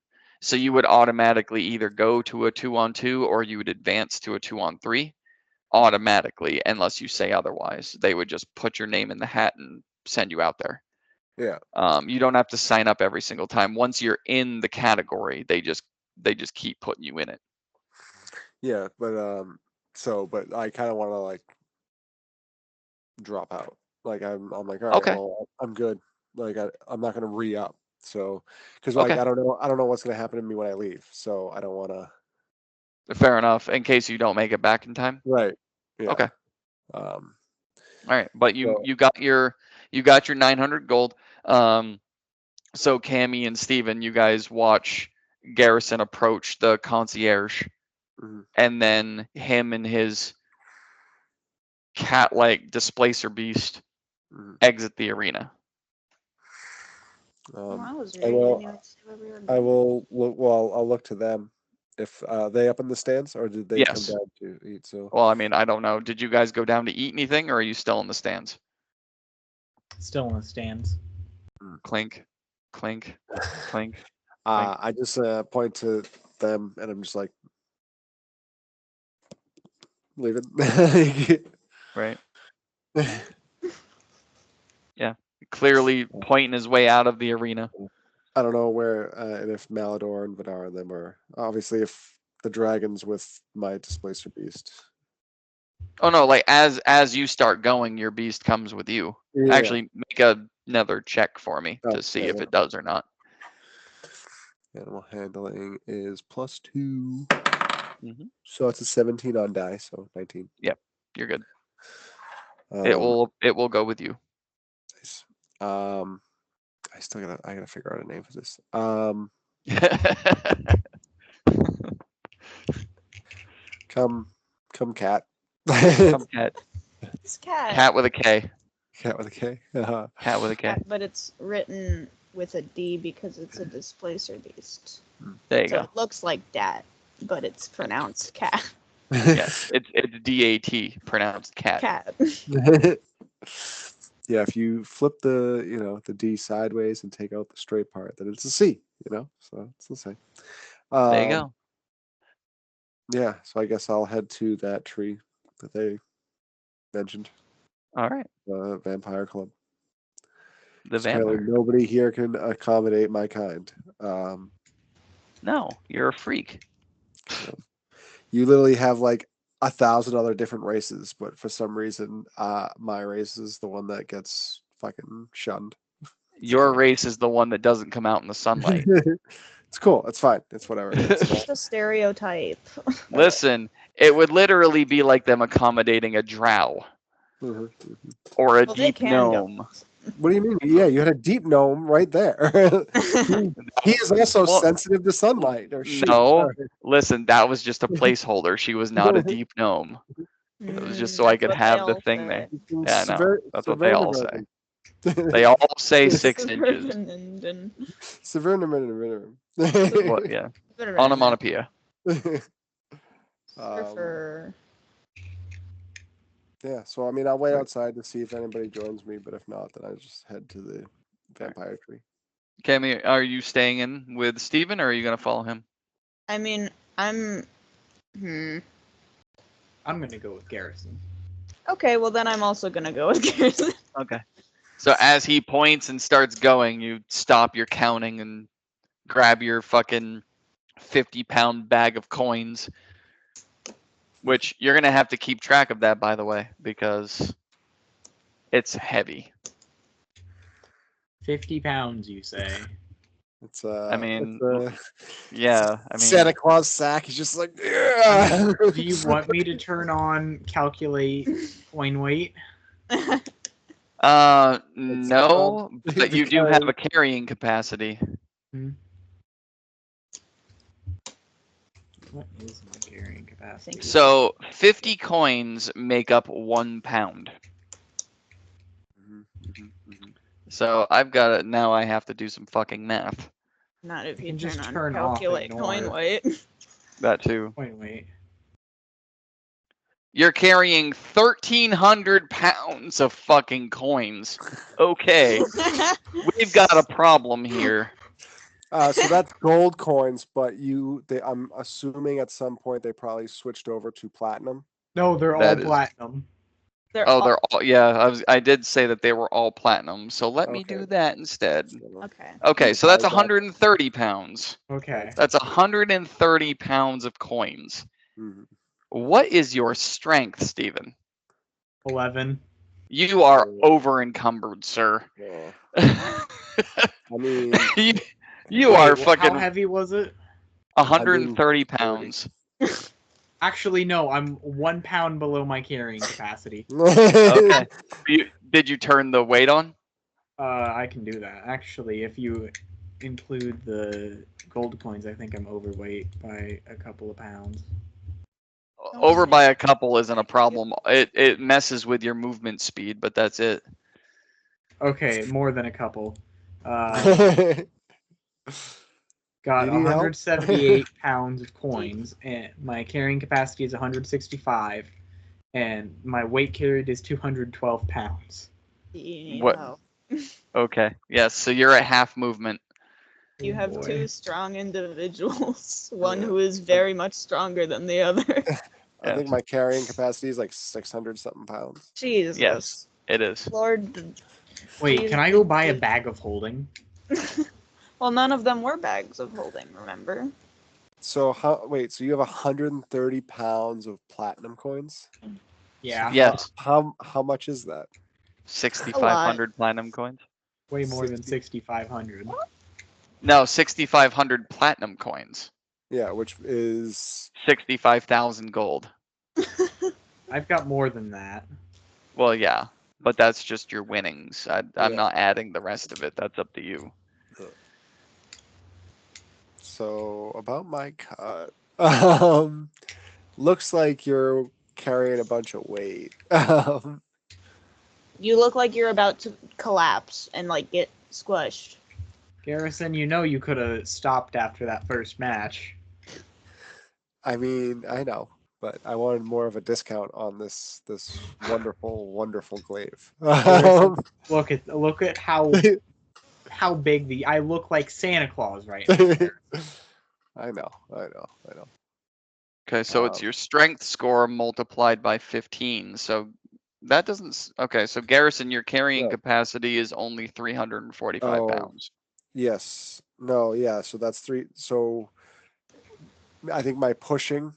So you would automatically either go to a 2-on-2 or you would advance to a 2-on-3 automatically, unless you say otherwise. They would just put your name in the hat and send you out there. Yeah. You don't have to sign up every single time. Once you're in the category, they just keep putting you in it. Yeah, but but I kind of want to like drop out. Like I'm like, all right, well, I'm good. Like I'm not gonna re-up. So because like I don't know what's gonna happen to me when I leave. So I don't want to. Fair enough. In case you don't make it back in time. Right. Yeah. Okay. All right, but you got your 900 gold. So Cami and Steven, you guys watch Garrison approach the concierge, and then him and his cat-like displacer beast exit the arena. I will look. Well, I'll look to them. If they up in the stands, or did they come down to eat? So. Well, I mean, I don't know. Did you guys go down to eat anything, or are you still in the stands? Still in the stands. Clink, clink, clink. I just point to them, and I'm just like, leave it. Right. Yeah. Clearly pointing his way out of the arena. I don't know where, and if Malador and Vidar and them are obviously if the dragons with my displacer beast. Oh no, like as you start going, your beast comes with you. Yeah. Actually, make another check for me to see if it does or not. Animal handling is +2. Mhm. So it's a 17 on die, so 19. Yep, you're good. It will go with you. Nice. I gotta figure out a name for this. Come cat. Come cat. It's cat. Cat with a K. Cat with a K. Cat with a K. Cat, but it's written with a D because it's a displacer beast. There you So go. it looks like dat, but it's pronounced cat. Yes, it's DAT, pronounced cat. Cat. Yeah, if you flip the D sideways and take out the straight part, then it's a C. So it's the same. There you go. Yeah, so I guess I'll head to that tree that they mentioned. All right. The Vampire Club. The Apparently vampire. nobody here can accommodate my kind. No, you're a freak. You literally have like 1,000 other different races, but for some reason, my race is the one that gets fucking shunned. Your race is the one that doesn't come out in the sunlight. It's cool. It's fine. It's whatever. It's just a stereotype. Listen, it would literally be like them accommodating a drow Mhm. or a Well, they deep can go. gnome. What do you mean? Yeah, you had a deep gnome right there. He is also Well, sensitive to sunlight. Or she. No, Sorry. listen, that was just a placeholder. She was not a deep gnome. It was just so I That's could what they have the all thing there. say. Yeah, no, that's what they all say. They all say 6 inches. What? Yeah, onomatopoeia. Yeah, so I mean, I'll wait outside to see if anybody joins me, but if not, then I just head to the vampire tree. Cami, are you staying in with Steven or are you gonna follow him? I mean, I'm gonna go with Garrison. Okay, well then I'm also gonna go with Garrison. Okay. So as he points and starts going, you stop your counting and grab your fucking 50-pound bag of coins, which you're gonna have to keep track of that, by the way, because it's heavy. 50 pounds, you say? It's I mean, it's yeah. I mean, Santa Claus sack. He's just like, yeah. Do you want me to turn on calculate coin weight? no, but you do have a carrying capacity. What is my carrying capacity? So 50 coins make up 1 pound. So I've got it now. I have to do some fucking math. Not if you just turn turn on off calculate ignore. coin weight. That too. Coin weight. You're carrying 1,300 pounds of fucking coins. Okay, we've got a problem here. So that's gold coins, but I'm assuming at some point they probably switched over to platinum. No, they're all platinum. They're all. Yeah, I did say that they were all platinum. So let me do that instead. Okay. Okay, so that's 130 pounds. Okay. That's 130 pounds of coins. Mhm. What is your strength, Steven? 11. You are over encumbered, sir. Yeah. I mean, you are fucking. How heavy was it? 130 pounds. Actually, no. I'm 1 pound below my carrying capacity. Okay. Did you turn the weight on? I can do that. Actually, if you include the gold coins, I think I'm overweight by a couple of pounds. Over by a couple isn't a problem. It messes with your movement speed, but that's it. Okay, more than a couple. Got You need help? 178 pounds of coins, and my carrying capacity is 165, and my weight carried is 212 pounds. What? Okay. Yes. So you're at half movement. You have two strong individuals. One who is very much stronger than the other. I think my carrying capacity is like 600 something pounds. Jesus. Yes, it is. Lord. Wait, can I go buy a bag of holding? Well, none of them were bags of holding, remember? So so you have 130 pounds of platinum coins? Yeah. Yes. How much is that? 6,500 platinum coins. Way more than 60. 6,500. No, 6,500 platinum coins. Yeah, which is 65,000 gold. I've got more than that. Well, yeah, but that's just your winnings. I'm Yeah. not adding the rest of it. That's up to you. so about my cut. Looks like you're carrying a bunch of weight. You look like you're about to collapse and like get squished. Garrison, you know you could have stopped after that first match. I mean, I know, but I wanted more of a discount on this wonderful glaive. Garrison, look at how big I look like Santa Claus right now. I know. Okay, so it's your strength score multiplied by 15. So that doesn't. Okay, so Garrison, your carrying capacity is only 345 pounds. Yes. No. Yeah. So that's 3. So I think my pushing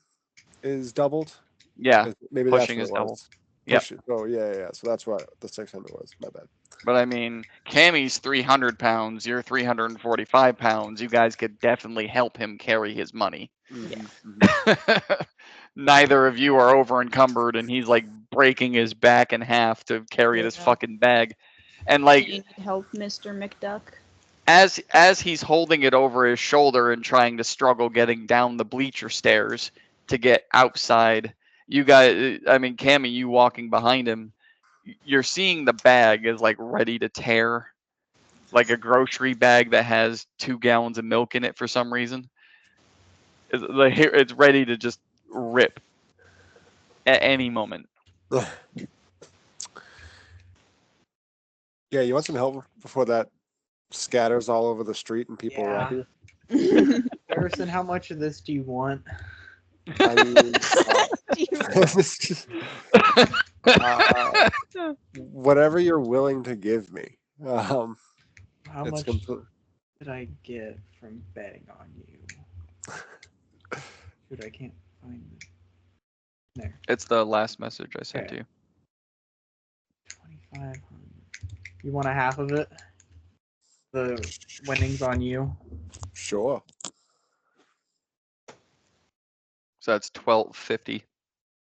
is doubled. Yeah, Maybe pushing that's is what it double. was. Yep. Oh yeah. So that's what the 600 was. My bad. But I mean, Cami's 300 pounds. You're 345 pounds. You guys could definitely help him carry his money. Neither of you are over encumbered, and he's like breaking his back in half to carry this fucking bag. And Do like, you need help, Mr. McDuck? as he's holding it over his shoulder and trying to struggle getting down the bleacher stairs to get outside, you guys, I mean, Cami, you walking behind him, you're seeing the bag is like ready to tear, like a grocery bag that has 2 gallons of milk in it for some reason. It's ready to just rip at any moment. Yeah, you want some help before that scatters all over the street and people wreck you? Garrison, how much of this do you want? I mean, whatever you're willing to give me. How It's much complete. did I get from betting on you? Shoot, I can't find it. There. It's the last message I sent to you. 2,500. You want a half of it? The winnings on you? Sure. So that's 1250.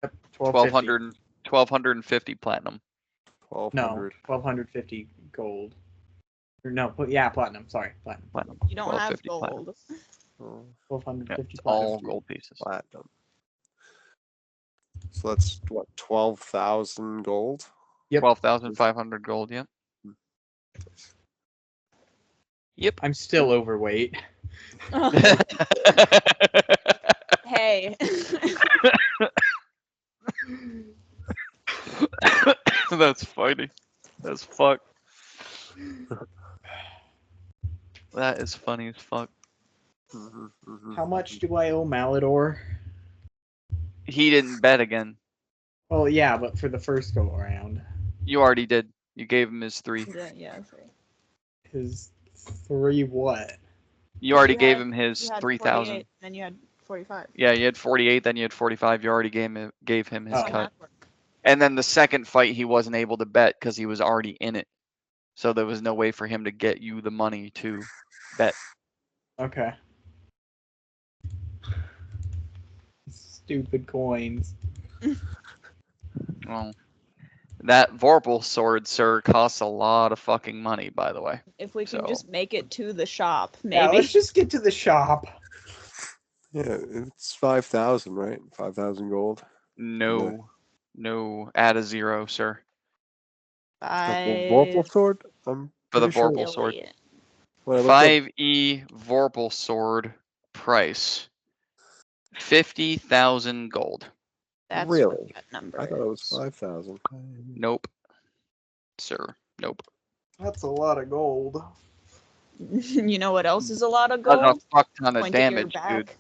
Yep, 1250 platinum. 1,200. 1,250 gold. Or no, yeah, platinum. Sorry, platinum. You don't have 1250 platinum. gold. 1,250 All platinum. gold pieces. Platinum. So that's what, 12,000 gold? Yep. 12,500 gold. Yep. Yep. I'm still overweight. Hey. That's funny. That's fuck. That is funny as fuck. How much do I owe Malador? He didn't bet again. Well, yeah, but for the first go around. You already did. You gave him his 3. Yeah, 3. His 3 what? You already You gave had- him his You had 3,000. 48, then you had 45. Yeah, you had 48, then you had 45. You already gave him his Oh. cut. And then the second fight, he wasn't able to bet because he was already in it. So there was no way for him to get you the money to bet. Okay. Stupid coins. Well, that Vorpal sword, sir, costs a lot of fucking money, by the way. If we can So- just make it to the shop, Yeah, maybe. let's just get to the shop. Yeah, it's 5,000, right? 5,000 gold. No. Add a 0, sir. The Vorpal sword? I'm For the pretty sure Vorpal sword. Billion. when I looked up- 5E Vorpal sword price. 50,000 gold. That's Really? what that number I thought it was is. 5,000. Nope. Sir. Nope. That's a lot of gold. You know what else is a lot of Does gold? a fuck ton of Point at your damage, dude. back.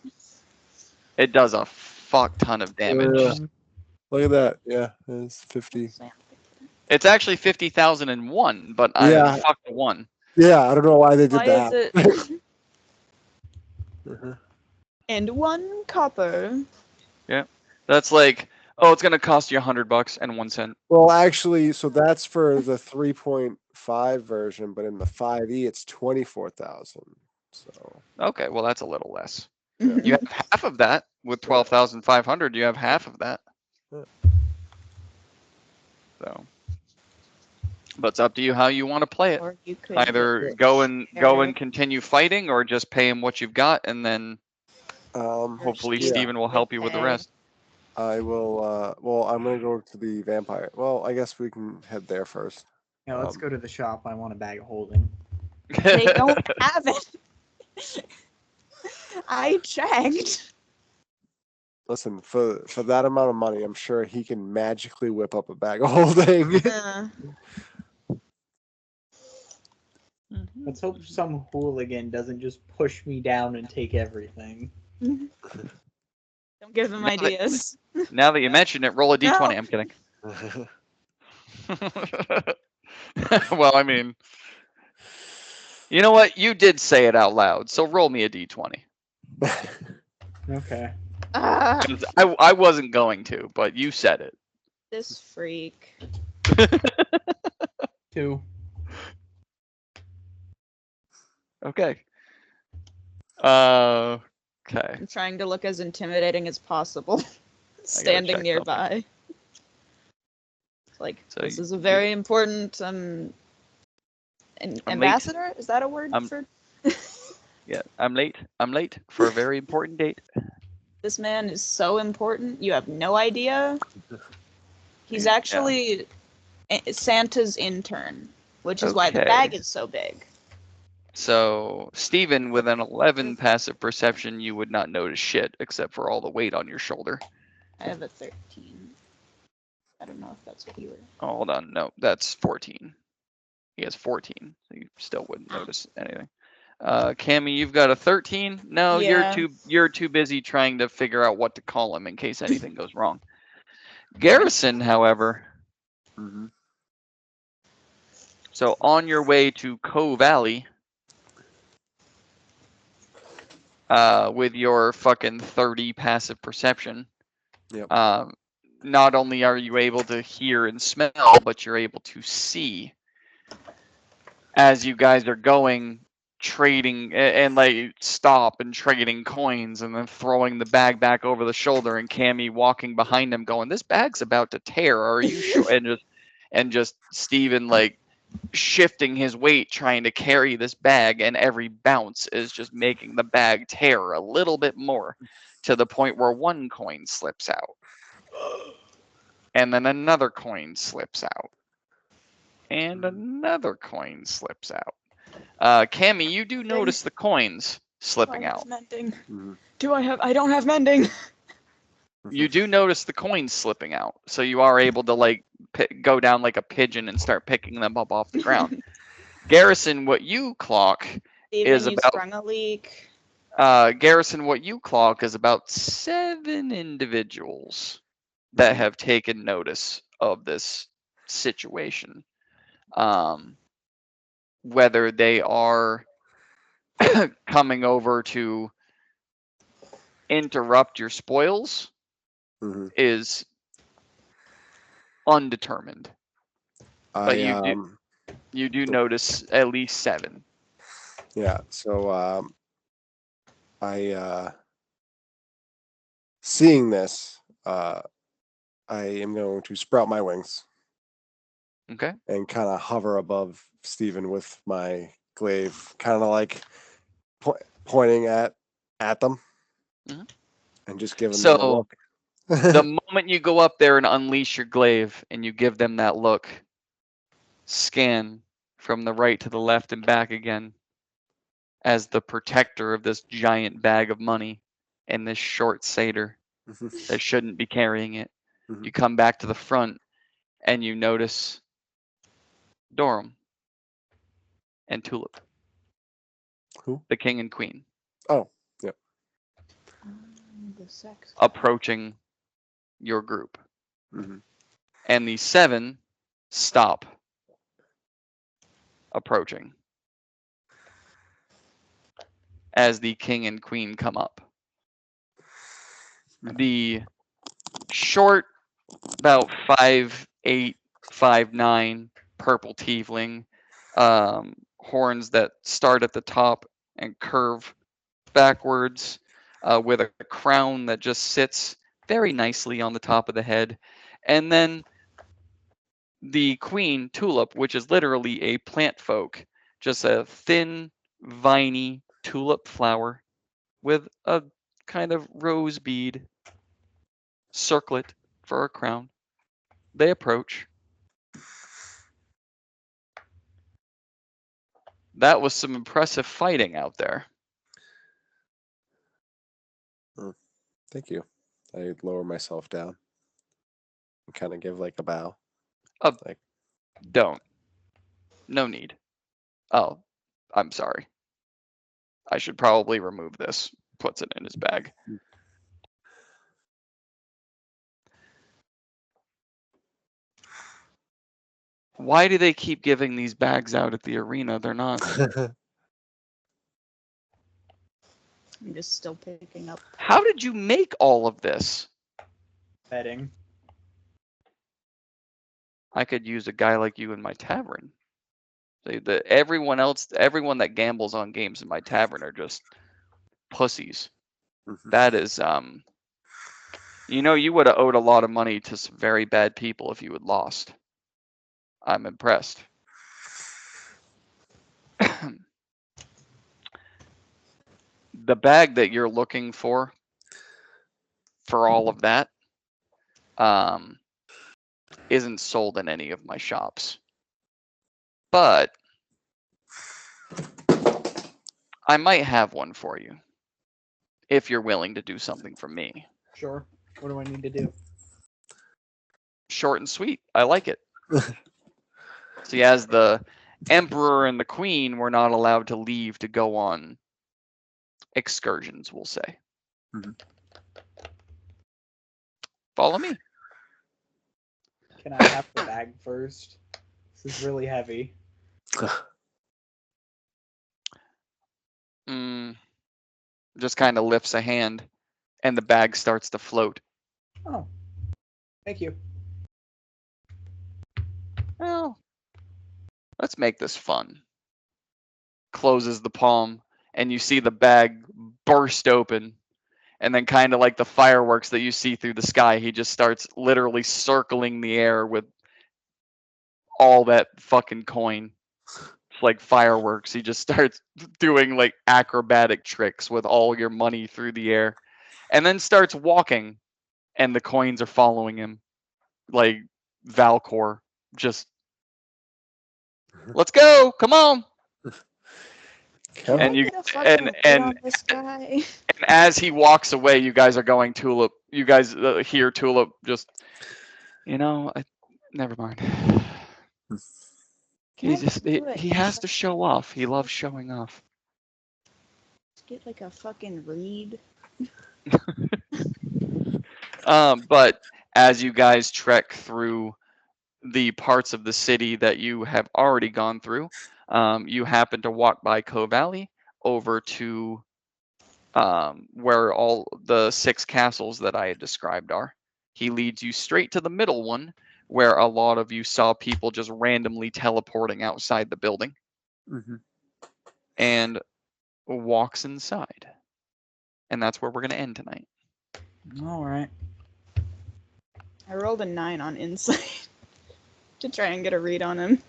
It does a fuck ton of damage. Yeah. Look at that. Yeah, it's 50. It's actually 50,001, but I Yeah. fucked 1. Yeah, I don't know why they did Why that. is it? Mhm. And 1 copper. That's like Oh, it's gonna cost you $100 and 1 cent. Well, actually, so that's for the 3.5 version, but in the 5e, it's 24,000. So Okay, well that's a little less. Yeah. You have half of that with 12,500. You have half of that. Yeah. So, but it's up to you how you want to play it. Or you could Either get go and Eric continue fighting, or just pay him what you've got, and then hopefully Steven Steven will would help you with the pay. rest. I will. Well, I'm gonna go to the vampire. Well, I guess we can head there first. Yeah, let's go to the shop. I want a bag of holding. They don't have it. I checked. Listen, for that amount of money, I'm sure he can magically whip up a bag of holding. Let's hope some hooligan doesn't just push me down and take everything. Don't give them ideas. Now that you mention it, roll a d20. No. I'm kidding. Well, I mean, you know what? You did say it out loud, so roll me a d20. Okay. 'Cause I wasn't going to, but you said it. This freak. 2. Okay. Okay. I'm trying to look as intimidating as possible. Standing check nearby. It's like, So this is a very important I'm ambassador? Is that a word for? Yeah, I'm late. I'm late for a very important date. This man is so important. You have no idea. He's actually Santa's intern, which is why the Okay. bag is so big. So, Steven, with an 11 passive perception, you would not notice shit except for all the weight on your shoulder. I have a 13. I don't know if that's what you were. Oh, hold on. No, that's 14. He has 14, so you still wouldn't notice anything. Cami, you've got a 13. No, Yeah. you're too busy trying to figure out what to call him in case anything goes wrong. Garrison, however, Mhm. so on your way to Coe Valley, with your fucking 30 passive perception, Yep. not only are you able to hear and smell, but you're able to see as you guys are going, trading and like stop and trading coins, and then throwing the bag back over the shoulder, and Cami walking behind him going, this bag's about to tear, are you sure? and just Steven like shifting his weight trying to carry this bag, and every bounce is just making the bag tear a little bit more, to the point where one coin slips out, and then another coin slips out, and another coin slips out. Cami, you do notice the coins slipping out. Mending. Mhm. I don't have mending. You do notice the coins slipping out, so you are able to like go down like a pigeon and start picking them up off the ground. Garrison, what you clock is You about sprung a leak. Garrison, what you clock is about 7 individuals that have taken notice of this situation. Whether they are coming over to interrupt your spoils Mhm. is undetermined. But you do notice at least 7. Yeah. So I seeing this, I am going to sprout my wings. Okay. And kind of hover above Steven with my glaive, kind of like pointing at them, Mhm. and just giving them a So look. the moment you go up there and unleash your glaive and you give them that look, scan from the right to the left and back again as the protector of this giant bag of money and this short satyr that shouldn't be carrying it. You come back to the front and you notice Dorum and Tulip. Who? The king and queen. Oh, yeah. The sex. Approaching your group. Mhm. And the 7 stop approaching as the king and queen come up. The short, about 5'8", 5'9", purple tiefling, horns that start at the top and curve backwards, with a crown that just sits very nicely on the top of the head, and then the queen tulip, which is literally a plant folk, just a thin, viney tulip flower with a kind of rose bead circlet for a crown. They approach. That was some impressive fighting out there. Thank you. I lower myself down and kind of give like a bow. Like, Don't. No need. Oh, I'm sorry. I should probably remove this. Puts it in his bag. Why do they keep giving these bags out at the arena? They're not. I'm just still picking up. How did you make all of this? Betting. I could use a guy like you in my tavern. Everyone that gambles on games in my tavern are just pussies. That is, you would have owed a lot of money to some very bad people if you had lost. I'm impressed. The bag that you're looking for all of that, isn't sold in any of my shops. But I might have one for you if you're willing to do something for me. Sure. What do I need to do? Short and sweet. I like it. See, as the emperor and the queen were not allowed to leave to go on excursions, we'll say. Follow me. Can I have the bag first? This is really heavy. Just kind of lifts a hand, and the bag starts to float. Oh, thank you. Well, let's make this fun. Closes the palm, and you see the bag burst open. And then kind of like the fireworks that you see through the sky, he just starts literally circling the air with all that fucking coin. It's like fireworks. He just starts doing like acrobatic tricks with all your money through the air. And then starts walking, and the coins are following him. Like Valcor. Just, let's go, come on. And This guy. And as he walks away, you guys are going tulip. You guys hear tulip just, never mind. He has to show off. He loves showing off. Let's get like a fucking reed. But as you guys trek through the parts of the city that you have already gone through, you happen to walk by Cove Valley over to where all the 6 castles that I had described are. He leads you straight to the middle one, where a lot of you saw people just randomly teleporting outside the building, and walks inside. And that's where we're going to end tonight. All right. I rolled a 9 on insight to try and get a read on him.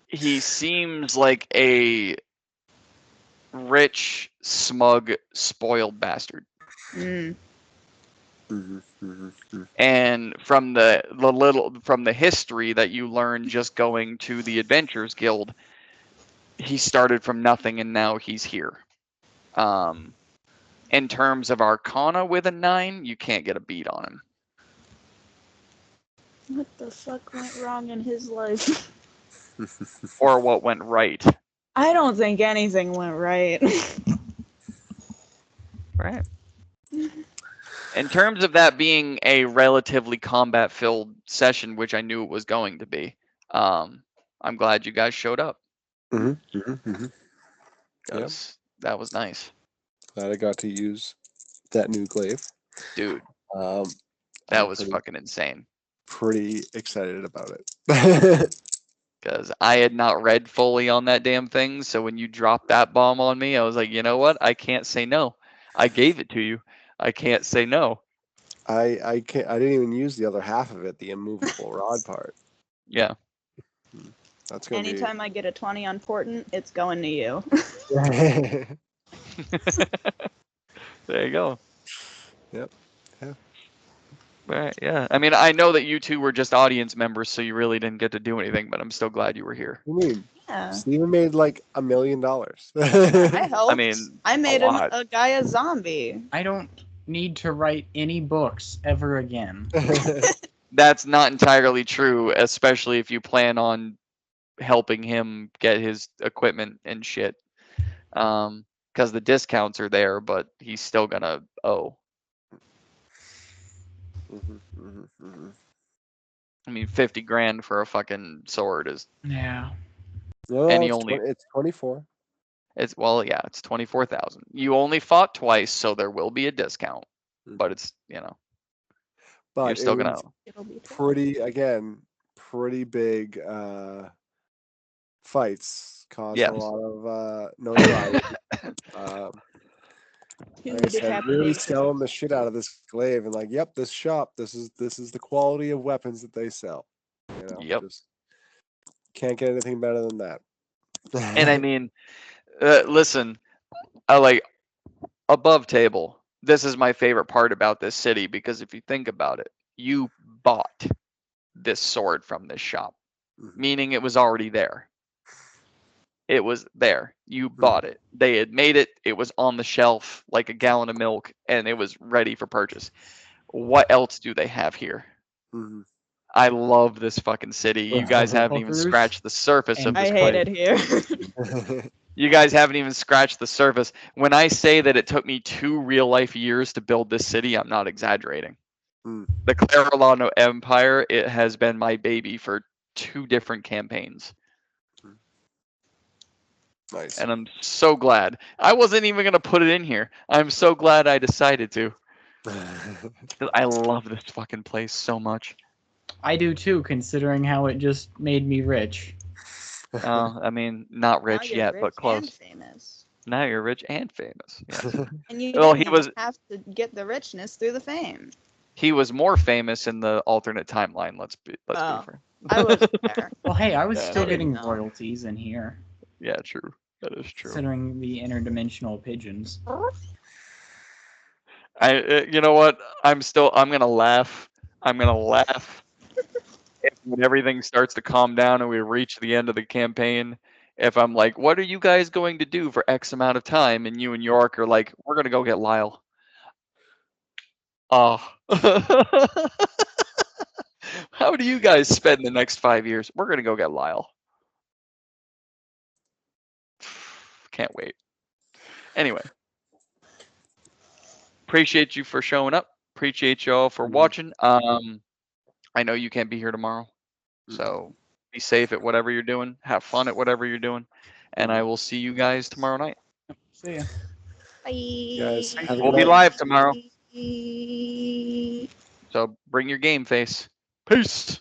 He seems like a rich, smug, spoiled bastard. And from the history that you learn just going to the Adventurers Guild, he started from nothing and now he's here. In terms of Arcana with a 9, you can't get a beat on him. What the fuck went wrong in his life? Or what went right? I don't think anything went right. Right. In terms of that being a relatively combat-filled session, which I knew it was going to be, I'm glad you guys showed up. That was nice. Glad I got to use that new glaive. Dude. That I'm was fucking insane. pretty excited about it. Because I had not read fully on that damn thing. So when you dropped that bomb on me, I was like, you know what? I can't say no. I gave it to you. I can't say no. I can't. I didn't even use the other half of it, the immovable rod part. Yeah. That's gonna Anytime I get a 20 on Portent, it's going to you. be. There you go. Yep. Yeah. Right. Yeah. I mean, I know that you two were just audience members, so you really didn't get to do anything, but I'm still glad you were here. What do you mean? Yeah. Steven made like $1 million. I helped. I mean, I made a lot. a guy a zombie. I don't need to write any books ever again. That's not entirely true, especially if you plan on helping him get his equipment and shit. Because the discounts are there, but he's still gonna owe. I mean, 50 grand for a fucking sword is, Yeah. No, and he it's, only, it's 24. it's, well, yeah, it's 24,000. You only fought twice, so there will be a discount, but it's, you're But it still was gonna, It'll be pretty big fights. Caused yeah. a lot of notoriety. two Like I said, really decapitations. selling the shit out of this glaive and like, yep, this shop, this is the quality of weapons that they sell. Yep. Just can't get anything better than that. And I mean, listen, I like above table. This is my favorite part about this city because if you think about it, you bought this sword from this shop, meaning it was already there. It was there. You bought it. They had made it. It was on the shelf like a gallon of milk and it was ready for purchase. What else do they have here? Mhm. I love this fucking city. You guys haven't even Hookers scratched the surface of and- this I hate place. it here. You guys haven't even scratched the surface. When I say that it took me 2 real life years to build this city, I'm not exaggerating. The Clarolano Empire, it has been my baby for 2 different campaigns. Nice. And I'm so glad. I wasn't even going to put it in here. I'm so glad I decided to. 'Cause I love this fucking place so much. I do too, considering how it just made me rich. I mean, not Now rich you're yet, rich but close. and famous. Now you're rich and famous. Yes. And you Well, didn't have to get the richness through the fame. He was more famous in the alternate timeline. Let's be Oh. fair. I wasn't there. Well, hey, I was Yeah. still I didn't getting know. royalties in here, Yeah, true. That is true. considering the interdimensional pigeons. You know what? I'm gonna laugh. I'm gonna laugh when everything starts to calm down and we reach the end of the campaign. If I'm like, what are you guys going to do for X amount of time? And you and York are like, we're gonna go get Lyle. Oh. How do you guys spend the next 5 years? We're gonna go get Lyle. Can't wait. Anyway. Appreciate you for showing up. Appreciate y'all for watching. I know you can't be here tomorrow. So be safe at whatever you're doing. Have fun at whatever you're doing. And I will see you guys tomorrow night. See ya. Bye. Guys, have a We'll good be night. live tomorrow. Bye. So bring your game face. Peace.